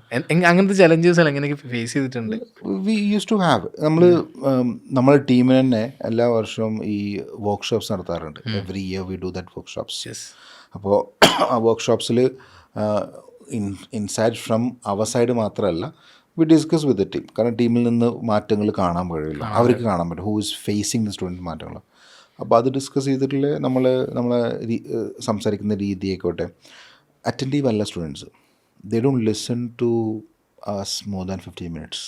അങ്ങനത്തെ ചലഞ്ചസ് എങ്ങനെയൊക്കെ ഫേസ് ചെയ്തിട്ടുണ്ട്? വി യൂസ് ടു ഹാവ് നമ്മളെ ടീമിന് തന്നെ എല്ലാ വർഷവും ഈ വർക്ക്ഷോപ്സ് നടത്താറുണ്ട്. Every year we do that workshops. അപ്പോൾ ആ വർക്ക്ഷോപ്സിൽ ഇൻസൈഡ് ഫ്രം അവർ സൈഡ് മാത്രമല്ല we discuss with the team. കാരണം ടീമിൽ നിന്ന് മാറ്റങ്ങൾ കാണാൻ കഴിയില്ല, അവർക്ക് കാണാൻ പറ്റും who is facing the student മാറ്റങ്ങൾ. അപ്പോൾ അത് ഡിസ്കസ് ചെയ്തിട്ടുള്ള നമ്മളെ സംസാരിക്കുന്ന രീതിയായിക്കോട്ടെ. അറ്റൻറ്റീവ് അല്ല students, they don't listen to us more than 15 minutes.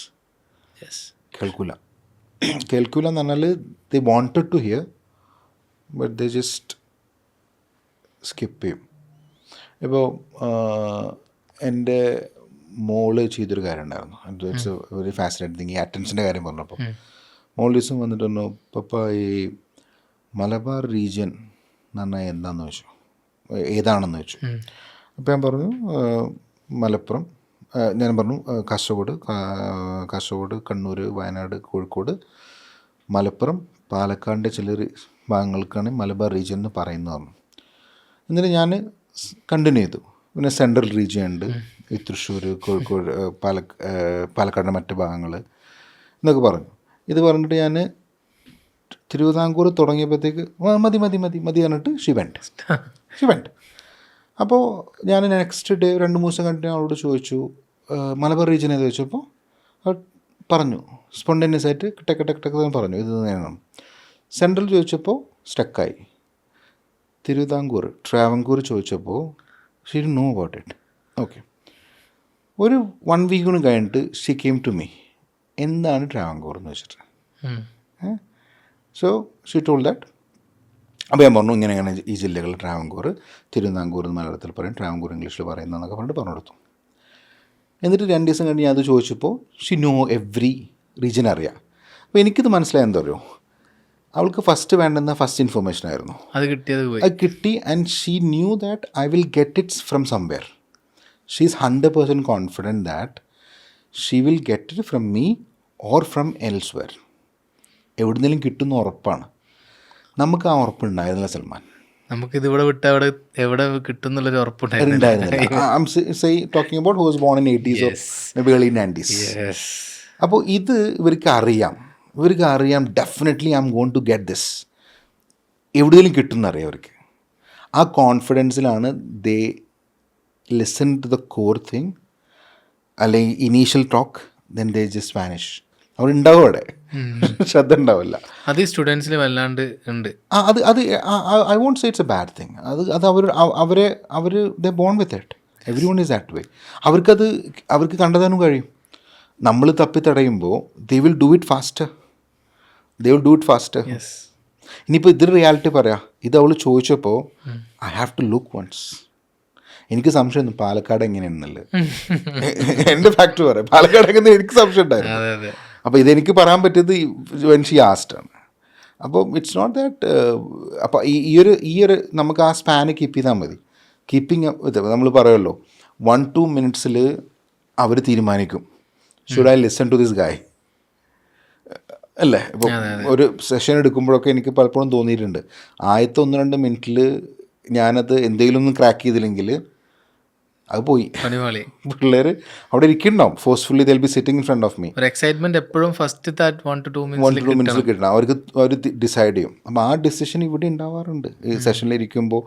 കേൾക്കൂല എന്ന് പറഞ്ഞാൽ they wanted to hear but they just skip ചെയ്യും. ഇപ്പോൾ എൻ്റെ മോള് ചെയ്തൊരു കാര്യം ഉണ്ടായിരുന്നു, it's A very fascinating thing. ഈ അറ്റൻഷൻ്റെ കാര്യം പറഞ്ഞപ്പോൾ മോൾ ദിവസം വന്നിട്ട് പറഞ്ഞു പപ്പ ഈ മലബാർ റീജിയൻ എന്ന് പറഞ്ഞാൽ എന്താണെന്ന് ചോദിച്ചു. ഏതാണെന്ന് ചോദിച്ചു. അപ്പോൾ ഞാൻ പറഞ്ഞു മലപ്പുറം, ഞാൻ പറഞ്ഞു കാസർഗോഡ്, കണ്ണൂർ, വയനാട്, കോഴിക്കോട്, മലപ്പുറം, പാലക്കാടിൻ്റെ ചില ഭാഗങ്ങൾക്കാണ് മലബാർ റീജിയൻ എന്ന് പറയുന്നത് പറഞ്ഞു. എന്നിട്ട് ഞാൻ കണ്ടിന്യൂ ചെയ്തു. പിന്നെ സെൻട്രൽ റീജിയൻ ഉണ്ട്, ഈ തൃശ്ശൂർ, കോഴിക്കോട്, പാലക്കാടിൻ്റെ മറ്റ് ഭാഗങ്ങൾ എന്നൊക്കെ പറഞ്ഞു. ഇത് പറഞ്ഞിട്ട് ഞാൻ തിരുവിതാംകൂർ തുടങ്ങിയപ്പോഴത്തേക്ക് മതി പറഞ്ഞിട്ട് ഷി വെൻറ്റ്. അപ്പോൾ ഞാൻ നെക്സ്റ്റ് ഡേ 2-3 ദിവസം കഴിഞ്ഞിട്ട് അവളോട് ചോദിച്ചു മലബാർ റീജിയൻ ഏത് ചോദിച്ചപ്പോൾ അവൾ പറഞ്ഞു സ്പോണ്ടേനിയസ് ആയിട്ട് ടെക്ക് പറഞ്ഞു ഇത് തന്നെയാണ്. സെൻട്രൽ ചോദിച്ചപ്പോൾ സ്റ്റക്കായി. ട്രാവൻകൂർ ചോദിച്ചപ്പോൾ she didn't no about it. Okay, ഒരു 1 വീക്ക് കൂടി കഴിഞ്ഞിട്ട് ഷീ കെയിം ടു മീ, എന്താണ് ട്രാവൻകൂർ എന്ന് വെച്ചിട്ട്. So she told that. അപ്പോൾ ഞാൻ പറഞ്ഞു ഇങ്ങനെയാണ് ഈ ജില്ലകൾ, ട്രാവൻകൂർ, തിരുവിതാംകൂർ എന്ന് മലയാളത്തിൽ പറയും, ട്രാവൻകൂർ ഇംഗ്ലീഷിൽ പറയുന്നതെന്നൊക്കെ പറഞ്ഞിട്ട് പറഞ്ഞു കൊടുത്തു. എന്നിട്ട് 2 ദിവസം കഴിഞ്ഞ് ഞാൻ അത് ചോദിച്ചപ്പോൾ ഷീ നോ എവ്രി റീജിയൻ അറിയാം. അപ്പോൾ എനിക്കിത് മനസ്സിലായി എന്താ പറയുക, അവൾക്ക് ഫസ്റ്റ് വേണ്ടുന്ന ഫസ്റ്റ് ഇൻഫർമേഷൻ ആയിരുന്നു. അത് കിട്ടി. And she knew that I will get it's from somewhere. She is 100% confident that she will get it from me or from elsewhere. എവിടുന്നെങ്കിലും കിട്ടുന്ന ഉറപ്പാണ്. നമുക്ക് ആ ഉറപ്പുണ്ടായിരുന്നില്ല സൽമാൻ. നമുക്കിത് ഇവിടെ വിട്ട് എവിടെ കിട്ടും എന്നുള്ളൊരു ഉറപ്പുണ്ടായിരുന്നില്ല. Talking about who was born in 80s or maybe early 90s. അപ്പോൾ ഇത് ഇവർക്ക് അറിയാം definitely I'm going to get this, എവിടെയെങ്കിലും കിട്ടുമെന്നറിയാം അവർക്ക്. ആ കോൺഫിഡൻസിലാണ് they listen to the core thing, അല്ലെങ്കിൽ initial talk, then they just vanish. അവരുണ്ടാവും അവിടെ, ശ്രദ്ധ ഉണ്ടാവില്ല. അത് ഈ സ്റ്റുഡൻസിൽ വല്ലാണ്ട് ഉണ്ട്. അത് I won't say it's a bad thing. അത് അവർ they born with it. Everyone is that way. അവർക്ക് കണ്ടെത്താനും കഴിയും. നമ്മൾ തപ്പി തടയുമ്പോൾ they will do it faster. ഇനിയിപ്പോൾ ഇതൊരു റിയാലിറ്റി പറയാം. ഇത് അവൾ ചോദിച്ചപ്പോൾ I have to look once. എനിക്ക് സംശയം പാലക്കാട് എങ്ങനെയാണെന്നുള്ളത്. എൻ്റെ ഫാക്ട് പറയാം, പാലക്കാട് എങ്ങനെ എനിക്ക് സംശയം ഉണ്ടായിരുന്നു. അപ്പോൾ ഇതെനിക്ക് പറയാൻ പറ്റിയത് വെൻ ഷി ആസ്ഡ് ആണ്. അപ്പോൾ ഇറ്റ്സ് നോട്ട് ദാറ്റ്. അപ്പോൾ ഈ ഒരു നമുക്ക് ആ സ്പാന് കീപ്പ് ചെയ്താൽ മതി. കീപ്പിങ് ഇത് നമ്മൾ പറയുമല്ലോ 1-2 മിനിറ്റ്സിൽ അവർ തീരുമാനിക്കും should I listen to this guy അല്ലേ. ഇപ്പോൾ ഒരു സെഷൻ എടുക്കുമ്പോഴൊക്കെ എനിക്ക് പലപ്പോഴും തോന്നിയിട്ടുണ്ട്, ആദ്യത്തെ 1-2 മിനിറ്റിൽ ഞാനത് എന്തെങ്കിലും ഒന്നും ക്രാക്ക് ചെയ്തില്ലെങ്കിൽ അത് പോയി. പിള്ളേർ അവിടെ ഇരിക്കുന്നുണ്ടാവും, forcefully they will be sitting in front of me. ഒരു എക്സൈറ്റ്മെന്റ് എപ്പോഴും ഫസ്റ്റ് 1-2 മിനിറ്റ്സിൽ കിട്ടണം. അവർ ഡിസൈഡ് ചെയ്യും. അപ്പോൾ ആ ഡിസിഷൻ ഇവിടെ ഉണ്ടാവാറുണ്ട്. ഈ സെഷനിൽ ഇരിക്കുമ്പോൾ,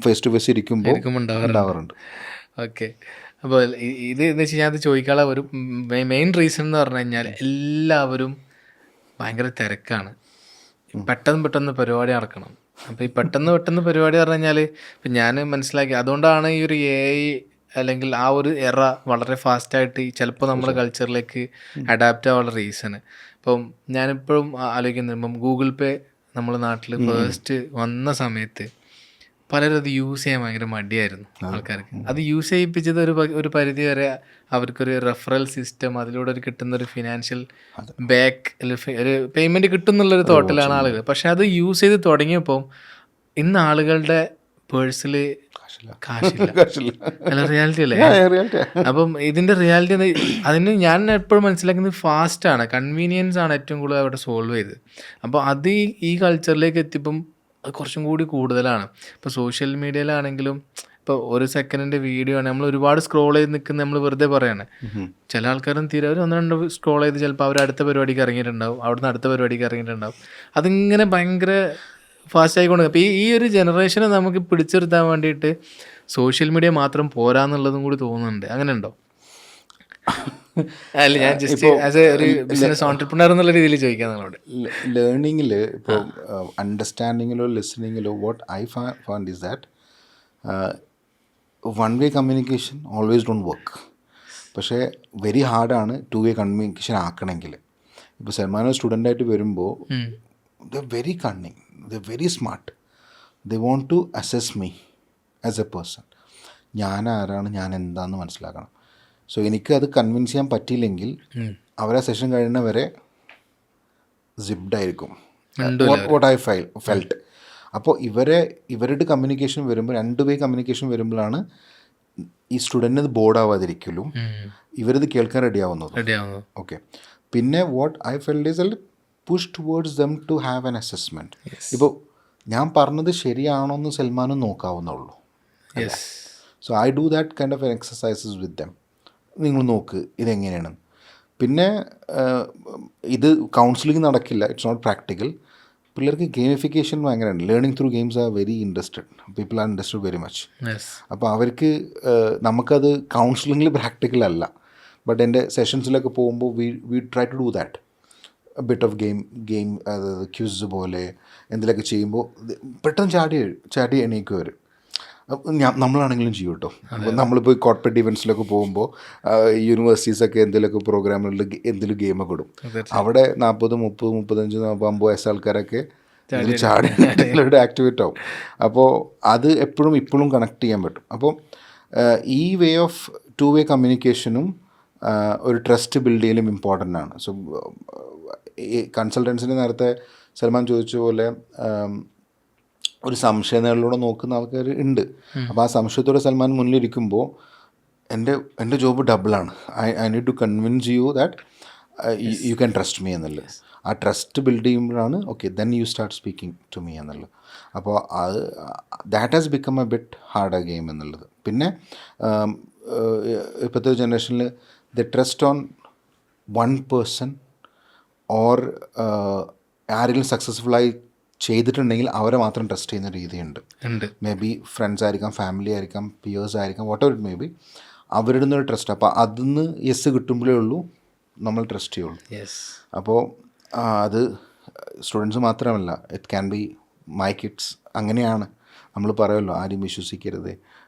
ഫേസ് ടു ഫേസ് ഇരിക്കുമ്പോൾ ഉണ്ടാവാറുണ്ട്. ഓക്കെ. അപ്പോൾ ഇത് എന്ന് വെച്ച് കഴിഞ്ഞാൽ അത് ചോദിക്കാനുള്ള ഒരു മെയിൻ റീസൺ എന്ന് പറഞ്ഞു കഴിഞ്ഞാൽ എല്ലാവരും ഭയങ്കര തിരക്കാണ്. പെട്ടെന്ന് പരിപാടി നടക്കണം. അപ്പോൾ ഈ പെട്ടെന്ന് പരിപാടി പറഞ്ഞു കഴിഞ്ഞാൽ ഇപ്പം ഞാൻ മനസ്സിലാക്കി, അതുകൊണ്ടാണ് ഈ ഒരു AI അല്ലെങ്കിൽ ആ ഒരു എറ വളരെ ഫാസ്റ്റായിട്ട് ചിലപ്പോൾ നമ്മുടെ കൾച്ചറിലേക്ക് അഡാപ്റ്റ് ആവാനുള്ള റീസണ്. ഇപ്പം ഞാനിപ്പോഴും ആലോചിക്കുന്നത്, ഇപ്പം ഗൂഗിൾ പേ നമ്മുടെ നാട്ടിൽ ഫസ്റ്റ് വന്ന സമയത്ത് പലരും അത് യൂസ് ചെയ്യാൻ ഭയങ്കര മടിയായിരുന്നു ആൾക്കാർക്ക്. അത് യൂസ് ചെയ്യിപ്പിച്ചത് ഒരു പരിധി വരെ അവർക്കൊരു റെഫറൽ സിസ്റ്റം, അതിലൂടെ ഒരു കിട്ടുന്നൊരു ഫിനാൻഷ്യൽ ബാക്ക് ഒരു പേയ്മെൻറ്റ് കിട്ടുന്നുള്ളൊരു തോട്ടിലാണ് ആളുകൾ. പക്ഷെ അത് യൂസ് ചെയ്ത് തുടങ്ങിയപ്പോൾ ഇന്ന് ആളുകളുടെ പേഴ്സിൽ കാശില്ല. അല്ല, റിയാലിറ്റി അല്ലേ? അപ്പം ഇതിൻ്റെ റിയാലിറ്റി അതിന് ഞാൻ എപ്പോഴും മനസ്സിലാക്കുന്നത് ഫാസ്റ്റാണ്, കൺവീനിയൻസ് ആണ് ഏറ്റവും കൂടുതൽ അവിടെ സോൾവ് ചെയ്തത്. അപ്പോൾ അത് ഈ കൾച്ചറിലേക്ക് എത്തിയപ്പം അത് കുറച്ചും കൂടി കൂടുതലാണ്. ഇപ്പോൾ സോഷ്യൽ മീഡിയയിലാണെങ്കിലും ഇപ്പോൾ ഒരു സെക്കൻഡിൻ്റെ വീഡിയോ ആണ്, നമ്മൾ ഒരുപാട് സ്ക്രോൾ ചെയ്ത് നിൽക്കുന്നത് നമ്മൾ വെറുതെ പറയാണ്. ചില ആൾക്കാരും തീരെ ഒരു 1-2 സ്ക്രോൾ ചെയ്ത് ചിലപ്പോൾ അവർ അടുത്ത പരിപാടിക്ക് ഇറങ്ങിയിട്ടുണ്ടാവും, അവിടുന്ന് അടുത്ത പരിപാടിക്ക് ഇറങ്ങിയിട്ടുണ്ടാവും. അതിങ്ങനെ ഭയങ്കര ഫാസ്റ്റ് ആയിക്കൊണ്ട്. അപ്പോൾ ഈ ഒരു ജനറേഷനെ നമുക്ക് പിടിച്ചെടുത്താൻ വേണ്ടിയിട്ട് സോഷ്യൽ മീഡിയ മാത്രം പോരാന്നുള്ളതും കൂടി തോന്നുന്നുണ്ട്. അങ്ങനെ ഉണ്ടോ? അല്ല, ഞാൻ ജസ്റ്റ് ആസ് എ ഒരു ബിസിനസ് ഓൺട്രപ്രണർ എന്നുള്ള രീതിയിൽ ചോദിക്കാൻ നിങ്ങളോട്. ലേണിങ്ങിൽ ഇപ്പോൾ അണ്ടർസ്റ്റാൻഡിങ്ങിലോ ലിസണിങ്ങിലോ what I found is that one-way communication always don't work. പക്ഷേ വെരി ഹാർഡാണ് 2-way കമ്മ്യൂണിക്കേഷൻ ആക്കണമെങ്കിൽ. ഇപ്പോൾ സൽമാൻ സ്റ്റുഡൻ്റായിട്ട് വരുമ്പോൾ the very cunning, the very smart, the want to assess me as a person. ഞാൻ ആരാണ്, ഞാൻ എന്താണെന്ന് മനസ്സിലാക്കണം. സോ എനിക്ക് അത് കൺവിൻസ് ചെയ്യാൻ പറ്റിയില്ലെങ്കിൽ അവരെ സെഷൻ കഴിയുന്ന വരെ സിപ്ഡ് ആയിരിക്കും. What I felt. അപ്പോൾ ഇവരുടെ കമ്മ്യൂണിക്കേഷൻ വരുമ്പോൾ 2 വേ കമ്മ്യൂണിക്കേഷൻ വരുമ്പോഴാണ് ഈ സ്റ്റുഡൻറ്റിന് ഇത് ബോർഡാവാതിരിക്കലും ഇവരിത് കേൾക്കാൻ റെഡിയാവുന്നത്. ഓക്കെ, പിന്നെ what I felt is push towards them to have an assessment. ഇപ്പോൾ ഞാൻ പറഞ്ഞത് ശരിയാണോ എന്ന് സൽമാനും നോക്കാവുന്നുള്ളൂ. So I do that kind of exercises with them. നിങ്ങൾ നോക്ക് ഇതെങ്ങനെയാണ്. പിന്നെ ഇത് കൗൺസിലിംഗ് നടക്കില്ല, ഇറ്റ്സ് നോട്ട് പ്രാക്ടിക്കൽ. പിള്ളേർക്ക് ഗെയിമിഫിക്കേഷൻ ഭയങ്കരമാണ്. Learning through games are very interested, people are interested very much. അപ്പോൾ അവർക്ക് നമുക്കത് കൗൺസിലിംഗിൽ പ്രാക്ടിക്കൽ അല്ല, ബട്ട് എൻ്റെ സെഷൻസിലൊക്കെ പോകുമ്പോൾ we try to do that bit of game അതായത് ക്യൂസ് പോലെ എന്തെങ്കിലുമൊക്കെ ചെയ്യുമ്പോൾ പെട്ടെന്ന് ചാടി എണീക്കും അവർ. നമ്മളാണെങ്കിലും ചെയ്യും കേട്ടോ. നമ്മളിപ്പോൾ കോർപ്പറേറ്റ് ഇവൻറ്റ്സിലൊക്കെ പോകുമ്പോൾ യൂണിവേഴ്സിറ്റീസൊക്കെ എന്തെങ്കിലുമൊക്കെ പ്രോഗ്രാമുകളിൽ എന്തെങ്കിലും ഗെയിമൊക്കെ ഇടും. അവിടെ 40, 30, 35, 50 വയസ്സ് ആൾക്കാരൊക്കെ ചാടി ആക്ടിവേറ്റ് ആവും. അപ്പോൾ അത് ഇപ്പോഴും കണക്ട് ചെയ്യാൻ പറ്റും. അപ്പോൾ ഈ വേ ഓഫ് 2 വേ കമ്മ്യൂണിക്കേഷനും ഒരു ട്രസ്റ്റ് ബിൽഡ് ചെയ്യലും ഇമ്പോർട്ടൻ്റ് ആണ്. സോ ഈ കൺസൾട്ടൻസിന് നേരത്തെ സൽമാൻ ചോദിച്ച പോലെ ഒരു സംശയങ്ങളിലൂടെ നോക്കുന്ന ആൾക്കാർ ഉണ്ട്. അപ്പോൾ ആ സംശയത്തോടെ സൽമാൻ മുന്നിലിരിക്കുമ്പോൾ എൻ്റെ ജോബ് ഡബിളാണ്. I need to convince you that you can trust me എന്നുള്ളത്. ആ ട്രസ്റ്റ് ബിൽഡ് ചെയ്യുമ്പോഴാണ് okay then you start speaking to me എന്നുള്ളത്. അപ്പോൾ അത് that has become a bit hard a game എന്നുള്ളത്. പിന്നെ ഇപ്പോഴത്തെ ജനറേഷനിൽ the trust on 1 person or ആരെങ്കിലും സക്സസ്ഫുള്ളായി ചെയ്തിട്ടുണ്ടെങ്കിൽ അവരെ മാത്രം ട്രസ്റ്റ് ചെയ്യുന്ന രീതിയുണ്ട്. മേ ബി ഫ്രണ്ട്സ് ആയിരിക്കാം, ഫാമിലി ആയിരിക്കാം, പിയേഴ്സ് ആയിരിക്കാം, whatever it may B. അവരുടെ നിന്നൊരു ട്രസ്റ്റ്. അപ്പോൾ അതിന്ന് യെസ് കിട്ടുമ്പോഴേ ഉള്ളൂ നമ്മൾ ട്രസ്റ്റ് ചെയ്യുള്ളൂ. അപ്പോൾ അത് സ്റ്റുഡൻസ് മാത്രമല്ല, it can be my kids. അങ്ങനെയാണ് നമ്മൾ പറയുമല്ലോ, ആരും വിശ്വസിക്കരുത്,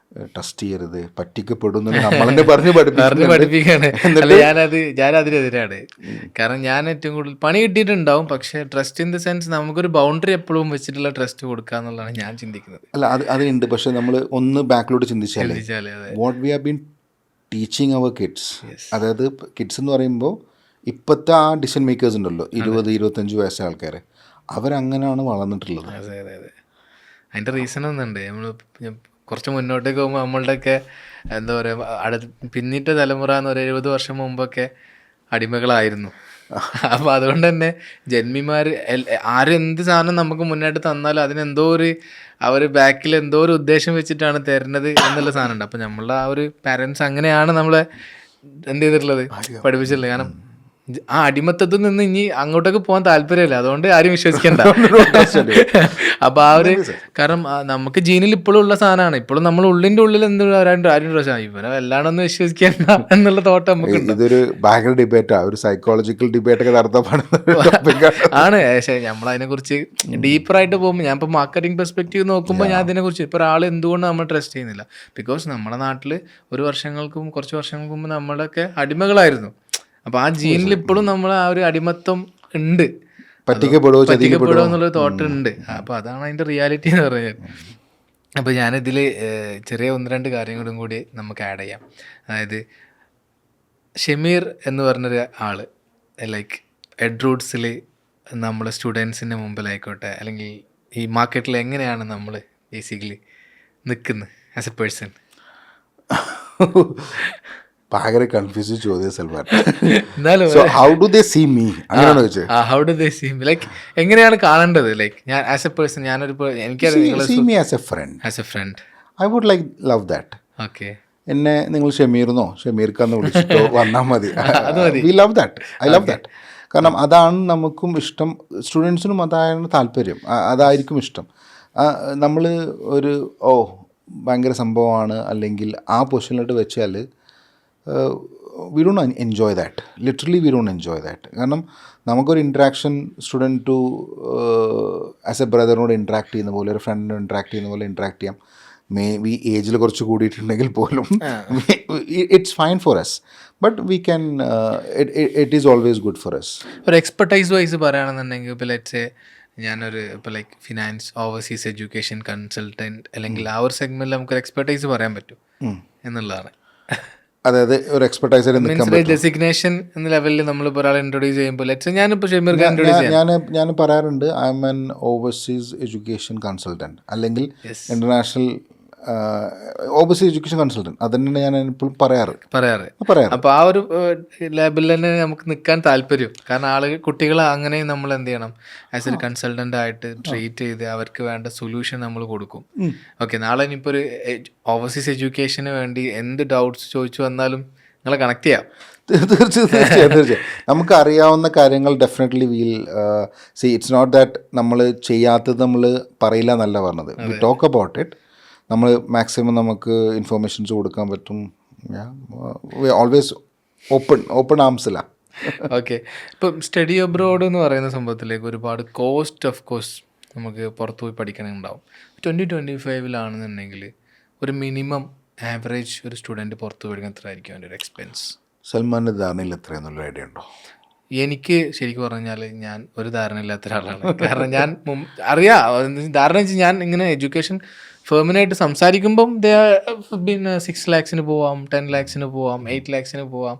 ട്രസ്റ്റ് ചെയ്യരുത്, പറ്റിക്കപ്പെടുന്നു നമ്മളെന്നെ പറഞ്ഞ് പഠിപ്പിക്കുകയാണ്. അല്ല, ഞാനതിനെതിരാണ്. കാരണം ഞാൻ ഏറ്റവും കൂടുതൽ പണി കിട്ടിയിട്ടുണ്ടാവും, പക്ഷേ ട്രസ്റ്റ് ഇൻ ദ സെൻസ് നമുക്കൊരു ബൗണ്ടറി എപ്പോഴും വെച്ചിട്ടുള്ള ട്രസ്റ്റ് കൊടുക്കുക എന്നുള്ളതാണ് ഞാൻ ചിന്തിക്കുന്നത്. അല്ല, അതുണ്ട്. പക്ഷെ നമ്മൾ ഒന്ന് ബാക്കിലോട്ട് ചിന്തിച്ചാലേ what we have been teaching our kids, അതായത് കിഡ്സ് എന്ന് പറയുമ്പോൾ ഇപ്പോഴത്തെ ആ ഡിസിഷൻ മേക്കേഴ്സ് ഉണ്ടല്ലോ, 20-25 വയസ്സായ ആൾക്കാർ, അവരങ്ങനെയാണ് വളർന്നിട്ടുള്ളത്. അതെ. അതിൻ്റെ റീസൺ ഒന്നുണ്ട്. നമ്മൾ കുറച്ച് മുന്നോട്ടേക്ക് പോകുമ്പോൾ നമ്മളുടെയൊക്കെ എന്താ പറയുക, പിന്നിട്ട തലമുറ എന്ന് പറയുക 70 വർഷം മുമ്പൊക്കെ അടിമകളായിരുന്നു. അപ്പോൾ അതുകൊണ്ട് തന്നെ ജന്മിമാർ ആരും എന്ത് സാധനം നമുക്ക് മുന്നോട്ട് തന്നാലും അതിനെന്തോ അവർ ബാക്കിൽ എന്തോ ഒരു ഉദ്ദേശം വെച്ചിട്ടാണ് തരുന്നത് എന്നുള്ള സാധനം ഉണ്ട്. അപ്പോൾ നമ്മളുടെ ആ ഒരു പാരൻസ് അങ്ങനെയാണ് നമ്മളെ എന്ത് ചെയ്തിട്ടുള്ളത്, പഠിപ്പിച്ചിട്ടുള്ളത്. കാരണം ആ അടിമത്തത്തിൽ നിന്ന് ഇനി അങ്ങോട്ടേക്ക് പോകാൻ താല്പര്യമില്ല, അതുകൊണ്ട് ആരും വിശ്വസിക്കണ്ട. അപ്പൊ ആ ഒരു കാരണം നമുക്ക് ജീനിൽ ഇപ്പോഴും ഉള്ള സാധനമാണ്. ഇപ്പോഴും നമ്മൾ ഉള്ളിന്റെ ഉള്ളിൽ ആരും പ്രശ്നം ഇവനെ വല്ലാണ്ടൊന്നും വിശ്വസിക്കണ്ട എന്നുള്ള തോട്ടം നമുക്ക്. ഇതൊരു ഭയങ്കര ഡിബേറ്റാ, ഒരു സൈക്കോളജിക്കൽ ഡിബേറ്റ് ഒക്കെ ആണ്. പക്ഷേ നമ്മൾ അതിനെ കുറിച്ച് ഡീപ്പറായിട്ട് പോകുമ്പോൾ, ഞാൻ ഇപ്പോൾ മാർക്കറ്റിംഗ് പെർസ്പെക്റ്റീവ് നോക്കുമ്പോൾ ഞാൻ അതിനെ കുറിച്ച് ഇപ്പോൾ ഒരാൾ എന്തുകൊണ്ട് നമ്മൾ ട്രസ്റ്റ് ചെയ്യുന്നില്ല, ബിക്കോസ് നമ്മുടെ നാട്ടിൽ കുറച്ച് വർഷങ്ങൾക്ക് മുമ്പ് നമ്മളൊക്കെ അടിമകളായിരുന്നു. അപ്പോൾ ആ ജീനിൽ ഇപ്പോഴും നമ്മൾ ആ ഒരു അടിമത്വം ഉണ്ട്, പറ്റിക്കപ്പെടുമോ എന്നുള്ളൊരു തോട്ട് ഉണ്ട്. അപ്പോൾ അതാണ് അതിൻ്റെ റിയാലിറ്റി എന്ന് പറഞ്ഞാൽ. അപ്പോൾ ഞാനിതിൽ ചെറിയ 1-2 കാര്യങ്ങളും കൂടി നമുക്ക് ആഡ് ചെയ്യാം. അതായത് ഷമീർ എന്ന് പറഞ്ഞൊരു ആൾ ലൈക്ക് എഡ്രൂട്ട്സിൽ നമ്മളെ സ്റ്റുഡൻസിൻ്റെ മുമ്പിലായിക്കോട്ടെ, അല്ലെങ്കിൽ ഈ മാർക്കറ്റിൽ എങ്ങനെയാണ് നമ്മൾ ബേസിക്കലി നിൽക്കുന്നത് ആസ് എ പേഴ്സൺ? ഭയങ്കര കൺഫ്യൂസ് ചോദ്യം Salman. How do they see me? അങ്ങനെയാണോ ചോദിച്ചത്? How do they see me, like എങ്ങനെയാണ് കാണേണ്ടത്? ലൈക്ക് ഞാൻ ആസ് എ പേഴ്സൺ, ഞാനൊരു I would like love that. Okay, എന്നെ നിങ്ങൾ ഷമീർന്നോ ഷമീർക്കാന്ന് വിളിച്ചിട്ടോ വന്നാൽ മതി. We love that, I love that. കാരണം അതാണ് നമുക്കും ഇഷ്ടം, സ്റ്റുഡൻസിനും അതാണ് താല്പര്യം, അതായിരിക്കും ഇഷ്ടം. നമ്മൾ ഭയങ്കര സംഭവമാണ് അല്ലെങ്കിൽ ആ പൊസിഷനിലോട്ട് വെച്ചാൽ we don't enjoy that. Literally we don't enjoy that. കാരണം നമുക്കൊരു interaction student to as a ബ്രദറിനോട് ഇൻട്രാക്ട് ചെയ്യുന്ന പോലെ, ഒരു ഫ്രണ്ടിനോട് ഇൻട്രാക്ട് ചെയ്യുന്ന പോലെ ഇൻട്രാക്ട് ചെയ്യാം. മേ ബി ഏജിൽ കുറച്ച് കൂടിയിട്ടുണ്ടെങ്കിൽ പോലും it's fine four S, but we can it is always good for S. ഒരു എക്സ്പെർട്ടൈസ് വൈസ് പറയുകയാണെന്നുണ്ടെങ്കിൽ ഇപ്പോൾ ലെറ്റ്സ് ഞാനൊരു ഇപ്പോൾ like finance, overseas education consultant, അല്ലെങ്കിൽ ആ ഒരു സെഗ്മെൻറ്റിൽ നമുക്കൊരു എക്സ്പെർട്ടൈസ് പറയാൻ പറ്റും എന്നുള്ളതാണ്. അതായത് ഒരു എക്സ്പെർട്ടൈസർ നിൽക്കാൻ പറ്റും. ഡെസിഗ്നേഷൻ എന്ന ലെവലിൽ നമ്മളിപ്പോൾ ഒരാളെ ഇൻട്രൊഡ്യൂസ് ചെയ്യുമ്പോൾ ഞാനിപ്പോൾ ഷമീർ ഖാൻ ഇൻട്രൊഡ്യൂസ് ചെയ്യാം, ഞാൻ പറയാറുണ്ട് I M an overseas education consultant അല്ലെങ്കിൽ ഇന്റർനാഷണൽ ഓവർസീസ് എഡ്യൂക്കേഷൻ കൺസൾട്ടൻറ്റ്. അത് തന്നെയാണ് ഞാൻ എപ്പോഴും പറയാറ്. അപ്പോൾ ആ ഒരു ലേബിളിൽ തന്നെ നമുക്ക് നിൽക്കാൻ താല്പര്യം. കാരണം കുട്ടികളെ അങ്ങനെയും നമ്മൾ എന്ത് ചെയ്യണം, ആസ് എ കൺസൾട്ടൻ്റ് ആയിട്ട് ട്രീറ്റ് ചെയ്ത് അവർക്ക് വേണ്ട സൊല്യൂഷൻ നമ്മൾ കൊടുക്കും. ഓക്കെ, നാളെ ഇനിയിപ്പോൾ ഒരു ഓവർസീസ് എഡ്യൂക്കേഷന് വേണ്ടി എന്ത് ഡൗട്ട്സ് ചോദിച്ചു വന്നാലും നിങ്ങളെ കണക്ട് ചെയ്യാം. തീർച്ചയായും നമുക്ക് അറിയാവുന്ന കാര്യങ്ങൾ definitely we'll see. It's not that നമ്മൾ ചെയ്യാത്തത് നമ്മൾ പറയില്ല എന്നല്ല പറഞ്ഞത്. We talk about it. നമ്മൾ മാക്സിമം നമുക്ക് ഇൻഫർമേഷൻസ് കൊടുക്കാൻ പറ്റും. ഓൾവേസ് ഓപ്പൺ ആംസിലാണ്. ഓക്കെ, ഇപ്പം സ്റ്റഡി അബ്രോഡ് എന്ന് പറയുന്ന സംഭവത്തിലേക്ക് ഒരുപാട് ഓഫ് കോഴ്സ് നമുക്ക് പുറത്തു പോയി പഠിക്കണമെന്നുണ്ടാവും. 2025 ഒരു മിനിമം ആവറേജ് ഒരു സ്റ്റുഡൻറ്റ് പുറത്ത് പഠിക്കാൻ എത്ര ആയിരിക്കും അതിൻ്റെ ഒരു എക്സ്പെൻസ്? സൽമാൻ്റെ ധാരണയിൽ എത്രയെന്നുള്ള ഐഡിയ ഉണ്ടോ? എനിക്ക് ശരിക്കും പറഞ്ഞാൽ ഞാൻ ഒരു ധാരണ ഇല്ലാത്ത ഒരാളാണ്. കാരണം ഞാൻ ധാരണ വെച്ചാൽ ഞാൻ ഇങ്ങനെ എഡ്യൂക്കേഷൻ ഫേമിനായിട്ട് സംസാരിക്കുമ്പം പിന്നെ 6 lakhs പോവാം, 10 lakhs പോവാം, 8 lakhs പോവാം,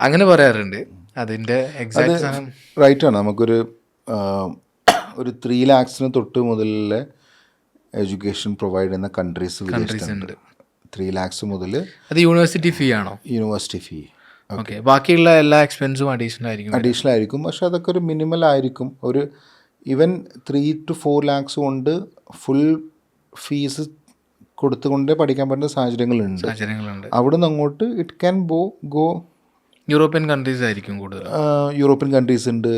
അങ്ങനെ പറയാറുണ്ട്. അതിൻ്റെ എക്സാക്ട് റൈറ്റാണ്. നമുക്കൊരു 3 lakhs തൊട്ട് മുതലുള്ള എഡ്യൂക്കേഷൻ പ്രൊവൈഡ് ചെയ്യുന്ന കൺട്രീസ് ഉണ്ട്. 3 lakhs മുതൽ. അത് യൂണിവേഴ്സിറ്റി ഫീ ആണോ? യൂണിവേഴ്സിറ്റി ഫീ. ഓക്കെ, ബാക്കിയുള്ള എല്ലാ എക്സ്പെൻസും അഡീഷണൽ ആയിരിക്കും. പക്ഷെ അതൊക്കെ ഒരു മിനിമൽ ആയിരിക്കും. ഒരു ഈവൻ 3 to 4 lakhs കൊണ്ട് ഫുൾ ഫീസ് കൊടുത്തുകൊണ്ടേ പഠിക്കാൻ പറ്റുന്ന സാഹചര്യങ്ങളുണ്ട്. അവിടെ നിന്ന് അങ്ങോട്ട് it can go European countries ആയിരിക്കും കൂടുതൽ. യൂറോപ്യൻ കൺട്രീസ് ഉണ്ട്,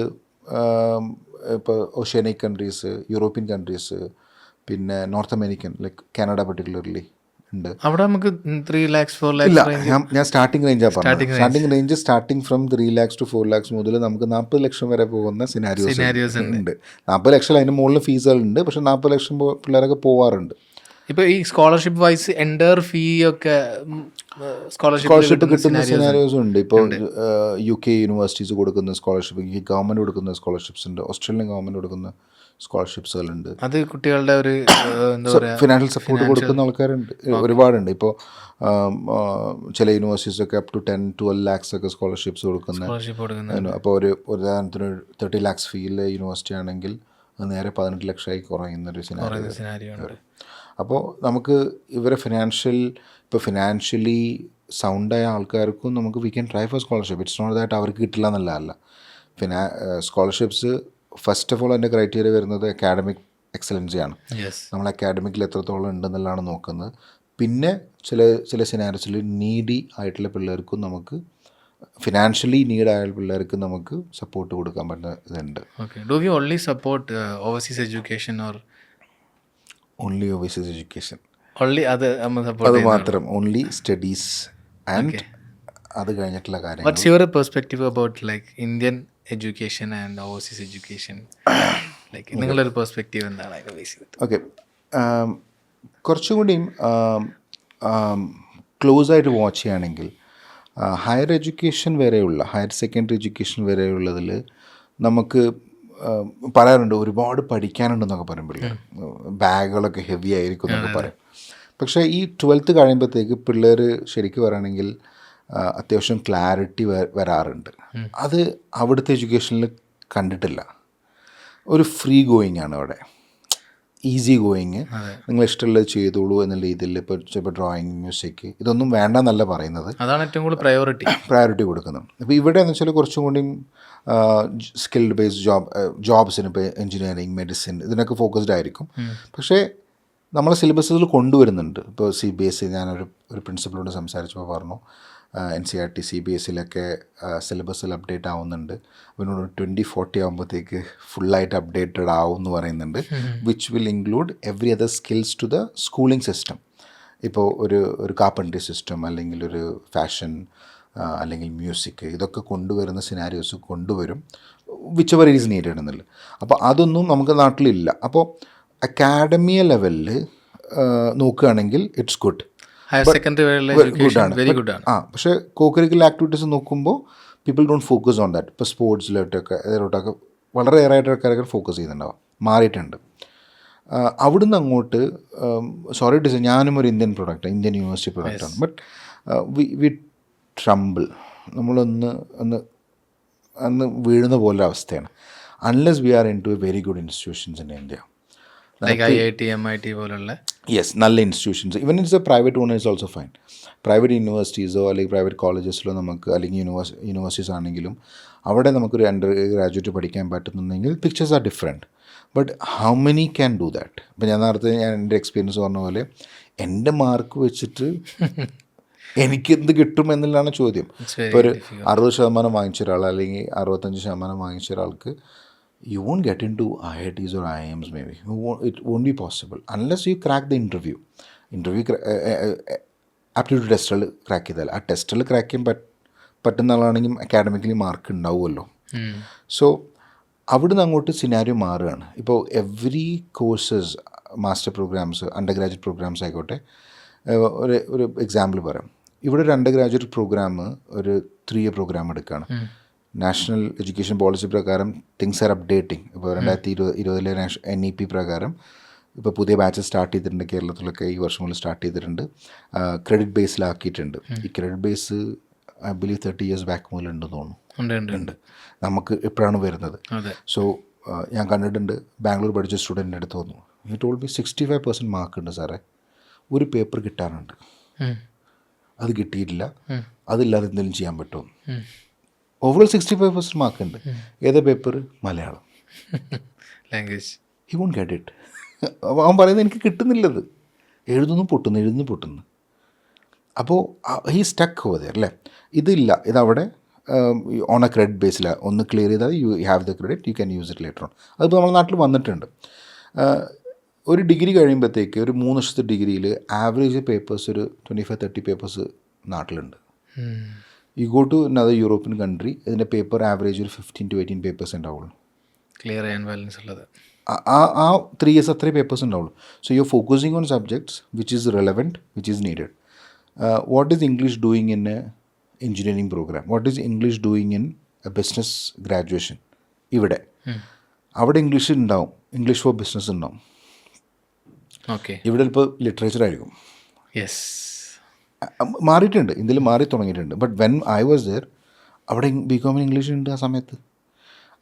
ഇപ്പോൾ ഓഷ്യാനിക് കൺട്രീസ്, യൂറോപ്യൻ കൺട്രീസ്, പിന്നെ north American like Canada particularly ഉണ്ട്. അവിടെ നമുക്ക് 3 lakhs 4 lakhs ഇല്ല, ഞാൻ സ്റ്റാർട്ടിംഗ് റേഞ്ചാണ് പറഞ്ഞത്. Starting from 3 lakhs to 4 lakhs മുതൽ നമുക്ക് 40 ലക്ഷം വരെ പോകുന്ന സിനാരിയോസ് ഉണ്ട്. 40 ലക്ഷം അതിന് മുകളിൽ ഫീസുകളുണ്ട്. പക്ഷെ 40 ലക്ഷം പിള്ളേരൊക്കെ പോവാറുണ്ട്. ഇപ്പോൾ ഈ സ്കോളർഷിപ്പ് വൈസ് എൻഡർ ഫീ ഒക്കെ സ്കോളർഷിപ്പ് കിട്ടുന്ന സിനാരിയോസ് ഉണ്ട്. ഇപ്പോൾ UK യൂണിവേഴ്സിറ്റീസ് കൊടുക്കുന്ന സ്കോളർഷിപ്പ്, ഗവൺമെൻറ് കൊടുക്കുന്ന സ്കോളർഷിപ്സ് ഉണ്ട്, ഓസ്ട്രേലിയൻ ഗവൺമെൻറ് കൊടുക്കുന്ന സ്കോളർഷിപ്സുകളുണ്ട്. അത് കുട്ടികളുടെ ഒരു ഫിനാൻഷ്യൽ സപ്പോർട്ട് കൊടുക്കുന്ന ആൾക്കാരുണ്ട്, ഒരുപാടുണ്ട്. ഇപ്പോൾ ചില യൂണിവേഴ്സിറ്റീസൊക്കെ അപ് ടു 10-12 lakhs ഒക്കെ സ്കോളർഷിപ്സ് കൊടുക്കുന്ന. അപ്പോൾ ഒരു ഉദാഹരണത്തിന് 30 lakhs ഫീയിലെ യൂണിവേഴ്സിറ്റി ആണെങ്കിൽ അത് നേരെ 18 ലക്ഷമായി കുറയുന്നൊരു സിനാരിയോ. അപ്പോൾ നമുക്ക് ഇവരെ ഫിനാൻഷ്യലി സൗണ്ടായ ആൾക്കാർക്കും നമുക്ക് we can try for scholarship. It's not that അവർക്ക് കിട്ടില്ല എന്നല്ല. സ്കോളർഷിപ്സ് ഫസ്റ്റ് ഓഫ് ഓൾ അതിൻ്റെ ക്രൈറ്റീരിയ വരുന്നത് അക്കാഡമിക് എക്സലൻസിയാണ്. നമ്മൾ അക്കാഡമിക്കിൽ എത്രത്തോളം ഉണ്ടെന്നുള്ളതാണ് നോക്കുന്നത്. പിന്നെ ചില സിനാരിയോസിൽ നീഡി ആയിട്ടുള്ള പിള്ളേർക്കും നമുക്ക് ഫിനാൻഷ്യലി നീഡായ പിള്ളേർക്ക് നമുക്ക് സപ്പോർട്ട് കൊടുക്കാൻ പറ്റുന്ന ഇതുണ്ട്. Do you only support overseas education or only overseas education? അത് മാത്രം, ഓൺലി സ്റ്റഡീസ് ആൻഡ് അത് കഴിഞ്ഞിട്ടുള്ള കാര്യം. What's your perspective about like Indian education and overseas education? Like നിങ്ങളൊരു പെർസ്പെക്റ്റീവ് എന്താണ് അതിനെ ബേസ് ചെയ്തിട്ട്? ഓക്കെ, കുറച്ചും കൂടിയും ക്ലോസ് ആയിട്ട് വാച്ച് ചെയ്യുകയാണെങ്കിൽ ഹയർ എഡ്യൂക്കേഷൻ വരെയുള്ള ഹയർ സെക്കൻഡറി എഡ്യൂക്കേഷൻ വരെയുള്ളതിൽ നമുക്ക് പറയാറുണ്ട് ഒരുപാട് പഠിക്കാനുണ്ടെന്നൊക്കെ പറയുമ്പോൾ ബാഗുകളൊക്കെ ഹെവി ആയിരിക്കും എന്നൊക്കെ പറയും. പക്ഷേ ഈ 12th കഴിയുമ്പോഴത്തേക്ക് പിള്ളേർ ശരിക്കും പറയുകയാണെങ്കിൽ അത്യാവശ്യം ക്ലാരിറ്റി വരാറുണ്ട്. അത് അവിടുത്തെ എഡ്യൂക്കേഷനിൽ കണ്ടിട്ടില്ല. ഒരു ഫ്രീ ഗോയിങ് ആണ് അവിടെ, ഈസി ഗോയിങ്. നിങ്ങൾ ഇഷ്ടമുള്ളത് ചെയ്തോളൂ എന്നുള്ള രീതിയിൽ. ഇപ്പോൾ ചിലപ്പോൾ ഡ്രോയിങ്, മ്യൂസിക് ഇതൊന്നും വേണ്ടെന്നല്ല പറയുന്നത്, അതാണ് ഏറ്റവും കൂടുതൽ പ്രയോറിറ്റി കൊടുക്കുന്നത്. അപ്പോൾ ഇവിടെ എന്ന് വെച്ചാൽ കുറച്ചും കൂടി സ്കിൽഡ് ബേസ്ഡ് ജോബ്സിന് ഇപ്പോൾ എഞ്ചിനീയറിങ്, മെഡിസിൻ ഇതിനൊക്കെ ഫോക്കസ്ഡ് ആയിരിക്കും. പക്ഷേ നമ്മളെ സിലബസുകൾ കൊണ്ടുവരുന്നുണ്ട്. ഇപ്പോൾ CBSE ഞാനൊരു പ്രിൻസിപ്പളോട് സംസാരിച്ചപ്പോൾ പറഞ്ഞു NCERT CBSEയിലൊക്കെ സിലബസിൽ അപ്ഡേറ്റ് ആവുന്നുണ്ട്. അവനോട് 2040 ആകുമ്പോഴത്തേക്ക് ഫുള്ളായിട്ട് അപ്ഡേറ്റഡ് ആവും എന്ന് പറയുന്നുണ്ട്. Which will include every other skills to the schooling system. ഇപ്പോൾ ഒരു കാർപ്പൻട്രി സിസ്റ്റം അല്ലെങ്കിൽ ഒരു ഫാഷൻ അല്ലെങ്കിൽ മ്യൂസിക് ഇതൊക്കെ കൊണ്ടുവരുന്ന സിനാരിയോസ് കൊണ്ടുവരും, വിച്ച് എവർ ഈസ് നീഡഡ് എന്നുള്ളത്. അപ്പോൾ അതൊന്നും നമുക്ക് നാട്ടിലില്ല. അപ്പോൾ അക്കാഡമിയ ലെവലിൽ നോക്കുകയാണെങ്കിൽ ഇറ്റ്സ് ഗുഡ്, പക്ഷേ കോ-കരിക്കുലർ ആക്ടിവിറ്റീസ് നോക്കുമ്പോൾ people don't focus on that. ഇപ്പോൾ സ്പോർട്സിലോട്ടൊക്കെ ഇതിലോട്ടൊക്കെ വളരെ ഏറായിട്ട് ആൾക്കാരൊക്കെ ഫോക്കസ് ചെയ്യുന്നുണ്ടാവും, മാറിയിട്ടുണ്ട്. അവിടുന്ന് അങ്ങോട്ട് സോറി ടു സേ ഞാനും ഒരു ഇന്ത്യൻ യൂണിവേഴ്സിറ്റി പ്രൊഡക്റ്റാണ്. ബട്ട് വി ട്രംബിൾ, നമ്മളൊന്ന് വീഴുന്ന പോലെ അവസ്ഥയാണ്. Unless we are into a very good institutions in India. IIT, MIT പോലുള്ള യെസ്, നല്ല institutions. Even it's a private own is also fine. Private യൂണിവേഴ്സിറ്റീസോ അല്ലെങ്കിൽ പ്രൈവറ്റ് കോളേജസിലോ നമുക്ക്, അല്ലെങ്കിൽ യൂണിവേഴ്സിറ്റീസ് ആണെങ്കിലും അവിടെ നമുക്കൊരു അണ്ടർ ഗ്രാജുവേറ്റ് പഠിക്കാൻ പറ്റുന്നുണ്ടെങ്കിൽ pictures are different. But how many can do that? ഇപ്പം ഞാൻ എൻ്റെ എക്സ്പീരിയൻസ് പറഞ്ഞ പോലെ എൻ്റെ മാർക്ക് വെച്ചിട്ട് എനിക്ക് എന്ത് കിട്ടും എന്നുള്ളതാണ് ചോദ്യം. ഇപ്പോൾ ഒരു 60% വാങ്ങിച്ച ഒരാൾ അല്ലെങ്കിൽ 65% വാങ്ങിച്ച ഒരാൾക്ക് you won't get into IITs or IIMs maybe. It won't be possible unless you crack the interview. Aptitude ടെസ്റ്റുകൾ ക്രാക്ക് ചെയ്താൽ, ആ ടെസ്റ്റുകൾ ക്രാക്ക് ചെയ്യാൻ പറ്റുന്ന ആളാണെങ്കിൽ അക്കാഡമിക്കലി മാർക്ക് ഉണ്ടാവുമല്ലോ. സോ അവിടുന്ന് അങ്ങോട്ട് സിനാരിയോ മാറുകയാണ്. ഇപ്പോൾ every courses, master programs, undergraduate programs ആയിക്കോട്ടെ, ഒരു എക്സാമ്പിൾ പറയാം. ഇവിടെ ഒരു അണ്ടർ ഗ്രാജുവേറ്റ് പ്രോഗ്രാം ഒരു 3 year പ്രോഗ്രാം എടുക്കുകയാണ്. നാഷണൽ എഡ്യൂക്കേഷൻ പോളിസി പ്രകാരം തിങ്സ് ആർ അപ്ഡേറ്റിംഗ്. ഇപ്പോൾ 2020 NEP പ്രകാരം ഇപ്പോൾ പുതിയ ബാച്ചസ് സ്റ്റാർട്ട് ചെയ്തിട്ടുണ്ട്. കേരളത്തിലൊക്കെ ഈ വർഷം മുതൽ സ്റ്റാർട്ട് ചെയ്തിട്ടുണ്ട്. ക്രെഡിറ്റ് ബേസിലാക്കിയിട്ടുണ്ട്. ഈ credit base I believe 30 years back മുതലുണ്ടെന്ന് തോന്നുന്നു. ഉണ്ട്. നമുക്ക് എപ്പോഴാണ് വരുന്നത്. സോ ഞാൻ കണ്ടിട്ടുണ്ട്, ബാംഗ്ലൂർ പഠിച്ച സ്റ്റുഡൻറ്റിൻ്റെ അടുത്ത് വന്നു. ഈ ടോൾഡ് മീ 65% മാർക്ക് ഉണ്ട് സാറേ, ഒരു പേപ്പർ കിട്ടാനുണ്ട്, അത് കിട്ടിയിട്ടില്ല, അതില്ലാതെ എന്തെങ്കിലും ചെയ്യാൻ പറ്റുമോ? ഓവറോൾ 65% മാർക്ക് ഉണ്ട്. ഏതാ paper? Malayalam language. He won't get it. അവൻ പറയുന്നത് എനിക്ക് കിട്ടുന്നില്ലത്, എഴുതുന്നു പൊട്ടുന്നു. അപ്പോൾ ഹീ സ്റ്റക്ക് ഓവർ ദെയർ അല്ലേ. ഇതില്ല, ഇതവിടെ ഓൺ എ ക്രെഡിറ്റ് ബേസിലാണ്. ഒന്ന് ക്ലിയർ ചെയ്താൽ you have the credit, you can use it later on. അതിപ്പോൾ നമ്മുടെ നാട്ടിൽ വന്നിട്ടുണ്ട്. ഒരു ഡിഗ്രി കഴിയുമ്പോഴത്തേക്ക്, ഒരു 3 വർഷത്തെ ഡിഗ്രിയിൽ ആവറേജ് പേപ്പേഴ്സ് ഒരു 25-30 പേപ്പേഴ്സ് നാട്ടിലുണ്ട്. You go to another European country, ഇതിൻ്റെ പേപ്പർ ആവറേജ് ഒരു 15 to 18 പേപ്പേഴ്സ് ഉണ്ടാവുള്ളൂ. ക്ലിയർ ചെയ്യാൻ ബാലൻസ് ഉള്ളത് ആ 3 years അത്രയും പേപ്പേഴ്സ് ഉണ്ടാവുള്ളൂ. So you are focusing on subjects which is relevant, which is needed. What is English doing in a engineering program? What is English doing in a business graduation? ഇവിടെ അവിടെ ഇംഗ്ലീഷ് ഉണ്ടാവും, ഇംഗ്ലീഷ് ഫോർ ബിസിനസ് ഉണ്ടാവും. ഓക്കെ, ഇവിടെ ഇപ്പോൾ ലിറ്ററേച്ചർ ആയിരിക്കും. യെസ്, മാറിയിട്ടുണ്ട്, ഇന്ത്യയിൽ മാറി തുടങ്ങിയിട്ടുണ്ട്. But when I was there, അവിടെ BCom ഇംഗ്ലീഷ് ഉണ്ട്. ആ സമയത്ത്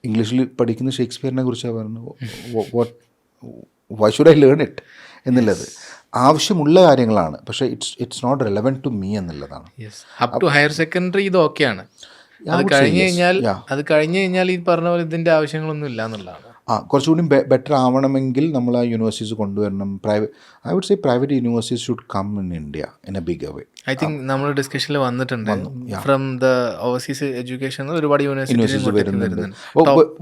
ഇംഗ്ലീഷിൽ പഠിക്കുന്ന ഷേക്സ്പിയറിനെ കുറിച്ചാണ് പറഞ്ഞത്. Why should I learn it എന്നുള്ളത് ആവശ്യമുള്ള കാര്യങ്ങളാണ്, പക്ഷേ it's not relevant to me എന്നുള്ളതാണ്. അപ് ടു ഹയർ സെക്കൻഡറി ഇതൊക്കെയാണ്. അത് കഴിഞ്ഞ് കഴിഞ്ഞാൽ ഈ പറഞ്ഞ പോലെ ഇതിൻ്റെ ആവശ്യങ്ങളൊന്നും ഇല്ല എന്നുള്ളതാണ്. കുറച്ചുകൂടി ബെറ്റർ ആവണമെങ്കിൽ നമ്മൾ ആ യൂണിവേഴ്സിറ്റീസ് കൊണ്ടുവരണം. I would say private universities should come in India in a bigger way. I think നമ്മൾ ഡിസ്കഷനിൽ വന്നിട്ടുണ്ട്, ഫ്രം ദ ഓവർസീസ് എഡ്യൂക്കേഷൻ ഒരുപാട് യൂണിവേഴ്സിറ്റീസ്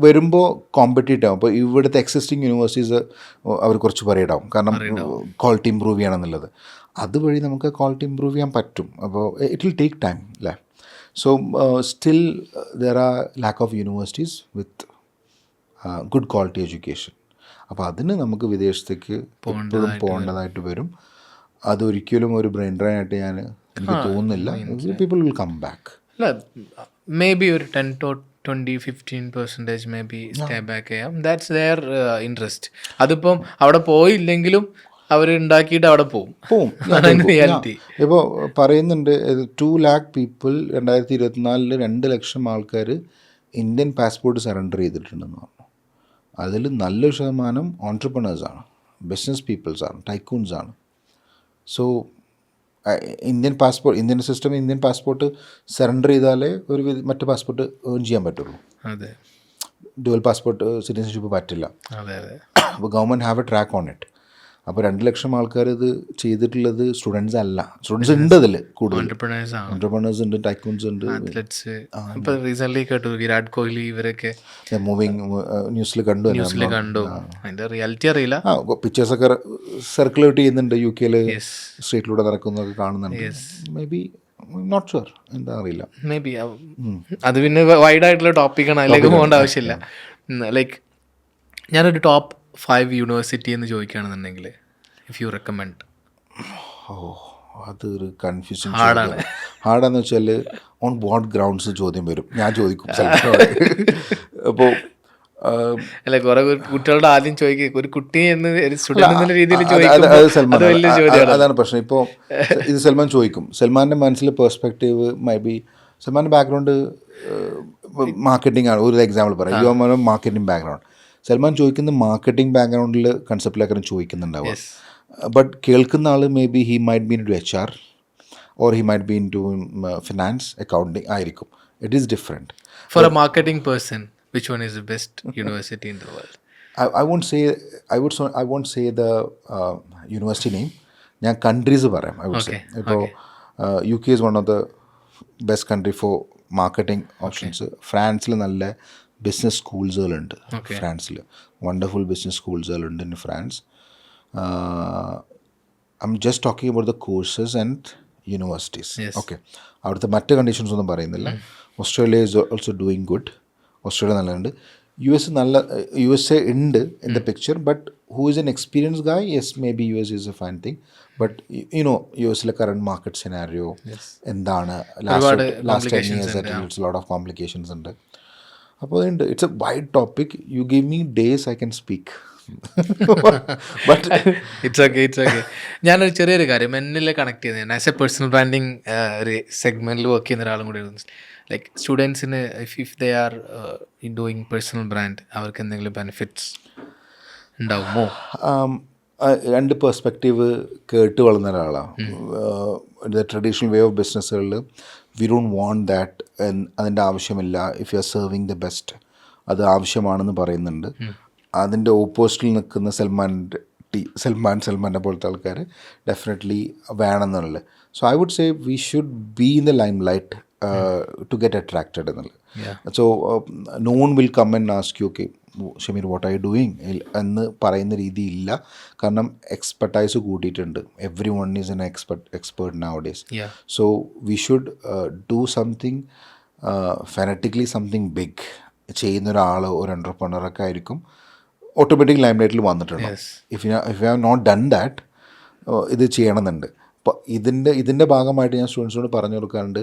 വരുമ്പോൾ കോമ്പറ്റീറ്റ് ആവും. അപ്പോൾ ഇവിടുത്തെ എക്സിസ്റ്റിംഗ് യൂണിവേഴ്സിറ്റീസ് അവർ കുറച്ച് പറയിടാവും, കാരണം ക്വാളിറ്റി ഇമ്പ്രൂവ് ചെയ്യണം എന്നുള്ളത്. അതുവഴി നമുക്ക് ക്വാളിറ്റി ഇമ്പ്രൂവ് ചെയ്യാൻ പറ്റും. അപ്പോൾ ഇറ്റ് വിൽ ടേക്ക് ടൈം അല്ലേ. So still there are lack of universities with good quality education. അപ്പോൾ അതിന് നമുക്ക് വിദേശത്തേക്ക് എപ്പോഴും പോകേണ്ടതായിട്ട് വരും. അതൊരിക്കലും ഒരു ബ്രെയിൻ ഡ്രെയിൻ ആയിട്ട് എനിക്ക് തോന്നുന്നില്ല. People will come back. Maybe ഒരു 10 to 20-15% maybe stay back ചെയ്യാം. That's their interest. അതിപ്പം അവിടെ പോയില്ലെങ്കിലും അവർ ഉണ്ടാക്കിയിട്ട് അവിടെ പോവും. റിയാലിറ്റി ഇപ്പോൾ പറയുന്നുണ്ട് 2 lakh പീപ്പിൾ 2024 2 ലക്ഷം ആൾക്കാർ ഇന്ത്യൻ പാസ്പോർട്ട് സറണ്ടർ ചെയ്തിട്ടുണ്ടെന്ന് പറഞ്ഞു. അതിൽ നല്ലൊരു ശതമാനം ഓൺട്രപ്രണേഴ്സാണ്, ബിസിനസ് പീപ്പിൾസാണ്, ടൈക്കൂൺസാണ്. സോ ഇന്ത്യൻ പാസ്പോർട്ട് സറണ്ടർ ചെയ്താലേ ഒരു മറ്റു പാസ്പോർട്ട് ഏൺ ചെയ്യാൻ പറ്റുള്ളൂ. അതെ, ഡ്യുവൽ പാസ്പോർട്ട് സിറ്റിസൺഷിപ്പ് പറ്റില്ല. അപ്പോൾ government have A track on it. അപ്പോൾ 2 ലക്ഷം ആൾക്കാർ ഇത് ചെയ്തിട്ടുള്ളത് സ്റ്റുഡൻസ് അല്ല. സ്റ്റുഡൻസ് ഉണ്ട്, അതിൽ കൂടുതൽ ഓൺട്രപ്രണേഴ്സ് ഉണ്ട്, ടൈക്കൂൺസ് ഉണ്ട്. വിരാട് കോഹ്ലി ഇവരൊക്കെ ന്യൂസിൽ കണ്ടു. അതിന്റെ റിയാലിറ്റി അറിയില്ല. പിക്ചേഴ്സൊക്കെ സർക്കുലേറ്റ് ചെയ്യുന്നുണ്ട്, UK സ്ട്രീറ്റിലൂടെ നടക്കുന്നതൊക്കെ കാണുന്നുണ്ട്. മേ ബി നോട്ട് ഷുവർ, എന്താ അറിയില്ല. മേ ബി അത് പിന്നെ വൈഡ് ആയിട്ടുള്ള ടോപ്പിക്കാണ്, അതിലേക്ക് പോകേണ്ട ആവശ്യമില്ല. ലൈക്ക് ഞാനൊരു ടോപ്പ് 5 യൂണിവേഴ്സിറ്റി എന്ന് ചോദിക്കുകയാണെന്നുണ്ടെങ്കിൽ ഇഫ് യു റെക്കമെൻഡ്. അതൊരു കൺഫ്യൂഷൻ ഹാർഡാന്ന് വെച്ചാൽ ഓൺ വാട്ട് ഗ്രൗണ്ട്സ് ചോദ്യം വരും. ഞാൻ ചോദിക്കും ചിലപ്പോൾ. അപ്പോൾ അല്ല കുറെ കുട്ടികളുടെ ആദ്യം ചോദിക്കുക ഒരു കുട്ടി എന്ന് സ്റ്റുഡന്റ് എന്നുള്ള രീതിയിൽ സൽമാൻ വലിയ ചോദ്യമാണ്. അതാണ് പ്രശ്നം. ഇപ്പോൾ ഇത് സൽമാൻ ചോദിക്കും, സൽമാൻ്റെ മനസ്സിൽ പെർസ്പെക്റ്റീവ് മൈ ബി സൽമാൻ്റെ ബാക്ക്ഗ്രൗണ്ട് മാർക്കറ്റിംഗ് ആണ്. ഒരു എക്സാമ്പിൾ പറയാം, യുവ മാർക്കറ്റിംഗ് ബാക്ക്ഗ്രൗണ്ട്. സൽമാൻ ചോദിക്കുന്ന മാർക്കറ്റിംഗ് ബാക്ക്ഗ്രൗണ്ടിൽ കൺസെപ്റ്റിലേക്കാരും ചോദിക്കുന്നുണ്ടാവുക. ബട്ട് കേൾക്കുന്ന ആൾ maybe he might be into HR or he might be into finance accounting ആയിരിക്കും. It is different. For a marketing person, which one is the best university in the world? I won't say the university name. ഞാൻ കൺട്രീസ് പറയാം. I would say ഇപ്പോൾ UK is one of the best country for marketing options. ഫ്രാൻസിൽ നല്ല ബിസിനസ് സ്കൂൾസുകളുണ്ട്. ഫ്രാൻസിൽ വണ്ടർഫുൾ ബിസിനസ് സ്കൂൾസുകളുണ്ട് in France. I'm just talking about the courses and universities. Okay, അവിടുത്തെ മറ്റ് കണ്ടീഷൻസ് ഒന്നും പറയുന്നില്ല. Australia is also doing good. Australia നല്ലതുണ്ട്. USA ഉണ്ട് in the picture. But who is an experience guy? Yes, maybe US is a fine thing. But USലെ കറണ്ട് മാർക്കറ്റ് സിനാരിയോ എന്താണ്? Last 10 years it's lot of complications ഉണ്ട്. അപ്പോൾ അതുണ്ട്. It's a wide topic. You give me days I can speak. But it's okay. ഞാനൊരു ചെറിയൊരു കാര്യം എന്നിൽ കണക്ട് ചെയ്യുന്നത്, ആസ് എ പേഴ്സണൽ ബ്രാൻഡിങ് ഒരു സെഗ്മെന്റിൽ വർക്ക് ചെയ്യുന്ന ഒരാളും കൂടി, ലൈക്ക് സ്റ്റുഡൻസിന് if they are doing personal brand അവർക്ക് എന്തെങ്കിലും ബെനിഫിറ്റ്സ് ഉണ്ടാവുമോ? രണ്ട് പെർസ്പെക്റ്റീവ് കേട്ട് വളർന്ന ഒരാളാണ്. ട്രഡീഷണൽ വേ ഓഫ് ബിസിനസ്സുകളിൽ വി ഡോണ്ട് വാണ്ട് ദാറ്റ്, അതിൻ്റെ ആവശ്യമില്ല. If you are serving the best അത് ആവശ്യമാണെന്ന് പറയുന്നുണ്ട്. അതിൻ്റെ ഓപ്പോസിറ്റിൽ നിൽക്കുന്ന സൽമാൻ്റെ പോലത്തെ ആൾക്കാർ ഡെഫിനറ്റ്ലി വേണമെന്നുള്ളത്. So I would say we should be in the limelight to get attracted എന്നുള്ളത്. So no one will come and ask you, okay Shameer what are you doing എന്ന് പറയുന്ന രീതിയില്ല. കാരണം എക്സ്പെർട്ടൈസ് കൂട്ടിയിട്ടുണ്ട്. Every one is an expert nowadays. So we should do something fanatically something big ചെയ്യുന്ന ഒരാൾ, ഒരു എൻ്റർപ്രണറൊക്കെ ആയിരിക്കും ഓട്ടോമാറ്റിക് ലൈം ലൈറ്റിൽ വന്നിട്ടുണ്ട്. If you have not done that, ഇത് ചെയ്യണമെന്നുണ്ട്. അപ്പോൾ ഇതിൻ്റെ ഭാഗമായിട്ട് ഞാൻ സ്റ്റുഡൻസിനോട് പറഞ്ഞു കൊടുക്കാറുണ്ട്,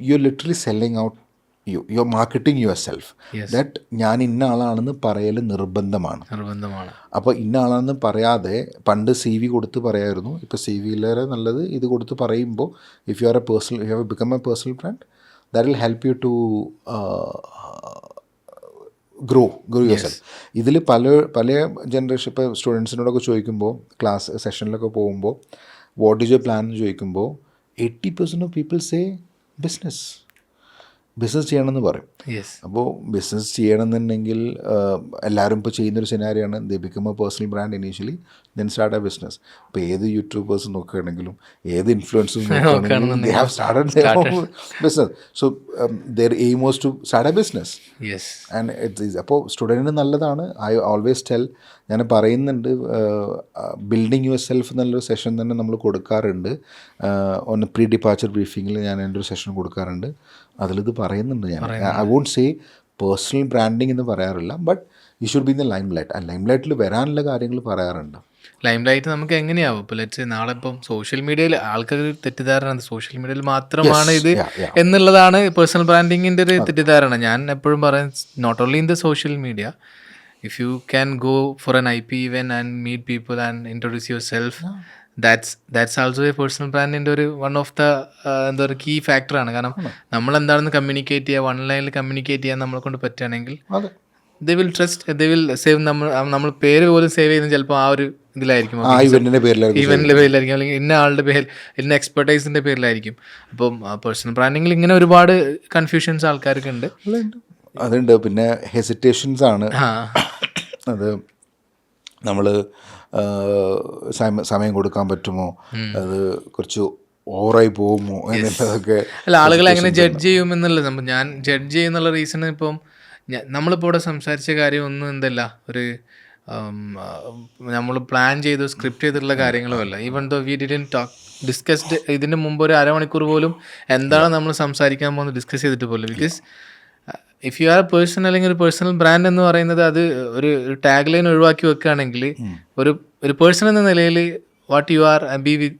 you literally selling out you are marketing yourself. That ഞാൻ ഇന്ന ആളാണെന്ന് പറയൽ നിർബന്ധമാണ്. അപ്പോൾ ഇന്ന ആളാണെന്ന് പറയാതെ, പണ്ട് CV കൊടുത്ത് പറയായിരുന്നു, ഇപ്പോൾ CVയിലേറെ നല്ലത് ഇത് കൊടുത്ത് പറയുമ്പോൾ, if you have become a personal brand, that will help you to grow yourself. ഇതിൽ പല ജനറേഷൻ ഇപ്പോൾ സ്റ്റുഡൻസിനോടൊക്കെ ചോദിക്കുമ്പോൾ, ക്ലാസ് സെഷനിലൊക്കെ പോകുമ്പോൾ, വാട്ട് ഈസ് യുവർ പ്ലാൻ എന്ന് ചോദിക്കുമ്പോൾ 80% ഓഫ് പീപ്പിൾ സേ ബിസിനസ് ചെയ്യണമെന്ന് പറയും. അപ്പോൾ ബിസിനസ് ചെയ്യണമെന്നുണ്ടെങ്കിൽ എല്ലാവരും ഇപ്പോൾ ചെയ്യുന്നൊരു സിനാരിയാണ്, they become a personal brand initially, then start a business. ഇപ്പോൾ ഏത് യൂട്യൂബേഴ്സ് നോക്കുകയാണെങ്കിലും ഏത് ഇൻഫ്ലുവൻസേഴ്സ് നോക്കുകയാണെങ്കിലും they have started their own business. So their aim was to start a business and it's easy. അപ്പോൾ സ്റ്റുഡൻറ്റിന് നല്ലതാണ്. ഐ ഓൾവേസ് ടെൽ, ഞാൻ പറയുന്നുണ്ട്, ബിൽഡിങ് യുവർ സെൽഫ് എന്നുള്ളൊരു സെഷൻ തന്നെ നമ്മൾ കൊടുക്കാറുണ്ട്. ഒന്ന് പ്രീ ഡിപ്പാച്ചർ ബ്രീഫിങ്ങിൽ ഞാൻ എൻ്റെ ഒരു സെഷൻ കൊടുക്കാറുണ്ട്. അതിലിത് പറയുന്നുണ്ട്. ഞാൻ I won't say personal branding എന്ന് പറയാറില്ല, but you should be in the limelight. ആ ലൈം ലൈറ്റിൽ വരാനുള്ള കാര്യങ്ങൾ പറയാറുണ്ട്. ലൈം ലൈറ്റ് നമുക്ക് എങ്ങനെയാവും? ഇപ്പോൾ ലെറ്റ്സ് നാളെ ഇപ്പം സോഷ്യൽ മീഡിയയിൽ ആൾക്കാർ തെറ്റിദ്ധാരണ സോഷ്യൽ മീഡിയയിൽ മാത്രമാണ് ഇത് എന്നുള്ളതാണ് പേഴ്സണൽ ബ്രാൻഡിങ്ങിൻ്റെ ഒരു തെറ്റിദ്ധാരണ. ഞാൻ എപ്പോഴും പറയാം, not only in the social media, if you can go for an IP event and meet people and introduce yourself, that's also a personal brand in one of the എന്താ പറയുക കീ ഫാക്ടറാണ്. കാരണം നമ്മൾ എന്താണെന്ന് കമ്മ്യൂണിക്കേറ്റ് ചെയ്യുക, ഓൺലൈനിൽ കമ്മ്യൂണിക്കേറ്റ് ചെയ്യാൻ നമ്മളെ കൊണ്ട് പറ്റുകയാണെങ്കിൽ they will trust, they will save. നമ്മൾ പേര് പോലും സേവ് ചെയ്യുന്നത് ചിലപ്പോൾ ആ ഒരു ഇതിലായിരിക്കും, ഇവന്റിൻ്റെ പേരിലായിരിക്കും, അല്ലെങ്കിൽ ഇന്ന ആളുടെ പേരിൽ, ഇന്ന എക്സ്പെർട്ടൈസിൻ്റെ പേരിലായിരിക്കും. അപ്പം പേഴ്സണൽ ബ്രാൻഡിങ്ങിൽ ഇങ്ങനെ ഒരുപാട് കൺഫ്യൂഷൻസ് ആൾക്കാർക്ക് ഉണ്ട്. അതുണ്ട്. പിന്നെ ഹെസിറ്റേഷൻസ് ആണ്. അത് നമ്മൾ സമയം കൊടുക്കാൻ പറ്റുമോ, അത് കുറച്ച് ഓവറായി പോകുമോ എന്നുള്ളതൊക്കെ. അല്ല, ആളുകൾ എങ്ങനെ ജഡ്ജ് ചെയ്യും എന്നുള്ളത് ഞാൻ ജഡ്ജ് ചെയ്യുന്നുള്ള റീസൺ, ഇപ്പം നമ്മളിപ്പോൾ ഇവിടെ സംസാരിച്ച കാര്യം ഒന്നും എന്തല്ല ഒരു നമ്മൾ പ്ലാൻ ചെയ്തു സ്ക്രിപ്റ്റ് ചെയ്തിട്ടുള്ള കാര്യങ്ങളുമല്ല. Even though we didn't talk discussed, ഇതിന് മുമ്പ് ഒരു അരമണിക്കൂർ പോലും എന്താണ് നമ്മൾ സംസാരിക്കാൻ പോകുന്നത് ഡിസ്കസ് ചെയ്തിട്ട് പോലും. Because if you R person, അല്ലെങ്കിൽ ഒരു പേഴ്സണൽ ബ്രാൻഡ് എന്ന് പറയുന്നത് അത് ഒരു ടാഗ് ലൈൻ ഒഴിവാക്കി വെക്കുകയാണെങ്കിൽ ഒരു പേഴ്സൺ എന്ന നിലയിൽ what you are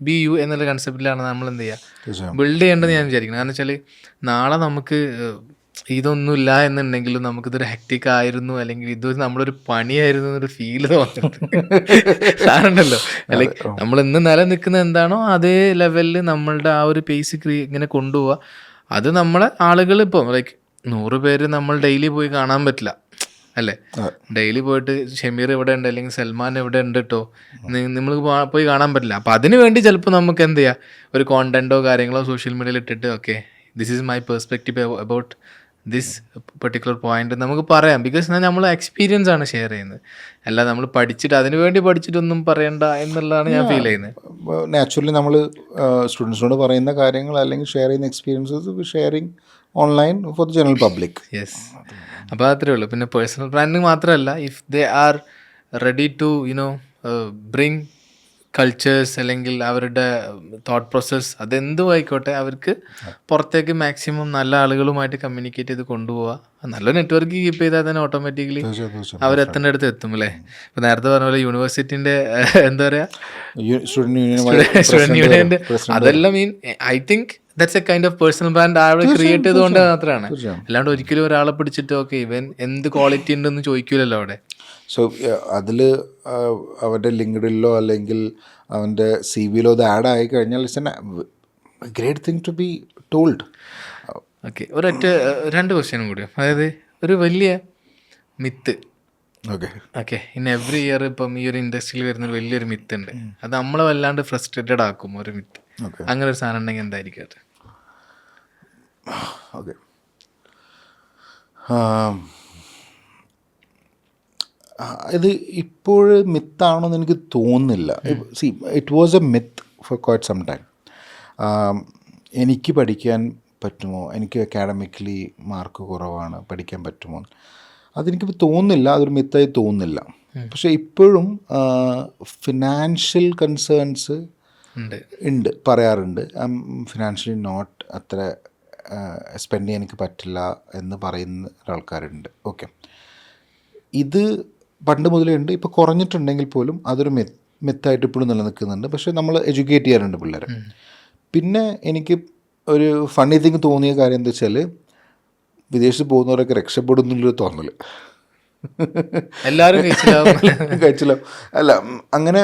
be you എന്നുള്ള കൺസെപ്റ്റിലാണ് നമ്മൾ എന്ത് ചെയ്യുക ബിൽഡ് ചെയ്യേണ്ടത് ഞാൻ വിചാരിക്കുന്നത്. കാരണം വെച്ചാൽ നാളെ നമുക്ക് ഇതൊന്നുമില്ല എന്നുണ്ടെങ്കിലും നമുക്കിതൊരു ഹെക്റ്റിക് ആയിരുന്നു, അല്ലെങ്കിൽ ഇതൊരു നമ്മളൊരു പണിയായിരുന്നു എന്നൊരു ഫീല് തോന്നുന്നുണ്ട്. സാറുണ്ടല്ലോ, ലൈക്ക് നമ്മൾ ഇന്ന് നിലനിൽക്കുന്ന എന്താണോ അതേ ലെവലിൽ നമ്മളുടെ ആ ഒരു പേസ് ഇങ്ങനെ കൊണ്ടുപോവുക. അത് നമ്മളെ ആളുകൾ ഇപ്പം ലൈക്ക് 100 പേര് നമ്മൾ ഡെയിലി പോയി കാണാൻ പറ്റില്ല അല്ലേ. ഡെയിലി പോയിട്ട് ഷമീർ ഇവിടെ ഉണ്ട് അല്ലെങ്കിൽ സൽമാൻ ഇവിടെ ഉണ്ട് കേട്ടോ നമ്മൾ പോയി കാണാൻ പറ്റില്ല. അപ്പം അതിന് വേണ്ടി ചിലപ്പോൾ നമുക്ക് എന്ത് ചെയ്യാം, ഒരു കോണ്ടന്റോ കാര്യങ്ങളോ സോഷ്യൽ മീഡിയയിൽ ഇട്ടിട്ട് okay this is my perspective about this particular point നമുക്ക് പറയാം. ബിക്കോസ് നമ്മൾ എക്സ്പീരിയൻസ് ആണ് ഷെയർ ചെയ്യുന്നത്, അല്ല നമ്മൾ പഠിച്ചിട്ട് അതിനു വേണ്ടി പഠിച്ചിട്ടൊന്നും പറയണ്ട എന്നുള്ളതാണ് ഞാൻ ഫീൽ ചെയ്യുന്നത്. നാച്ചുറലി നമ്മൾ സ്റ്റുഡൻസിനോട് പറയുന്ന കാര്യങ്ങൾ അല്ലെങ്കിൽ ഷെയർ ചെയ്യുന്ന experiences sharing online for the general public. Yes, അപ്പോൾ അത്രേ ഉള്ളൂ. പിന്നെ പേഴ്സണൽ ബ്രാൻഡിങ് മാത്രമല്ല, if they are ready to bring cultures അല്ലെങ്കിൽ അവരുടെ തോട്ട് പ്രോസസ്സ് അതെന്തും ആയിക്കോട്ടെ, അവർക്ക് പുറത്തേക്ക് മാക്സിമം നല്ല ആളുകളുമായിട്ട് കമ്മ്യൂണിക്കേറ്റ് ചെയ്ത് കൊണ്ടുപോവുക. നല്ല നെറ്റ്വർക്ക് കീപ്പ് ചെയ്താൽ തന്നെ ഓട്ടോമാറ്റിക്കലി അവരെത്തേണ്ട അടുത്ത് എത്തും അല്ലേ. ഇപ്പം നേരത്തെ പറഞ്ഞ പോലെ യൂണിവേഴ്സിറ്റിൻ്റെ എന്താ പറയുക സ്റ്റുഡൻറ് യൂണിയൻ്റെ അതെല്ലാം I think that's A kind of personal brand അവിടെ ക്രിയേറ്റ് ചെയ്തുകൊണ്ട് മാത്രമാണ്. അല്ലാണ്ട് ഒരിക്കലും ഒരാളെ പിടിച്ചിട്ട് ഓക്കെ ഇവൻ എന്ത് ക്വാളിറ്റി ഉണ്ടെന്ന് ചോദിക്കൂലല്ലോ അവിടെ. സോ അതിൽ അവൻ്റെ ലിങ്ക്ഡിനിലോ അല്ലെങ്കിൽ അവൻ്റെ സി വിയിലോ അത് ആഡ് ആയി കഴിഞ്ഞാൽ it's a great thing to be told. Okay, ഒരൊറ്റ 2 ക്വസ്റ്റ്യനും കൂടി. അതായത് ഒരു വലിയ myth, okay in every year ഇപ്പം ഈ ഒരു ഇൻഡസ്ട്രിയിൽ വരുന്നൊരു വലിയൊരു മിത്ത് ഉണ്ട്, അത് നമ്മളെ വല്ലാണ്ട് ഫ്രസ്ട്രേറ്റഡ് ആക്കും ഒരു മിത്ത്. അങ്ങനെ ഒരു സാധനം ഉണ്ടെങ്കിൽ എന്തായിരിക്കും അത്? ഓക്കെ, ഇത് ഇപ്പോൾ മിത്താണോന്ന് എനിക്ക് തോന്നുന്നില്ല. See it was a myth for quite some time. എനിക്ക് പഠിക്കാൻ പറ്റുമോ, എനിക്ക് അക്കാഡമിക്കലി മാർക്ക് കുറവാണ്, പഠിക്കാൻ പറ്റുമോ, അതെനിക്ക് തോന്നുന്നില്ല, അതൊരു മിത്തായി തോന്നുന്നില്ല. പക്ഷേ ഇപ്പോഴും ഫിനാൻഷ്യൽ കൺസേൺസ് ഉണ്ട്, പറയാറുണ്ട്. ഫിനാൻഷ്യലി നോട്ട് അത്ര സ്പെൻഡ് ചെയ്യാൻ എനിക്ക് പറ്റില്ല എന്ന് പറയുന്ന ഒരാൾക്കാരുണ്ട്. ഓക്കെ, ഇത് പണ്ട് മുതലേ ഉണ്ട്, ഇപ്പോൾ കുറഞ്ഞിട്ടുണ്ടെങ്കിൽ പോലും അതൊരു മിത്തായിട്ട് ഇപ്പോഴും നിലനിൽക്കുന്നുണ്ട്. പക്ഷേ നമ്മൾ എഡ്യൂക്കേറ്റ് ചെയ്യാറുണ്ട് പിള്ളേരെ. പിന്നെ എനിക്ക് ഒരു ഫണ്ണി തിങ് തോന്നിയ കാര്യം എന്താ വെച്ചാൽ, വിദേശത്ത് പോകുന്നവരൊക്കെ രക്ഷപ്പെടുന്നുള്ളൊരു തോന്നൽ, എല്ലാവരും കഴിച്ചില്ല അല്ല അങ്ങനെ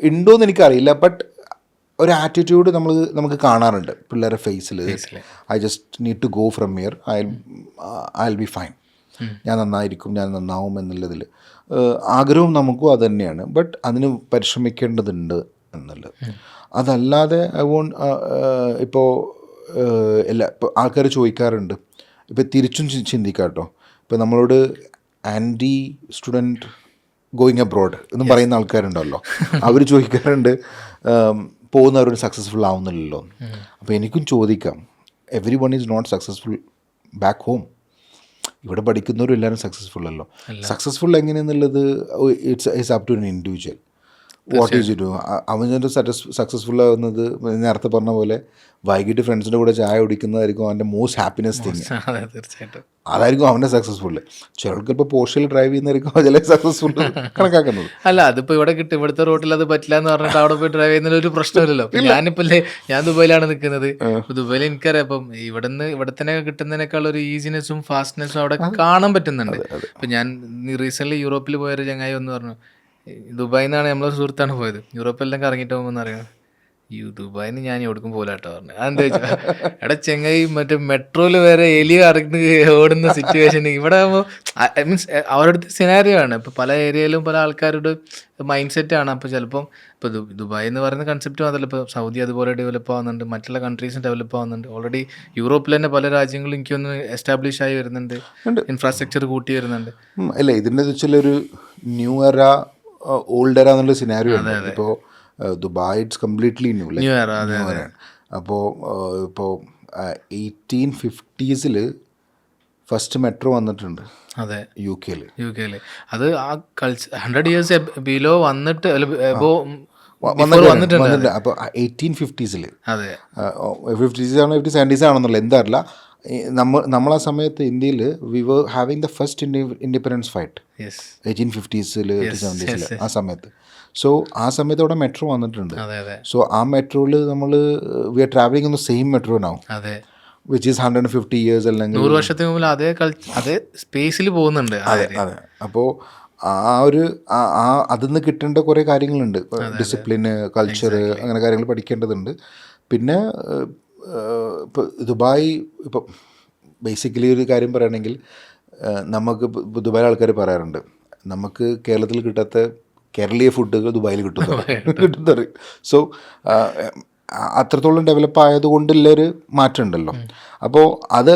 ഉണ്ടോയെന്ന് എനിക്കറിയില്ല. ബട്ട് ഒരു ആറ്റിറ്റ്യൂഡ് നമുക്ക് കാണാറുണ്ട് പിള്ളേരുടെ ഫേസിൽ. I just need to go from here, I will be fine, ഞാൻ നന്നായിരിക്കും, ഞാൻ നന്നാവും എന്നുള്ളതിൽ ആഗ്രഹവും നമുക്കും അത് തന്നെയാണ്. ബട്ട് അതിന് പരിശ്രമിക്കേണ്ടതുണ്ട് എന്നുള്ളത്. അതല്ലാതെ ഇപ്പോൾ ആൾക്കാർ ചോദിക്കാറുണ്ട്, ഇപ്പോൾ തിരിച്ചും ചിന്തിക്കാം കേട്ടോ. ഇപ്പോൾ നമ്മളോട് ആൻറ്റി സ്റ്റുഡൻറ്റ് ഗോയിങ് അബ്രോഡ് എന്ന് പറയുന്ന ആൾക്കാരുണ്ടല്ലോ, അവർ ചോദിക്കാറുണ്ട് പോകുന്നവരോട് സക്സസ്ഫുൾ ആവുന്നില്ലല്ലോ. അപ്പോൾ എനിക്കും ചോദിക്കാം, everyone is not successful back home. ഇവിടെ പഠിക്കുന്നവരും എല്ലാവരും സക്സസ്ഫുൾ അല്ലോ. സക്സസ്ഫുൾ എങ്ങനെയെന്നുള്ളത് it's up to an individual. What is you do. അവൻ്റെ സക്സസ്ഫുൾ ആവുന്നത് നേരത്തെ പറഞ്ഞ പോലെ വൈകിട്ട് ഫ്രണ്ട്സിൻ്റെ കൂടെ ചായ കുടിക്കുന്നതായിരിക്കും അവൻ്റെ മോസ്റ്റ് ഹാപ്പിനെസ് തിങ്. തീർച്ചയായിട്ടും അതായിരിക്കും അവൻ്റെ സക്സസ്ഫുൾ. ചിലർക്ക് ഇപ്പോൾ പോർഷ്യൽ ഡ്രൈവ് ചെയ്യുന്നതായിരിക്കും ചില സക്സസ്ഫുൾ കണക്കാക്കുന്നത്. അല്ല അതിപ്പോൾ ഇവിടെ കിട്ടും, ഇവിടുത്തെ റോട്ടിൽ അത് പറ്റില്ല എന്ന് പറഞ്ഞിട്ട് അവിടെ പോയി ഡ്രൈവ് ചെയ്യുന്നതിൽ ഒരു പ്രശ്നമില്ലല്ലോ. ഞാനിപ്പോൾ ഞാൻ ദുബായിലാണ് നിൽക്കുന്നത്. ദുബായിൽ എനിക്കറിയാം, അപ്പം ഇവിടെ തന്നെ കിട്ടുന്നതിനേക്കാൾ ഒരു ഈസിനെസ്സും ഫാസ്റ്റ്നെസ്സും അവിടെ കാണാൻ പറ്റുന്നുണ്ട്. ഇപ്പം ഞാൻ റീസെൻ്റ്ലി യൂറോപ്പിൽ പോയൊരു ചങ്ങായി ഒന്ന് പറഞ്ഞു, ദുബായിൽ നിന്നാണ് നമ്മളൊരു സുഹൃത്താണ് പോയത്, യൂറോപ്പിലെല്ലാം കറങ്ങിയിട്ട് പോകുമ്പോൾ അറിയാം ദുബായിന്ന് ഞാൻ എവിടേക്കും പോലാട്ടോ പറഞ്ഞു. അതെന്താ വെച്ചാൽ എടാ ചെങ്ങായി മറ്റേ മെട്രോയിൽ വരെ എലി കറങ്ങി ഓടുന്ന സിറ്റുവേഷൻ ഇവിടെ ആകുമ്പോൾ മീൻസ് അവരുടെ സിനാരിയോ ആണ്. ഇപ്പോൾ പല ഏരിയയിലും പല ആൾക്കാരുടെ മൈൻഡ് സെറ്റാണ്. അപ്പോൾ ചിലപ്പം ഇപ്പോൾ ദുബായ് എന്ന് പറയുന്ന കൺസെപ്റ്റ് മാത്രമല്ല, ഇപ്പോൾ സൗദി അതുപോലെ ഡെവലപ്പ് ആവുന്നുണ്ട്, മറ്റുള്ള കൺട്രീസും ഡെവലപ്പ് ആവുന്നുണ്ട്. ഓൾറെഡി യൂറോപ്പിൽ തന്നെ പല രാജ്യങ്ങളും എനിക്കൊന്ന് എസ്റ്റാബ്ലിഷ് ആയി വരുന്നുണ്ട്, ഇൻഫ്രാസ്ട്രക്ചർ കൂട്ടി വരുന്നുണ്ട്. അല്ല ഇതിൻ്റെ വെച്ചാലൊരു ന്യൂ എറ ഓൾഡ് എറ എന്നുള്ള സിനാരിയോ ഉണ്ട്. ഇപ്പോൾ ദുബായ് ഇറ്റ്സ് കംപ്ലീറ്റ്ലി ന്യൂ ആണ്. അപ്പോൾ ഇപ്പോൾ 1850s ഫസ്റ്റ് മെട്രോ വന്നിട്ടുണ്ട്. അതെ, യു കെയിൽ. അത് ആ 100 years ബിലോ വന്നിട്ട് വന്നിട്ടുണ്ട്. അപ്പോൾ 1850s, അതെ 50s ആണോ 70s ആണെന്നുള്ള എന്താറില്ല. നമ്മളാ സമയത്ത് ഇന്ത്യയിൽ we were having the first independence fight 1850s 70s ആ സമയത്ത്. സോ ആ സമയത്ത് അവിടെ മെട്രോ വന്നിട്ടുണ്ട്. സോ ആ മെട്രോയിൽ നമ്മൾ we are travelling on the same metro now. Which is 150 years അല്ലെങ്കിൽ 100 വർഷത്തിന് മുമ്പിൽ അതേ സ്പേസിൽ പോകുന്നുണ്ട്. അതെ. അപ്പോൾ അതിൽ നിന്ന് കിട്ടേണ്ട കുറേ കാര്യങ്ങളുണ്ട്. ഡിസിപ്ലിന്, കൾച്ചർ, അങ്ങനെ കാര്യങ്ങൾ പഠിക്കേണ്ടതുണ്ട്. പിന്നെ ഇപ്പോൾ ദുബായ്, ഇപ്പോൾ ബേസിക്കലി ഒരു കാര്യം പറയുകയാണെങ്കിൽ നമുക്ക് ദുബായ് ആൾക്കാർ പറയാറുണ്ട്, നമുക്ക് കേരളത്തിൽ കിട്ടാത്ത കേരളീയ ഫുഡുകൾ ദുബായിൽ കിട്ടുന്നത്. സോ അത്രത്തോളം ഡെവലപ്പ് ആയതുകൊണ്ടുള്ളൊരു മാറ്റം ഉണ്ടല്ലോ. അപ്പോൾ അത്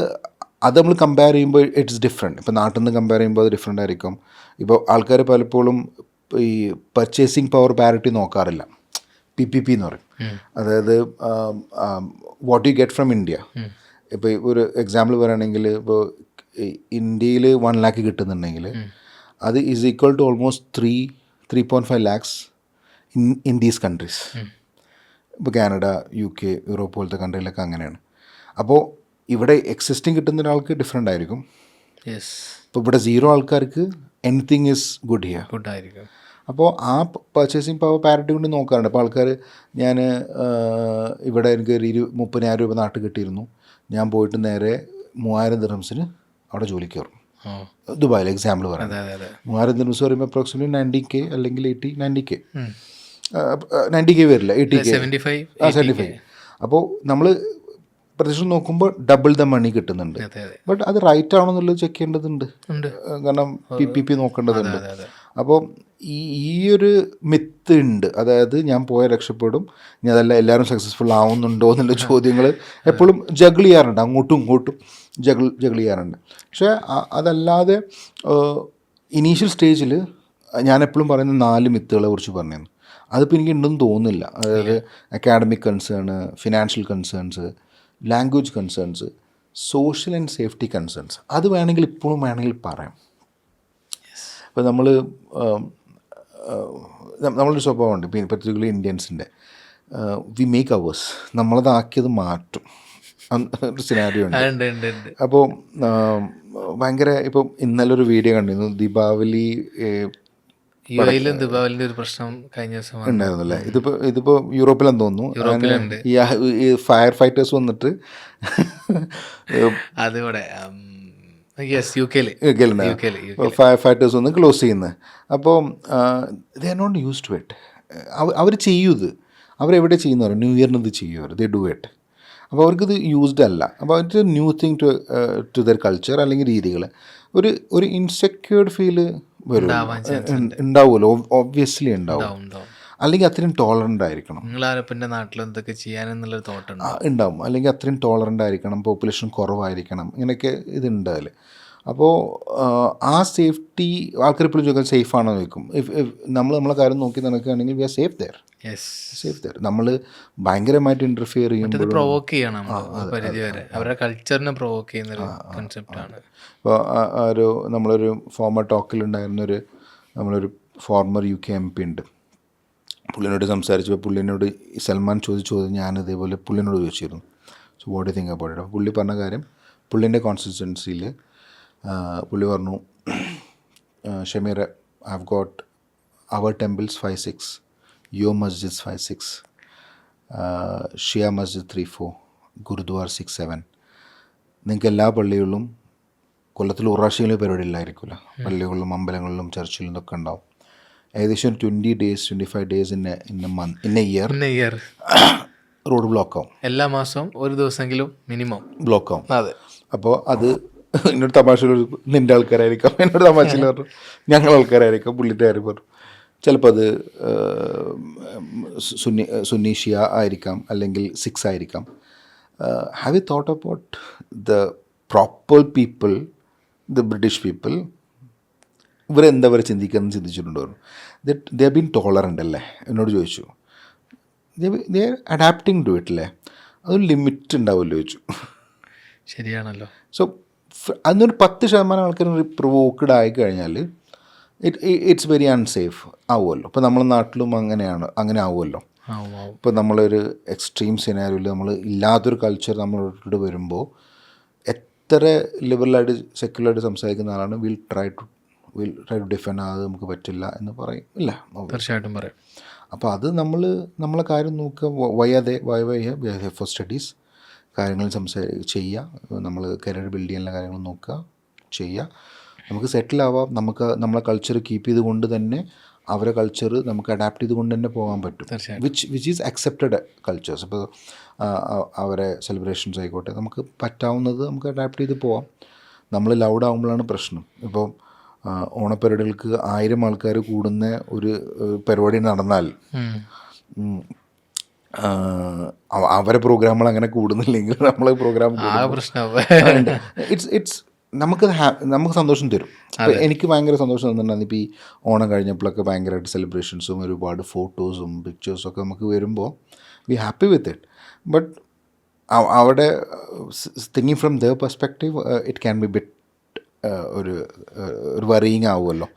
നമ്മൾ കമ്പയർ ചെയ്യുമ്പോൾ ഇറ്റ്സ് ഡിഫറെൻറ്റ്. ഇപ്പോൾ നാട്ടിൽ നിന്ന് കമ്പയർ ചെയ്യുമ്പോൾ അത് ഡിഫറെൻ്റ് ആയിരിക്കും. ഇപ്പോൾ ആൾക്കാർ പലപ്പോഴും ഈ പർച്ചേസിങ് പവർ പാരിറ്റി നോക്കാറില്ല. PPP എന്ന് പറയും. അതായത് what you get from India. ഇപ്പോൾ ഒരു എക്സാമ്പിൾ പറയുകയാണെങ്കിൽ, ഇപ്പോൾ ഇന്ത്യയിൽ 1 lakh കിട്ടുന്നുണ്ടെങ്കിൽ അത് is equal to almost 3.5 lakhs in these countries. ഇപ്പോൾ കാനഡ, UK, യൂറോപ്പ് പോലത്തെ കൺട്രിയിലൊക്കെ അങ്ങനെയാണ്. അപ്പോൾ ഇവിടെ എക്സിസ്റ്റിംഗ് കിട്ടുന്ന ഒരാൾക്ക് ഡിഫറെൻ്റ് ആയിരിക്കും. ഇപ്പോൾ ഇവിടെ 0 ആൾക്കാർക്ക് എനിത്തിങ് ഈസ് ഗുഡ് ഹിയർ. ഗുഡായിരിക്കും. അപ്പോൾ ആ പർച്ചേസിങ് പവർ പാരിറ്റി കൊണ്ട് നോക്കാറുണ്ട്. അപ്പോൾ ആൾക്കാർ, ഞാൻ ഇവിടെ എനിക്ക് ഒരു 30,000 രൂപ നാട്ടിൽ കിട്ടിയിരുന്നു, ഞാൻ പോയിട്ട് നേരെ 3,000 dirhamsന് അവിടെ ജോലിക്ക് കയറും. ദുബായിൽ എക്സാമ്പിൾ പറയാം. 3,000 dirhams പറയുമ്പോൾ അപ്രോക്സിമേറ്റ്ലി 90K അല്ലെങ്കിൽ 90K. 90K വരില്ല, 80K, 75. അപ്പോൾ നമ്മൾ പ്രത്യക്ഷം നോക്കുമ്പോൾ ഡബിൾ ദ മണി കിട്ടുന്നുണ്ട്. ബട്ട് അത് റൈറ്റ് ആണോ എന്നുള്ളത് ചെക്ക് ചെയ്യേണ്ടതുണ്ട്. കാരണം PPP നോക്കേണ്ടതുണ്ട്. അപ്പോൾ ഈ ഒരു മിത്ത് ഉണ്ട്. അതായത് ഞാൻ രക്ഷപ്പെടും, ഇനി അതല്ല എല്ലാവരും സക്സസ്ഫുൾ ആവുന്നുണ്ടോ എന്നുള്ള ചോദ്യങ്ങൾ എപ്പോഴും ജഗിൾ ചെയ്യാറുണ്ട്, അങ്ങോട്ടും ഇങ്ങോട്ടും ജഗിൾ ചെയ്യാറുണ്ട്. പക്ഷേ അതല്ലാതെ ഇനീഷ്യൽ സ്റ്റേജിൽ ഞാൻ എപ്പോഴും പറയുന്ന 4 മിത്തുകളെ കുറിച്ച് പറഞ്ഞു. അതിപ്പോൾ എനിക്ക് ഉണ്ടെന്ന് തോന്നുന്നില്ല. അതായത് academic concern, financial concerns, language concerns, social and safety concerns. അത് ഇപ്പോഴും വേണമെങ്കിൽ പറയാം. ഇപ്പോൾ നമ്മളൊരു സ്വഭാവമുണ്ട്, പർട്ടിക്കുലർലി ഇന്ത്യൻസിൻ്റെ, വി മേക്ക് അവേഴ്സ്, നമ്മളതാക്കിയത് മാറ്റും ഒരു സിനാരിയോ ഉണ്ട്. അപ്പോൾ ഭയങ്കര, ഇപ്പോൾ ഇന്നലെ ഒരു വീഡിയോ കണ്ടിരുന്നു, ദീപാവലി ദുബായിലിന്റെ ഒരു പ്രശ്നം കഴിഞ്ഞ ദിവസം ഉണ്ടായിരുന്നല്ലേ. ഇതിപ്പോ യൂറോപ്പിലെന്ന് തോന്നുന്നു. ഈ ഫയർ ഫൈറ്റേഴ്സ് വന്നിട്ട് അതിവിടെ ഫയർ ഫൈറ്റേഴ്സ് വന്ന് ക്ലോസ് ചെയ്യുന്നത്. അപ്പോൾ they are not used to it. അവർ ചെയ്യൂത്, അവരെവിടെ ചെയ്യുന്നവർ ന്യൂ ഇയറിന് ഇത് ചെയ്യുമവർ, ദേ ഡു ഇറ്റ്. അപ്പോൾ അവർക്കിത് യൂസ്ഡ് അല്ല. അപ്പോൾ it's a new thing to their culture അല്ലെങ്കിൽ രീതികൾ. ഒരു ഇൻസെക്യൂർഡ് ഫീല് വരും, ഉണ്ടാവുമല്ലോ, ഓബ്വിയസ്ലി ഉണ്ടാവും. അല്ലെങ്കിൽ അത്രയും ടോളറൻ്റ് ആയിരിക്കണം. നാട്ടിൽ എന്തൊക്കെ ചെയ്യാനെന്നുള്ള തോട്ട് ഉണ്ടാവും. അല്ലെങ്കിൽ അത്രയും ടോളറൻ്റ് ആയിരിക്കണം, പോപ്പുലേഷൻ കുറവായിരിക്കണം, ഇങ്ങനെയൊക്കെ ഇതുണ്ട് അതിൽ. അപ്പോൾ ആ സേഫ്റ്റി ആൾക്കാർ എപ്പോഴും ചോദിക്കാൻ സേഫ് ആണോ ചോദിക്കും. നമ്മളെ കാര്യം നോക്കി നടക്കുകയാണെങ്കിൽ വി ആർ സേഫ് ദെയർ. നമ്മൾ ഭയങ്കരമായിട്ട് ഇൻ്റർഫിയർ ചെയ്യുമ്പോൾ പ്രൊവോക്ക് ചെയ്യണം, അവരുടെ കൾച്ചറിനെ പ്രൊവോക്ക് ചെയ്യുന്ന ഒരു കൺസെപ്റ്റാണ്. ഇപ്പോൾ നമ്മളൊരു ഫോമർ ടോക്കിലുണ്ടായിരുന്നൊരു നമ്മളൊരു ഫോർമർ UK MP ഉണ്ട്. പുള്ളിനോട് സംസാരിച്ചപ്പോൾ പുള്ളിനോട് സൽമാൻ ചോദിച്ചത് ഞാൻ ഇതേപോലെ പുള്ളിനോട് ചോദിച്ചിരുന്നു, so what do think about it. അപ്പോൾ പുള്ളി പറഞ്ഞ കാര്യം, പുള്ളിൻ്റെ കോൺസ്റ്റിറ്റ്യുവൻസിയിൽ പുള്ളി പറഞ്ഞു, Shameer, I have got our temples 5-6, your masjids 5-6, Shia masjid 3-4, gurdwara 6-7. നിങ്ങൾക്ക് എല്ലാ പള്ളികളിലും കൊല്ലത്തിൽ ഉറാശിയിലെ പരിപാടി ഇല്ലായിരിക്കില്ല, പള്ളികളിലും അമ്പലങ്ങളിലും ചർച്ചിലും ഇതൊക്കെ ഉണ്ടാവും. ഏകദേശം 20 days 25 days in A year road block ആവും. എല്ലാ മാസവും ഒരു ദിവസമെങ്കിലും മിനിമം ബ്ലോക്ക് ആവും. അതെ. അപ്പോൾ അത് എന്നോട് തമാശയിൽ നിൻ്റെ ആൾക്കാരായിരിക്കാം, എന്നോട് തമാശയിൽ പറഞ്ഞു ഞങ്ങൾ ആൾക്കാരായിരിക്കാം, പുള്ളിൻ്റെ കാര്യം പറഞ്ഞു. ചിലപ്പോൾ അത് സുന്നി ഷിയ ആയിരിക്കാം, അല്ലെങ്കിൽ 6 ആയിരിക്കാം. Have you thought about the proper people, the British people, ഇവരെന്താ അവർ ചിന്തിക്കുന്നത് ചിന്തിച്ചിട്ടുണ്ടോ? ദേ ഹാവ് ബീൻ ടോളറൻ്റ് അല്ലേ എന്നോട് ചോദിച്ചു. They are adapting to it അല്ലേ, അതൊരു ലിമിറ്റ് ഉണ്ടാവുമല്ലോ ചോദിച്ചു. ശരിയാണല്ലോ. സോ അതിനൊരു 10% ആൾക്കാർ പ്രൊവോക്കഡ് ആയി കഴിഞ്ഞാൽ ഇറ്റ്സ് വെരി അൺസേഫ് ആവുമല്ലോ. ഇപ്പോൾ നമ്മളെ നാട്ടിലും അങ്ങനെ ആവുമല്ലോ. ഇപ്പോൾ നമ്മളൊരു എക്സ്ട്രീം സിനാരിയോയിൽ നമ്മൾ ഇല്ലാത്തൊരു കൾച്ചർ നമ്മളോട് വരുമ്പോൾ എത്ര ലിബറലായിട്ട് സെക്യുലറായിട്ട് സംസാരിക്കുന്ന ആളാണ് വിൽ ട്രൈ ടു ഡിഫെൻഡ്, അത് നമുക്ക് പറ്റില്ല എന്ന് പറയും. ഇല്ല, തീർച്ചയായിട്ടും പറയും. അപ്പോൾ അത് നമ്മളെ കാര്യം നോക്കുക, വൈ ഫോർ സ്റ്റഡീസ്. കാര്യങ്ങൾ ചെയ്യുക. നമ്മൾ കരിയർ ബിൽഡ് ചെയ്യാനുള്ള കാര്യങ്ങൾ നോക്കുക, ചെയ്യുക. നമുക്ക് സെറ്റിൽ ആവാം. നമുക്ക് നമ്മളെ കൾച്ചർ കീപ്പ് ചെയ്തുകൊണ്ട് തന്നെ അവരെ കൾച്ചർ നമുക്ക് അഡാപ്റ്റ് ചെയ്തുകൊണ്ട് തന്നെ പോകാൻ പറ്റും. Which is accepted cultures. ഇപ്പോൾ അവരെ സെലിബ്രേഷൻസ് ആയിക്കോട്ടെ, നമുക്ക് പറ്റാവുന്നത് നമുക്ക് അഡാപ്റ്റ് ചെയ്ത് പോവാം. നമ്മൾ ലൗഡ് ആകുമ്പോഴാണ് പ്രശ്നം. ഇപ്പോൾ ഓണപ്പരിപാടികൾക്ക് 1000 ആൾക്കാർ കൂടുന്ന ഒരു പരിപാടി നടന്നാൽ അവരെ പ്രോഗ്രാമുകൾ അങ്ങനെ കൂടുന്നില്ലെങ്കിൽ നമ്മളെ പ്രോഗ്രാം ഇറ്റ്സ് നമുക്ക് സന്തോഷം തരും. എനിക്ക് ഭയങ്കര സന്തോഷം തന്നിട്ടുണ്ടായിരുന്നു. ഇപ്പോൾ ഈ ഓണം കഴിഞ്ഞപ്പോഴൊക്കെ ഭയങ്കരമായിട്ട് സെലിബ്രേഷൻസും ഒരുപാട് ഫോട്ടോസും പിക്ചേഴ്സും ഒക്കെ നമുക്ക് വരുമ്പോൾ we happy with it. But അവിടെ thinking from their perspective it can be bit ഒരു വറിയിങ് ആവുമല്ലോ.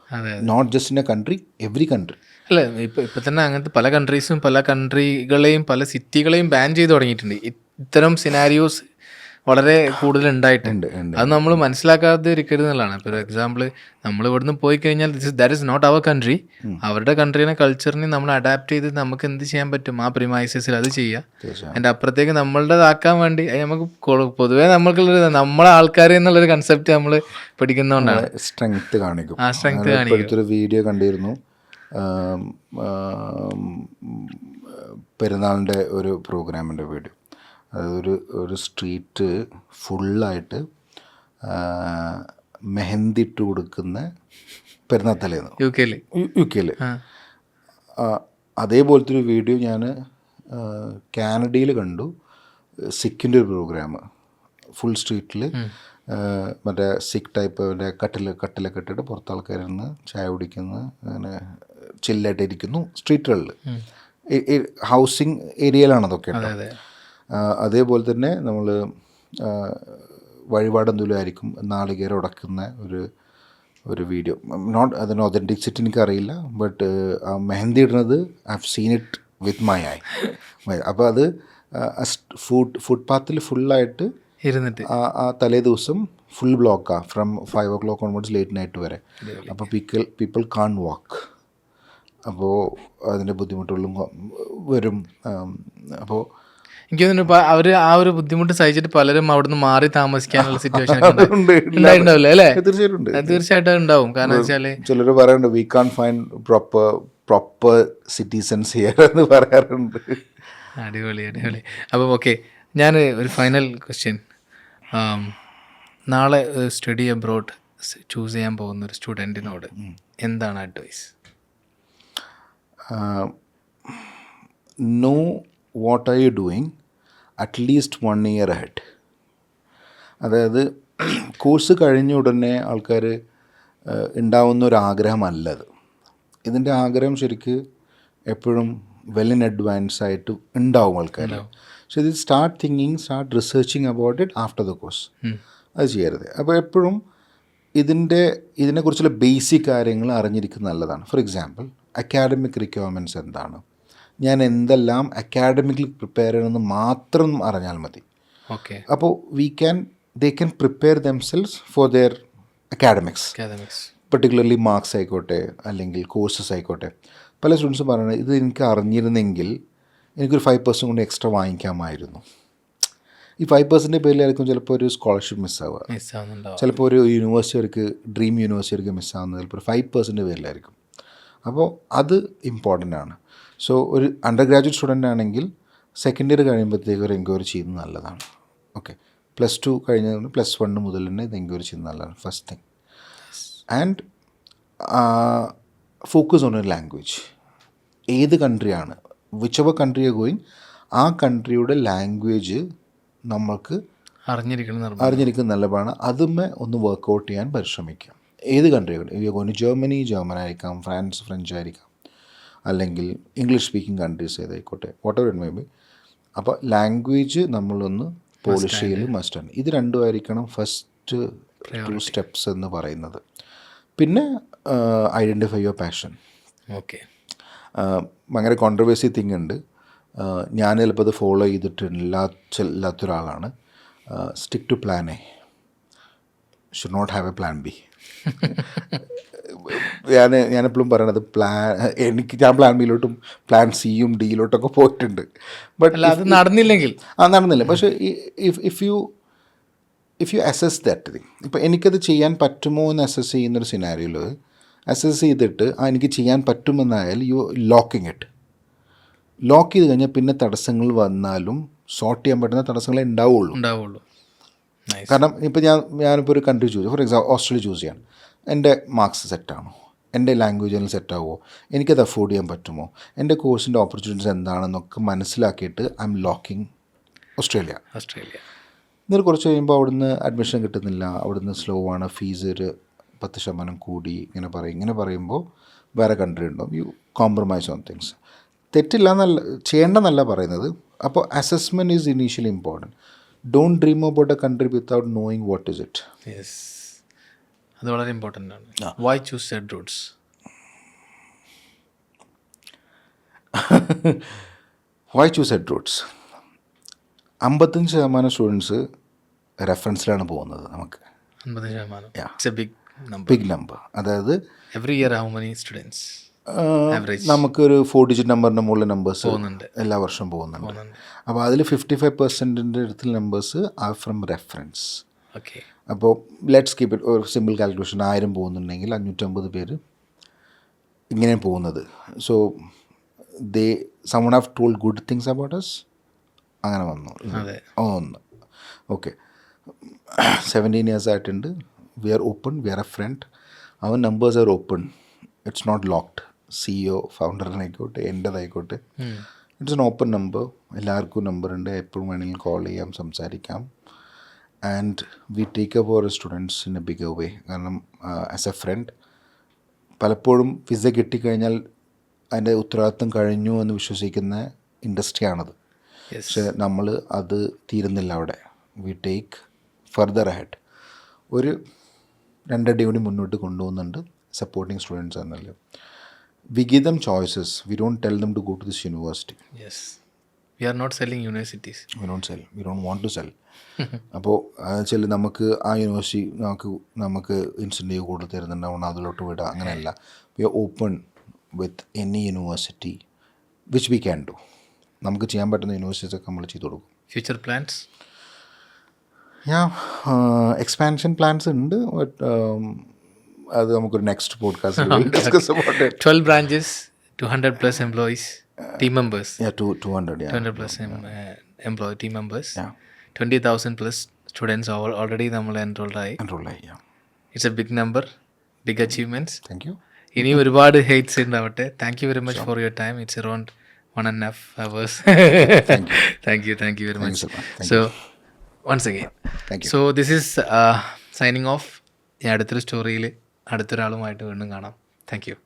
Not just in a country, every country. അല്ല, ഇപ്പം തന്നെ അങ്ങനത്തെ പല കൺട്രീസും പല കൺട്രികളെയും പല സിറ്റികളെയും ബാൻ ചെയ്ത് തുടങ്ങിയിട്ടുണ്ട്. ഇത്തരം സിനാരിയോസ് വളരെ കൂടുതൽ ഉണ്ടായിട്ടുണ്ട്. അത് നമ്മൾ മനസ്സിലാക്കാതെ ഇരിക്കരുത് എന്നുള്ളതാണ്. ഇപ്പോൾ ഒരു എക്സാമ്പിൾ, നമ്മൾ ഇവിടുന്ന് പോയി കഴിഞ്ഞാൽ that is not our country. അവരുടെ കൺട്രീനെ കൾച്ചറിനെ നമ്മൾ അഡാപ്റ്റ് ചെയ്ത് നമുക്ക് എന്ത് ചെയ്യാൻ പറ്റും ആ പ്രിമൈസസിൽ അത് ചെയ്യുക. അതിൻ്റെ അപ്പുറത്തേക്ക് നമ്മളുടേതാക്കാൻ വേണ്ടി നമുക്ക് പൊതുവേ നമ്മൾക്കുള്ളൊരു നമ്മളെ ആൾക്കാർ എന്നുള്ളൊരു കൺസെപ്റ്റ് നമ്മൾ പഠിക്കുന്നതുകൊണ്ടാണ് സ്ട്രെങ്ത് കാണിക്കും. ആ സ്ട്രെങ്ത് കാണിക്കും. ഒരു വീഡിയോ കണ്ടിരുന്നു, പെരുന്നാളിൻ്റെ ഒരു പ്രോഗ്രാമിൻ്റെ വീഡിയോ. ഒരു സ്ട്രീറ്റ് ഫുള്ളായിട്ട് മെഹന്തി ഇട്ട് കൊടുക്കുന്ന പെരുന്നാൾ തലേന്ന് യു കെയിൽ. അതേപോലത്തെ ഒരു വീഡിയോ ഞാൻ കാനഡയിൽ കണ്ടു. സിക്കിൻ്റെ ഒരു പ്രോഗ്രാം, ഫുൾ സ്ട്രീറ്റിൽ മറ്റേ സിക്ക് ടൈപ്പ് കട്ടിലൊക്കെ ഇട്ടിട്ട് പുറത്ത് ആൾക്കാരിരുന്ന് ചായ കുടിക്കുന്ന, അങ്ങനെ ചില്ലായിട്ട് ഇരിക്കുന്നു സ്ട്രീറ്റുകളിൽ. ഹൗസിങ് ഏരിയയിലാണ് അതൊക്കെ. അതേപോലെ തന്നെ നമ്മൾ വഴിപാടെന്തെങ്കിലും ആയിരിക്കും, നാളികേരം ഉടക്കുന്ന ഒരു വീഡിയോ. നോട്ട് അതിന് ഒതൻറ്റിസിറ്റി എനിക്കറിയില്ല, ബട്ട് ആ മെഹന്തി ഇടുന്നത് I have seen it with my I. അപ്പോൾ അത് ഫുട്പാത്തിൽ ഫുള്ളായിട്ട് ഇരുന്നിട്ട് ആ തലേ ദിവസം ഫുൾ ബ്ലോക്കാണ് from 5 o'clock onwards late night വരെ. അപ്പോൾ പീപ്പിൾ കാൺ വാക്ക്. അപ്പോൾ അതിൻ്റെ ബുദ്ധിമുട്ടുകളും വരും. അപ്പോൾ എനിക്ക് തോന്നുന്നു അവർ ആ ഒരു ബുദ്ധിമുട്ട് സഹിച്ചിട്ട് പലരും അവിടുന്ന് മാറി താമസിക്കാനുള്ള സിറ്റുവേഷൻ ഉണ്ടായിട്ടുണ്ടാവില്ല അല്ലേ? തീർച്ചയായിട്ടും ഉണ്ടാവും. കാരണം വെച്ചാൽ ചിലർ പറയാറുണ്ട് we can't find proper citizens here എന്ന് പറയാറുണ്ട്. അടിപൊളി. അപ്പം ഓക്കെ, ഞാൻ ഒരു ഫൈനൽ ക്വസ്റ്റ്യൻ. നാളെ സ്റ്റഡി അബ്രോഡ് ചൂസ് ചെയ്യാൻ പോകുന്ന ഒരു സ്റ്റുഡൻറ്റിനോട് എന്താണ് advice? Know what are you doing at least 1 year ahead. അതായത് കോഴ്സ് കഴിഞ്ഞ ഉടനെ ആൾക്കാർ ഉണ്ടാവുന്ന ഒരു ആഗ്രഹമല്ലത്. ഇതിൻ്റെ ആഗ്രഹം ശരിക്ക് എപ്പോഴും വെൽ ഇൻ അഡ്വാൻസ് ആയിട്ട് ഉണ്ടാവും ആൾക്കാർ. സോ ഇത് start researching about it after the course. അത് ചെയ്യരുത്. അപ്പോൾ എപ്പോഴും ഇതിനെക്കുറിച്ചുള്ള ബേസിക് കാര്യങ്ങൾ അറിഞ്ഞിരിക്കുന്നത് നല്ലതാണ്. ഫോർ എക്സാമ്പിൾ, അക്കാഡമിക് റിക്വയർമെൻറ്റ്സ് എന്താണ്, ഞാൻ എന്തെല്ലാം അക്കാഡമിക്കലി പ്രിപ്പയർ ചെയ്യണമെന്ന് മാത്രം അറിഞ്ഞാൽ മതി. ഓക്കെ. അപ്പോൾ they can prepare themselves for their academics, particularly marks ആയിക്കോട്ടെ അല്ലെങ്കിൽ കോഴ്സസ് ആയിക്കോട്ടെ. പല സ്റ്റുഡൻസും പറയുന്നത് ഇത് എനിക്ക് അറിഞ്ഞിരുന്നെങ്കിൽ എനിക്കൊരു 5% കൊണ്ട് എക്സ്ട്രാ വാങ്ങിക്കാമായിരുന്നു. ഈ 5% പേരിലായിരിക്കും ചിലപ്പോൾ ഒരു സ്കോളർഷിപ്പ് മിസ്സാവുക, ചിലപ്പോൾ ഒരു യൂണിവേഴ്സിറ്റിക്ക് ഡ്രീം യൂണിവേഴ്സിറ്റിക്ക് മിസ്സാവുന്നത് ചിലപ്പോൾ ഒരു 5% പേരിലായിരിക്കും. അപ്പോൾ അത് ഇമ്പോർട്ടൻ്റ് ആണ്. സോ ഒരു അണ്ടർ ഗ്രാജുവേറ്റ് സ്റ്റുഡൻ്റ് ആണെങ്കിൽ സെക്കൻഡ് ഇയർ കഴിയുമ്പോഴത്തേക്ക് ഒരു എൻക്വയറി ചെയ്യുന്നത് നല്ലതാണ്. ഓക്കെ, +2 കഴിഞ്ഞതുകൊണ്ട് +1 മുതൽ തന്നെ ഇത് എൻക്വയറി ചെയ്യുന്നത് നല്ലതാണ്. First thing. And focus on a language. ഏത് കൺട്രിയാണ്, whichever country are going, ആ കൺട്രിയുടെ ലാംഗ്വേജ് നമ്മൾക്ക് അറിഞ്ഞിരിക്കുന്ന നല്ലതാണ്. അതുമേ ഒന്ന് വർക്കൗട്ട് ചെയ്യാൻ പരിശ്രമിക്കാം. ഏത് കൺട്രികൾ, ജർമ്മനി ആയിരിക്കാം, ഫ്രഞ്ച് ആയിരിക്കാം, അല്ലെങ്കിൽ ഇംഗ്ലീഷ് സ്പീക്കിംഗ് കൺട്രീസ് ഏതായിക്കോട്ടെ, whatever it may be. അപ്പോൾ ലാംഗ്വേജ് നമ്മളൊന്ന് പോളിഷ് ചെയ്യൽ മസ്റ്റാണ്. ഇത് രണ്ടുമായിരിക്കണം ഫസ്റ്റ് 2 steps എന്ന് പറയുന്നത്. പിന്നെ ഐഡൻറ്റിഫൈ യുവർ പാഷൻ. ഓക്കെ. ഭയങ്കര കോൺട്രവേഴ്സി തിങ് ഉണ്ട്. ഞാൻ ചിലപ്പോൾ അത് ഫോളോ ചെയ്തിട്ടില്ലാത്തൊരാളാണ്. Stick to plan A, should not have a plan B. ഞാനെപ്പോഴും പറയണത് ഞാൻ പ്ലാൻ ബിയിലോട്ടും പ്ലാൻ സിയും ഡിയിലോട്ടൊക്കെ പോയിട്ടുണ്ട്. ബട്ട് അല്ല, അത് നടന്നില്ലെങ്കിൽ നടന്നില്ല. പക്ഷേ if you assess that thing, ഇപ്പോൾ എനിക്കത് ചെയ്യാൻ പറ്റുമോ എന്ന് അസസ് ചെയ്യുന്നൊരു സിനാരിയോയിൽ അസസ് ചെയ്തിട്ട് എനിക്ക് ചെയ്യാൻ പറ്റുമെന്നായാൽ യു ലോക്കിങ് ഇറ്റ്. ലോക്ക് ചെയ്ത് കഴിഞ്ഞാൽ പിന്നെ തടസ്സങ്ങൾ വന്നാലും സോർട്ട് ചെയ്യാൻ പറ്റുന്ന തടസ്സങ്ങളെ ഉണ്ടാവുള്ളൂ. കാരണം ഇപ്പോൾ ഞാനിപ്പോൾ ഒരു country choose, for example Australia choose ചെയ്യാണ്. എൻ്റെ മാർക്സ് സെറ്റാണോ, എൻ്റെ ലാംഗ്വേജിൽ സെറ്റാവുമോ, എനിക്കത് അഫോർഡ് ചെയ്യാൻ പറ്റുമോ, എൻ്റെ കോഴ്സിൻ്റെ ഓപ്പർച്യൂണിറ്റീസ് എന്താണെന്നൊക്കെ മനസ്സിലാക്കിയിട്ട് ഐ എം ലോക്കിങ് ഓസ്ട്രേലിയ. എന്നിട്ട് കുറച്ച് കഴിയുമ്പോൾ അവിടുന്ന് അഡ്മിഷൻ കിട്ടുന്നില്ല, അവിടുന്ന് സ്ലോ ആണ്, ഫീസ് ഒരു 10% കൂടി, ഇങ്ങനെ പറയുമ്പോൾ വേറെ കൺട്രി ഉണ്ടാവും. You compromise on things. തെറ്റില്ല എന്നല്ല, ചെയ്യേണ്ടെന്നല്ല പറയുന്നത്. അപ്പോൾ assessment is initially important. Don't dream about a country without knowing what is it. അത് വളരെ ഇമ്പോർട്ടൻ്റ് ആണ്. Why choose said routes? Why choose said routes? 55% students റെഫറൻസിലാണ് പോകുന്നത്. നമുക്ക് 50%. Big number. അതായത് every year how many students? നമുക്കൊരു 4 ഡിജിറ്റ് നമ്പറിൻ്റെ മുകളിൽ നമ്പേഴ്സ് എല്ലാ വർഷവും പോകുന്നുണ്ട്. അപ്പോൾ അതിൽ 55% അടുത്തുള്ള നമ്പേഴ്സ് ആർ ഫ്രം റെഫറൻസ്. അപ്പോൾ ലെറ്റ്സ് കീപ്പ് ഇറ്റ് ഒരു സിമ്പിൾ കാൽക്കുലേഷൻ. 1000 പോകുന്നുണ്ടെങ്കിൽ 550 പേര് ഇങ്ങനെ പോകുന്നത്. So someone have told good things about us. അങ്ങനെ വന്നു. ഒന്ന് ഓക്കെ, 17 years ആയിട്ടുണ്ട്. We are open, we are a friend. Our numbers are open, it's not locked. CEO ഫൗണ്ടറിനായിക്കോട്ടെ, എൻ്റെതായിക്കോട്ടെ, ഇറ്റ്സ് എൻ ഓപ്പൺ നമ്പർ. എല്ലാവർക്കും നമ്പറുണ്ട്, എപ്പോഴും വേണമെങ്കിലും കോൾ ചെയ്യാം, സംസാരിക്കാം. And we take up our students in a bigger way. കാരണം ആസ് എ ഫ്രണ്ട് പലപ്പോഴും വിസ കിട്ടിക്കഴിഞ്ഞാൽ അതിൻ്റെ ഉത്തരവാദിത്വം കഴിഞ്ഞു എന്ന് വിശ്വസിക്കുന്ന ഇൻഡസ്ട്രിയാണത്. പക്ഷെ നമ്മൾ അത് തീരുന്നില്ല അവിടെ. We take further ahead. ഒരു 2 അടി കൂടി മുന്നോട്ട് കൊണ്ടുപോകുന്നുണ്ട് സപ്പോർട്ടിങ് സ്റ്റുഡൻസ് എന്നല്ലേ. We give them choices. We don't tell them to go to this university. Yes. We are not selling universities. We don't sell. We don't want to sell. അപ്പോൾ വെച്ചാൽ നമുക്ക് ആ യൂണിവേഴ്സിറ്റി നമുക്ക് ഇൻസെൻറ്റീവ് കൂടുതൽ തരുന്നുണ്ടാവണം, അതിലോട്ട് വിടുക, അങ്ങനെയല്ല. We are open with any university which we can do. നമുക്ക് ചെയ്യാൻ പറ്റുന്ന യൂണിവേഴ്സിറ്റീസ് ഒക്കെ നമ്മൾ ചെയ്തു കൊടുക്കും. Future plans? എക്സ്പാൻഷൻ പ്ലാൻസ് ഉണ്ട്. ബട്ട് അത് നമുക്കൊരു next podcast discuss about it. 12 branches, 200+ employees, team members. 200+ employee team members. 20,000+ students already നമ്മൾ enrolled ആയി. It's a big number, big achievements. Thank you. ഇനി ഒരുപാട് ഹെയ്റ്റ്സ് ഉണ്ടാവട്ടെ. Thank you very much for your time. It's around 1.5 hours. Thank you very much. So once again, so this is signing off. അടുത്തൊരു സ്റ്റോറിയിൽ അടുത്തൊരാളുമായിട്ട് വീണ്ടും കാണാം. Thank you.